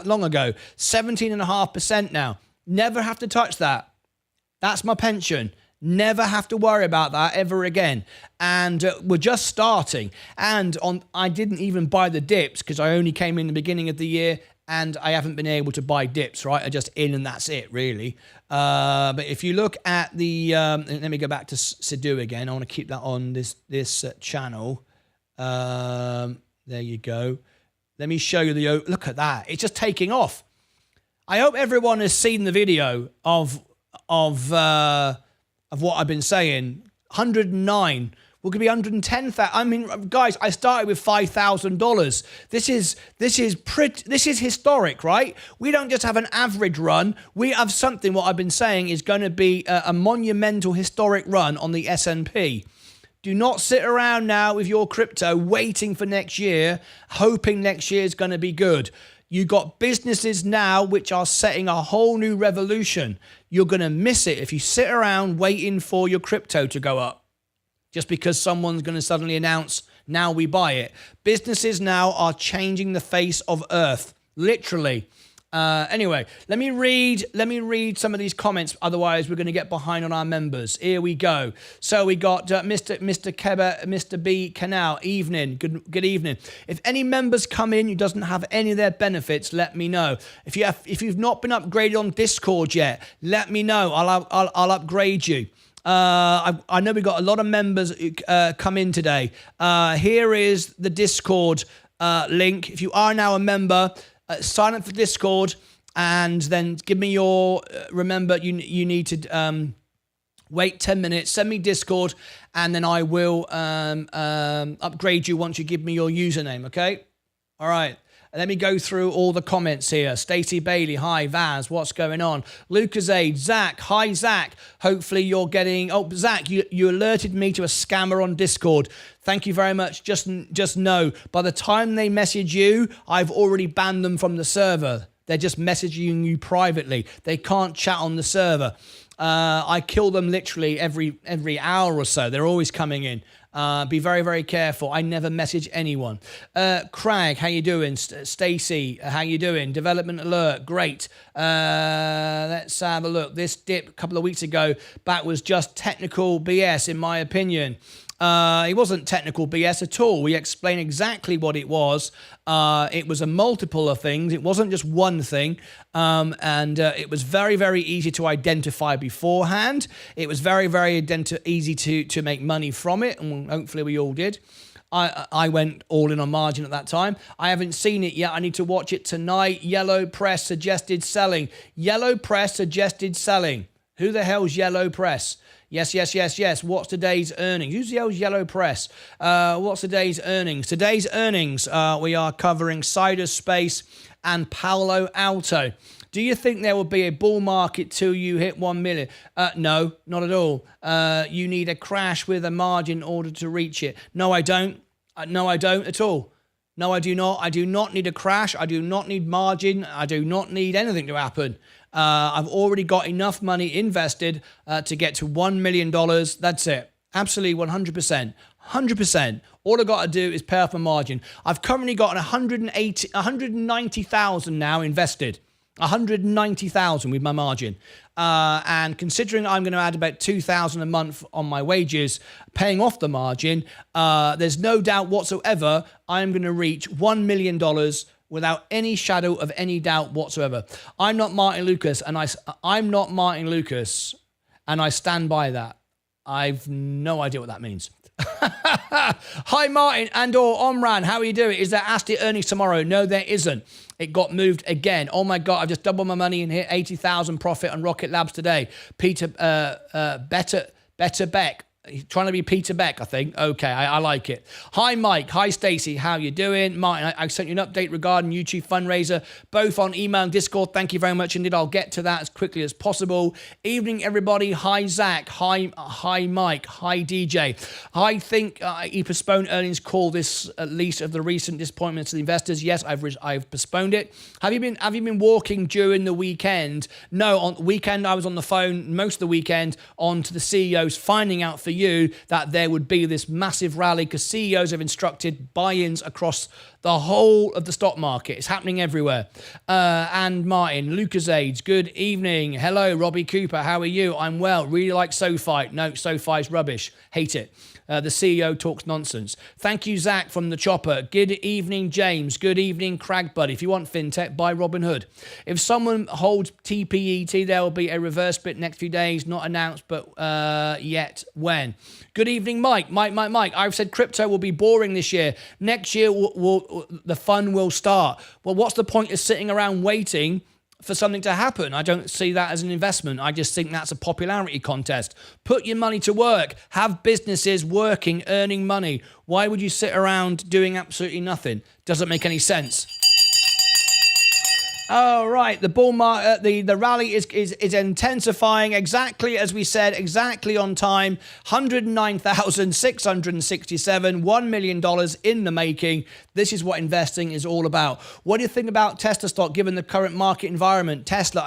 long ago, 17.5% now. Never have to touch that. That's my pension. Never have to worry about that ever again. And we're just starting. And I didn't even buy the dips because I only came in the beginning of the year and I haven't been able to buy dips, right? I just in and that's it, really. But if you look at the, let me go back to Sidhu again. I want to keep that on this channel. There you go. Let me show you look at that. It's just taking off. I hope everyone has seen the video of what I've been saying. 109. We're going to be 110,000. Guys, I started with $5,000. This is historic, right? We don't just have an average run. We have something, what I've been saying, is going to be a monumental historic run on the S&P. Do not sit around now with your crypto waiting for next year, hoping next year is going to be good. You got businesses now which are setting a whole new revolution. You're going to miss it if you sit around waiting for your crypto to go up. Just because someone's going to suddenly announce, now we buy it. Businesses now are changing the face of Earth, literally. Anyway, let me read some of these comments. Otherwise, we're going to get behind on our members. Here we go. So we got Mr. Keba, Mr. B. Canal. Evening. Good evening. If any members come in who doesn't have any of their benefits, let me know. If you've not been upgraded on Discord yet, let me know. I'll upgrade you. I know we got a lot of members come in today. Here is the Discord link. If you are now a member, sign up for Discord and then give me your, remember you need to wait 10 minutes, send me Discord, and then I will upgrade you once you give me your username, okay? All right. Let me go through all the comments here. Stacey Bailey, hi. Vaz, what's going on? Lucas Aid, Zach, hi, Zach. Hopefully you're getting... Oh, Zach, you alerted me to a scammer on Discord. Thank you very much. Just know, by the time they message you, I've already banned them from the server. They're just messaging you privately. They can't chat on the server. I kill them literally every hour or so. They're always coming in. Be very, very careful. I never message anyone. Craig, how you doing? Stacy, how you doing? Development alert, great. Let's have a look. This dip a couple of weeks ago back was just technical BS, in my opinion. It wasn't technical BS at all. We explained exactly what it was. It was a multiple of things. It wasn't just one thing. And it was very, very easy to identify beforehand. It was very, very easy to make money from it. And hopefully we all did. I went all in on margin at that time. I haven't seen it yet. I need to watch it tonight. Yellow Press suggested selling. Yellow Press suggested selling. Who the hell's Yellow Press? Yes. What's today's earnings? Who's the old Yellow Press? What's today's earnings? Today's earnings, we are covering Cyberspace and Palo Alto. Do you think there will be a bull market till you hit 1 million? No, not at all. You need a crash with a margin in order to reach it. No, I don't. No, I don't at all. No, I do not. I do not need a crash. I do not need margin. I do not need anything to happen. I've already got enough money invested to get to $1 million. That's it. Absolutely 100%. 100%. All I've got to do is pay off my margin. I've currently got 190,000 now invested. 190,000 with my margin. And considering I'm going to add about 2,000 a month on my wages, paying off the margin, there's no doubt whatsoever I'm going to reach $1 million without any shadow of any doubt whatsoever. I'm not Martyn Lucas, and I'm not Martyn Lucas, and I stand by that. I've no idea what that means. Hi, Martin and/or Omran. How are you doing? Is there Asti earnings tomorrow? No, there isn't. It got moved again. Oh my God! I've just doubled my money and hit 80,000 profit on Rocket Labs today. Peter, Better Beck. He's trying to be Peter Beck, I think. Okay, I like it. Hi, Mike. Hi, Stacey. How you doing? Martin, I sent you an update regarding YouTube fundraiser, both on email and Discord. Thank you very much indeed. I'll get to that as quickly as possible. Evening, everybody. Hi, Zach. Hi, Mike. Hi, DJ. I think he postponed earnings call this at least of the recent disappointments to the investors. Yes, I've postponed it. Have you been walking during the weekend? No, on the weekend I was on the phone most of the weekend on to the CEOs, finding out for you that there would be this massive rally because CEOs have instructed buy-ins across the whole of the stock market. It's happening everywhere. And Martin, Lucas Aids, good evening. Hello, Robbie Cooper. How are you? I'm well. Really like SoFi. No, SoFi's rubbish. Hate it. The CEO talks nonsense. Thank you, Zach from the Chopper. Good evening, James. Good evening, Crag Buddy. If you want fintech, buy Robinhood. If someone holds TPET, there will be a reverse split next few days. Not announced, but yet when. Good evening, Mike. Mike. I've said crypto will be boring this year. Next year, the fun will start. Well, what's the point of sitting around waiting for something to happen? I don't see that as an investment. I just think that's a popularity contest. Put your money to work. Have businesses working, earning money. Why would you sit around doing absolutely nothing? Doesn't make any sense. All right, the bull market, the rally is intensifying exactly as we said, exactly on time. 109,667, $1 million in the making. This is what investing is all about. What do you think about Tesla stock given the current market environment? Tesla,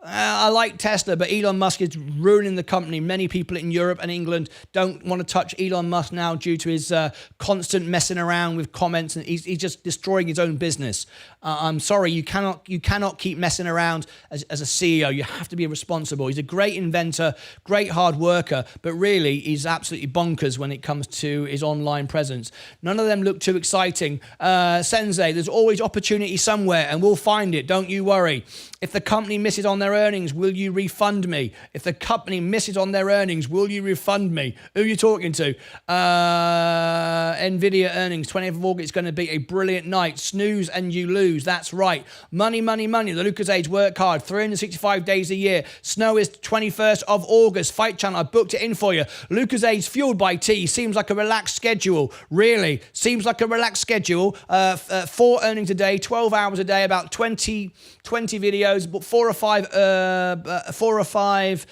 I like Tesla, but Elon Musk is ruining the company. Many people in Europe and England don't want to touch Elon Musk now due to his constant messing around with comments, and he's just destroying his own business. I'm sorry, you cannot keep messing around as a CEO. You have to be responsible. He's a great inventor, great hard worker, but really he's absolutely bonkers when it comes to his online presence. None of them look too exciting. Sensei, there's always opportunity somewhere, and we'll find it. Don't you worry. If the company misses on their their earnings, will you refund me? If the company misses on their earnings, will you refund me? Who are you talking to? Nvidia earnings, 20th of August, is going to be a brilliant night. Snooze and you lose. That's right. Money, money, money. The Lucas Age work hard. 365 days a year. Snow is 21st of August. Fight Channel, I booked it in for you. Lucas Age fueled by tea. Seems like a relaxed schedule. Really. Seems like a relaxed schedule. 4 earnings a day, 12 hours a day, about 20 videos, but 4 or 5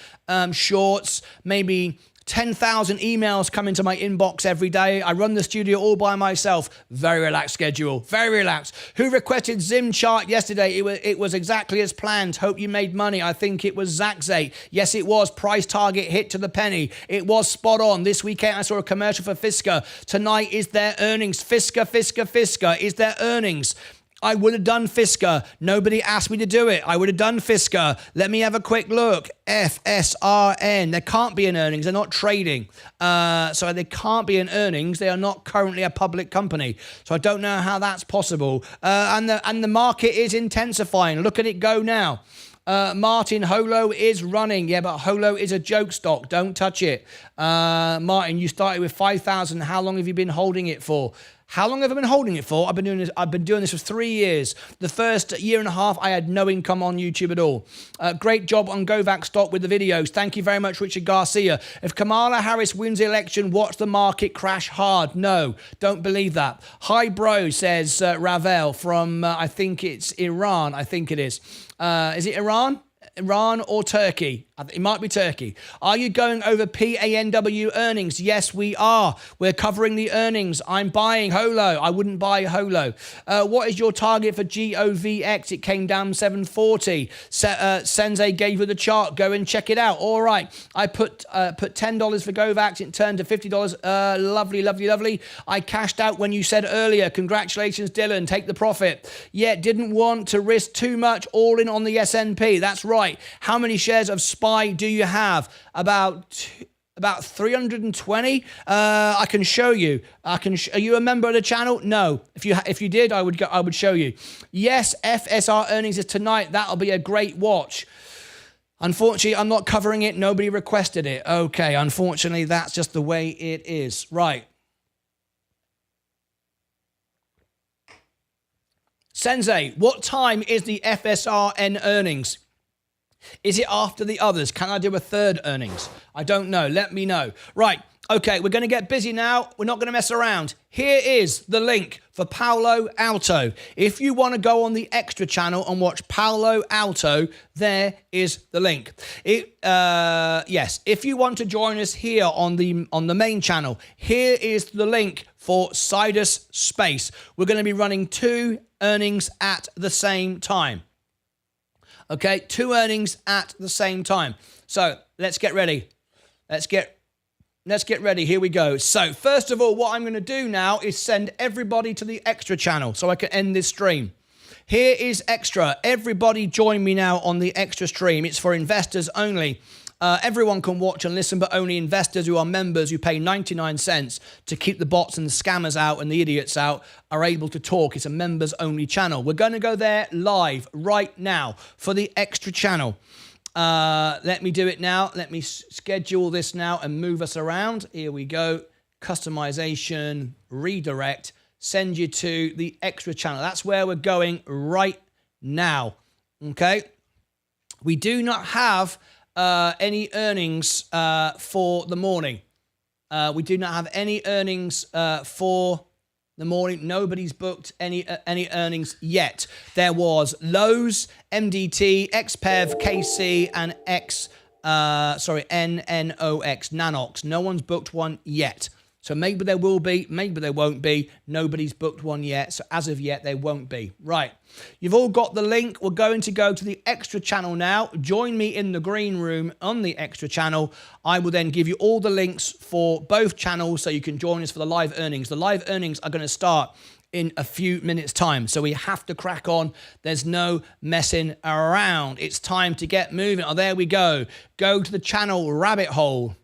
shorts, maybe 10,000 emails come into my inbox every day. I run the studio all by myself. Very relaxed schedule. Very relaxed. Who requested Zim chart yesterday? It was exactly as planned. Hope you made money. I think it was Zaxay. Yes, it was. Price target hit to the penny. It was spot on. This weekend I saw a commercial for Fisker. Tonight is their earnings. Fisker is their earnings. I would have done Fisker. Nobody asked me to do it. I would have done Fisker. Let me have a quick look. FSRN. There can't be an earnings. They're not trading. So they can't be an earnings. They are not currently a public company. So I don't know how that's possible. And the market is intensifying. Look at it go now. Martyn, Holo is running. Yeah, but Holo is a joke stock. Don't touch it. Martyn, you started with 5,000. How long have you been holding it for? How long have I been holding it for? I've been doing this for 3 years. The first year and a half, I had no income on YouTube at all. Great job on Govac stock with the videos. Thank you very much, Richard Garcia. If Kamala Harris wins the election, watch the market crash hard. No, don't believe that. Hi, bro, says Ravel from, I think it's Iran. I think it is. Is it Iran? Iran or Turkey? It might be Turkey. Are you going over PANW earnings? Yes, we are. We're covering the earnings. I'm buying Holo. I wouldn't buy Holo. What is your target for GOVX? It came down 740. Sensei gave you the chart. Go and check it out. All right. I put $10 for Govax. It turned to $50. Lovely, lovely, lovely. I cashed out when you said earlier. Congratulations, Dylan. Take the profit. Yeah, didn't want to risk too much. All in on the S&P. That's right. How many shares of SPY do you have? About 320. I can show you. Are you a member of the channel? No. If you did, I would show you. Yes, FSR earnings is tonight. That'll be a great watch. Unfortunately, I'm not covering it. Nobody requested it. Okay, unfortunately, that's just the way it is. Right. Sensei, what time is the FSRN earnings? Is it after the others? Can I do a third earnings? I don't know. Let me know. Right. Okay, we're going to get busy now. We're not going to mess around. Here is the link for Palo Alto. If you want to go on the extra channel and watch Palo Alto, there is the link. Yes, if you want to join us here on the main channel, here is the link for Sidus Space. We're going to be running 2 earnings at the same time. Okay, 2 earnings at the same time. So let's get ready. Let's get ready. Here we go. So first of all, what I'm going to do now is send everybody to the extra channel so I can end this stream. Here is extra. Everybody join me now on the extra stream. It's for investors only. Everyone can watch and listen, but only investors who are members who pay 99 cents to keep the bots and the scammers out and the idiots out are able to talk. It's a members only channel. We're going to go there live right now for the extra channel. Let me do it now. Let me schedule this now and move us around. Here we go. Customization, redirect, send you to the extra channel. That's where we're going right now. Okay. We do not have any earnings for the morning. We do not have any earnings for the morning. Nobody's booked any earnings yet. There was Lowe's, MDT, XPEV, KC, and NNOX, Nanox. No one's booked one yet. So maybe there will be, maybe there won't be. Nobody's booked one yet. So as of yet, there won't be. Right. You've all got the link. We're going to go to the extra channel now. Join me in the green room on the extra channel. I will then give you all the links for both channels so you can join us for the live earnings. The live earnings are going to start in a few minutes time. So we have to crack on. There's no messing around. It's time to get moving. Oh, there we go. Go to the channel rabbit hole.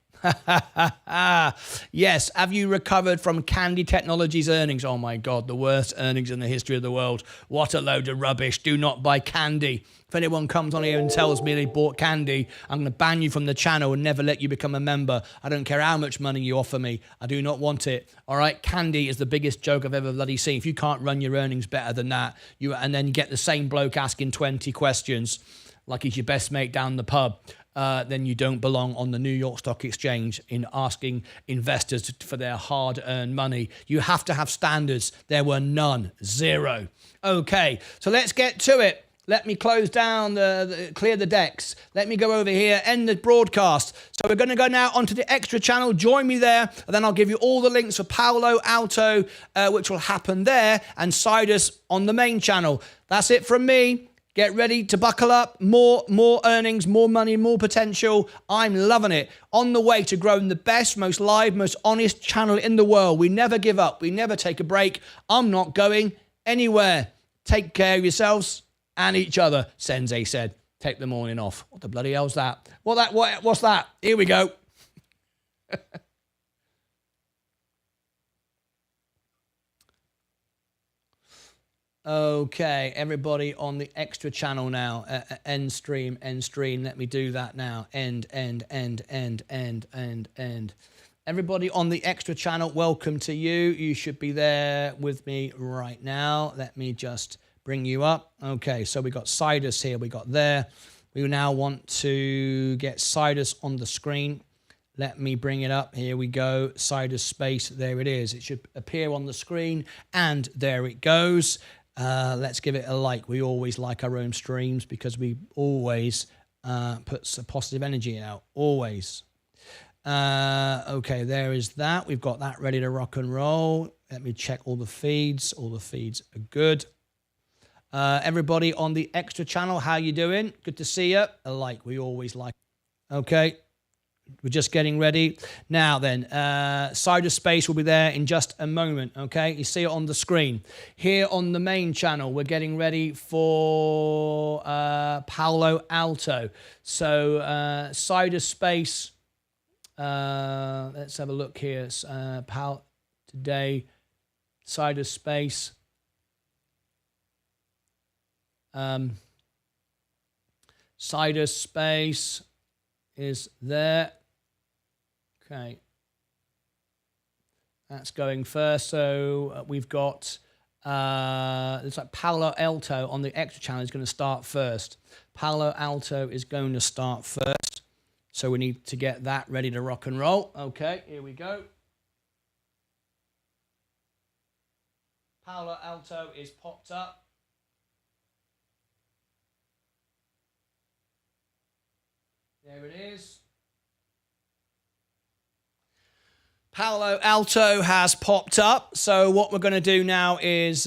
Yes. Have you recovered from Candy Technologies earnings? Oh my God, the worst earnings in the history of the world. What a load of rubbish. Do not buy Candy. If anyone comes on here and tells me they bought Candy, I'm going to ban you from the channel and never let you become a member. I don't care how much money you offer me. I do not want it. All right. Candy is the biggest joke I've ever bloody seen. If you can't run your earnings better than that, and then you get the same bloke asking 20 questions like he's your best mate down the pub, then you don't belong on the New York Stock Exchange in asking investors for their hard-earned money. You have to have standards. There were none. Zero. Okay, so let's get to it. Let me close down, clear the decks. Let me go over here, end the broadcast. So we're going to go now onto the extra channel. Join me there, and then I'll give you all the links for Palo Alto, which will happen there, and Sidus on the main channel. That's it from me. Get ready to buckle up. More earnings, more money, more potential. I'm loving it. On the way to growing the best, most live, most honest channel in the world. We never give up. We never take a break. I'm not going anywhere. Take care of yourselves and each other, Sensei said. Take the morning off. What the bloody hell's that? What's that? Here we go. Okay, everybody on the extra channel now. End stream. Let me do that now. End. Everybody on the extra channel, welcome to you. You should be there with me right now. Let me just bring you up. Okay, so we got Sidus here. We got there. We now want to get Sidus on the screen. Let me bring it up. Here we go. Sidus space. There it is. It should appear on the screen. And there it goes. Let's give it a like. We always like our own streams because we always put some positive energy out. Always. Okay, there is that. We've got that ready to rock and roll. Let me check all the feeds. All the feeds are good. Everybody on the extra channel, how you doing? Good to see you. A like. We always like. Okay. We're just getting ready. Now then, Sidus Space will be there in just a moment, okay? You see it on the screen. Here on the main channel, we're getting ready for Palo Alto. So Sidus Space, let's have a look here. Today, Sidus Space. Sidus Space is there. Okay. That's going first. So we've got, it's like Palo Alto on the extra channel is going to start first. Palo Alto is going to start first. So we need to get that ready to rock and roll. Okay, here we go. Palo Alto is popped up. There it is. Palo Alto has popped up. So what we're going to do now is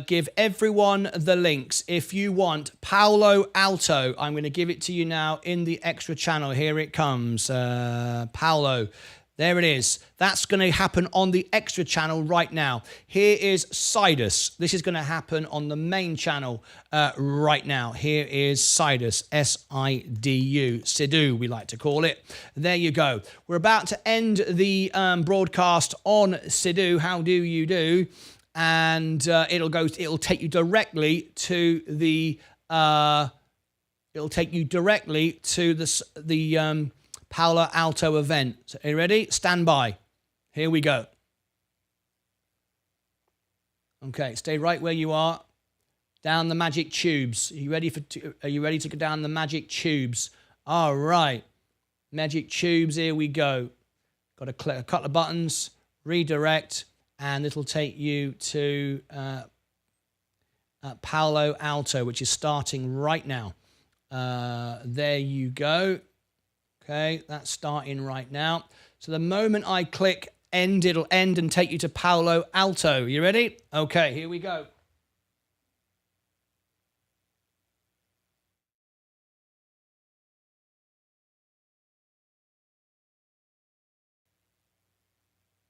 give everyone the links. If you want Palo Alto, I'm going to give it to you now in the extra channel. Here it comes. Palo. There it is. That's going to happen on the extra channel right now. Here is Sidus. This is going to happen on the main channel right now. Here is Sidus, S-I-D-U, Sidu, we like to call it. There you go. We're about to end the broadcast on Sidu. How do you do? And it'll take you directly to the Palo Alto event. So, are you ready? Stand by. Here we go. Okay, stay right where you are. Down the magic tubes. Are you ready to go down the magic tubes? All right. Magic tubes, here we go. Got to click a couple of buttons, redirect, and it'll take you to Palo Alto, which is starting right now. There you go. Okay, that's starting right now. So the moment I click end, it'll end and take you to Palo Alto. You ready? Okay, here we go.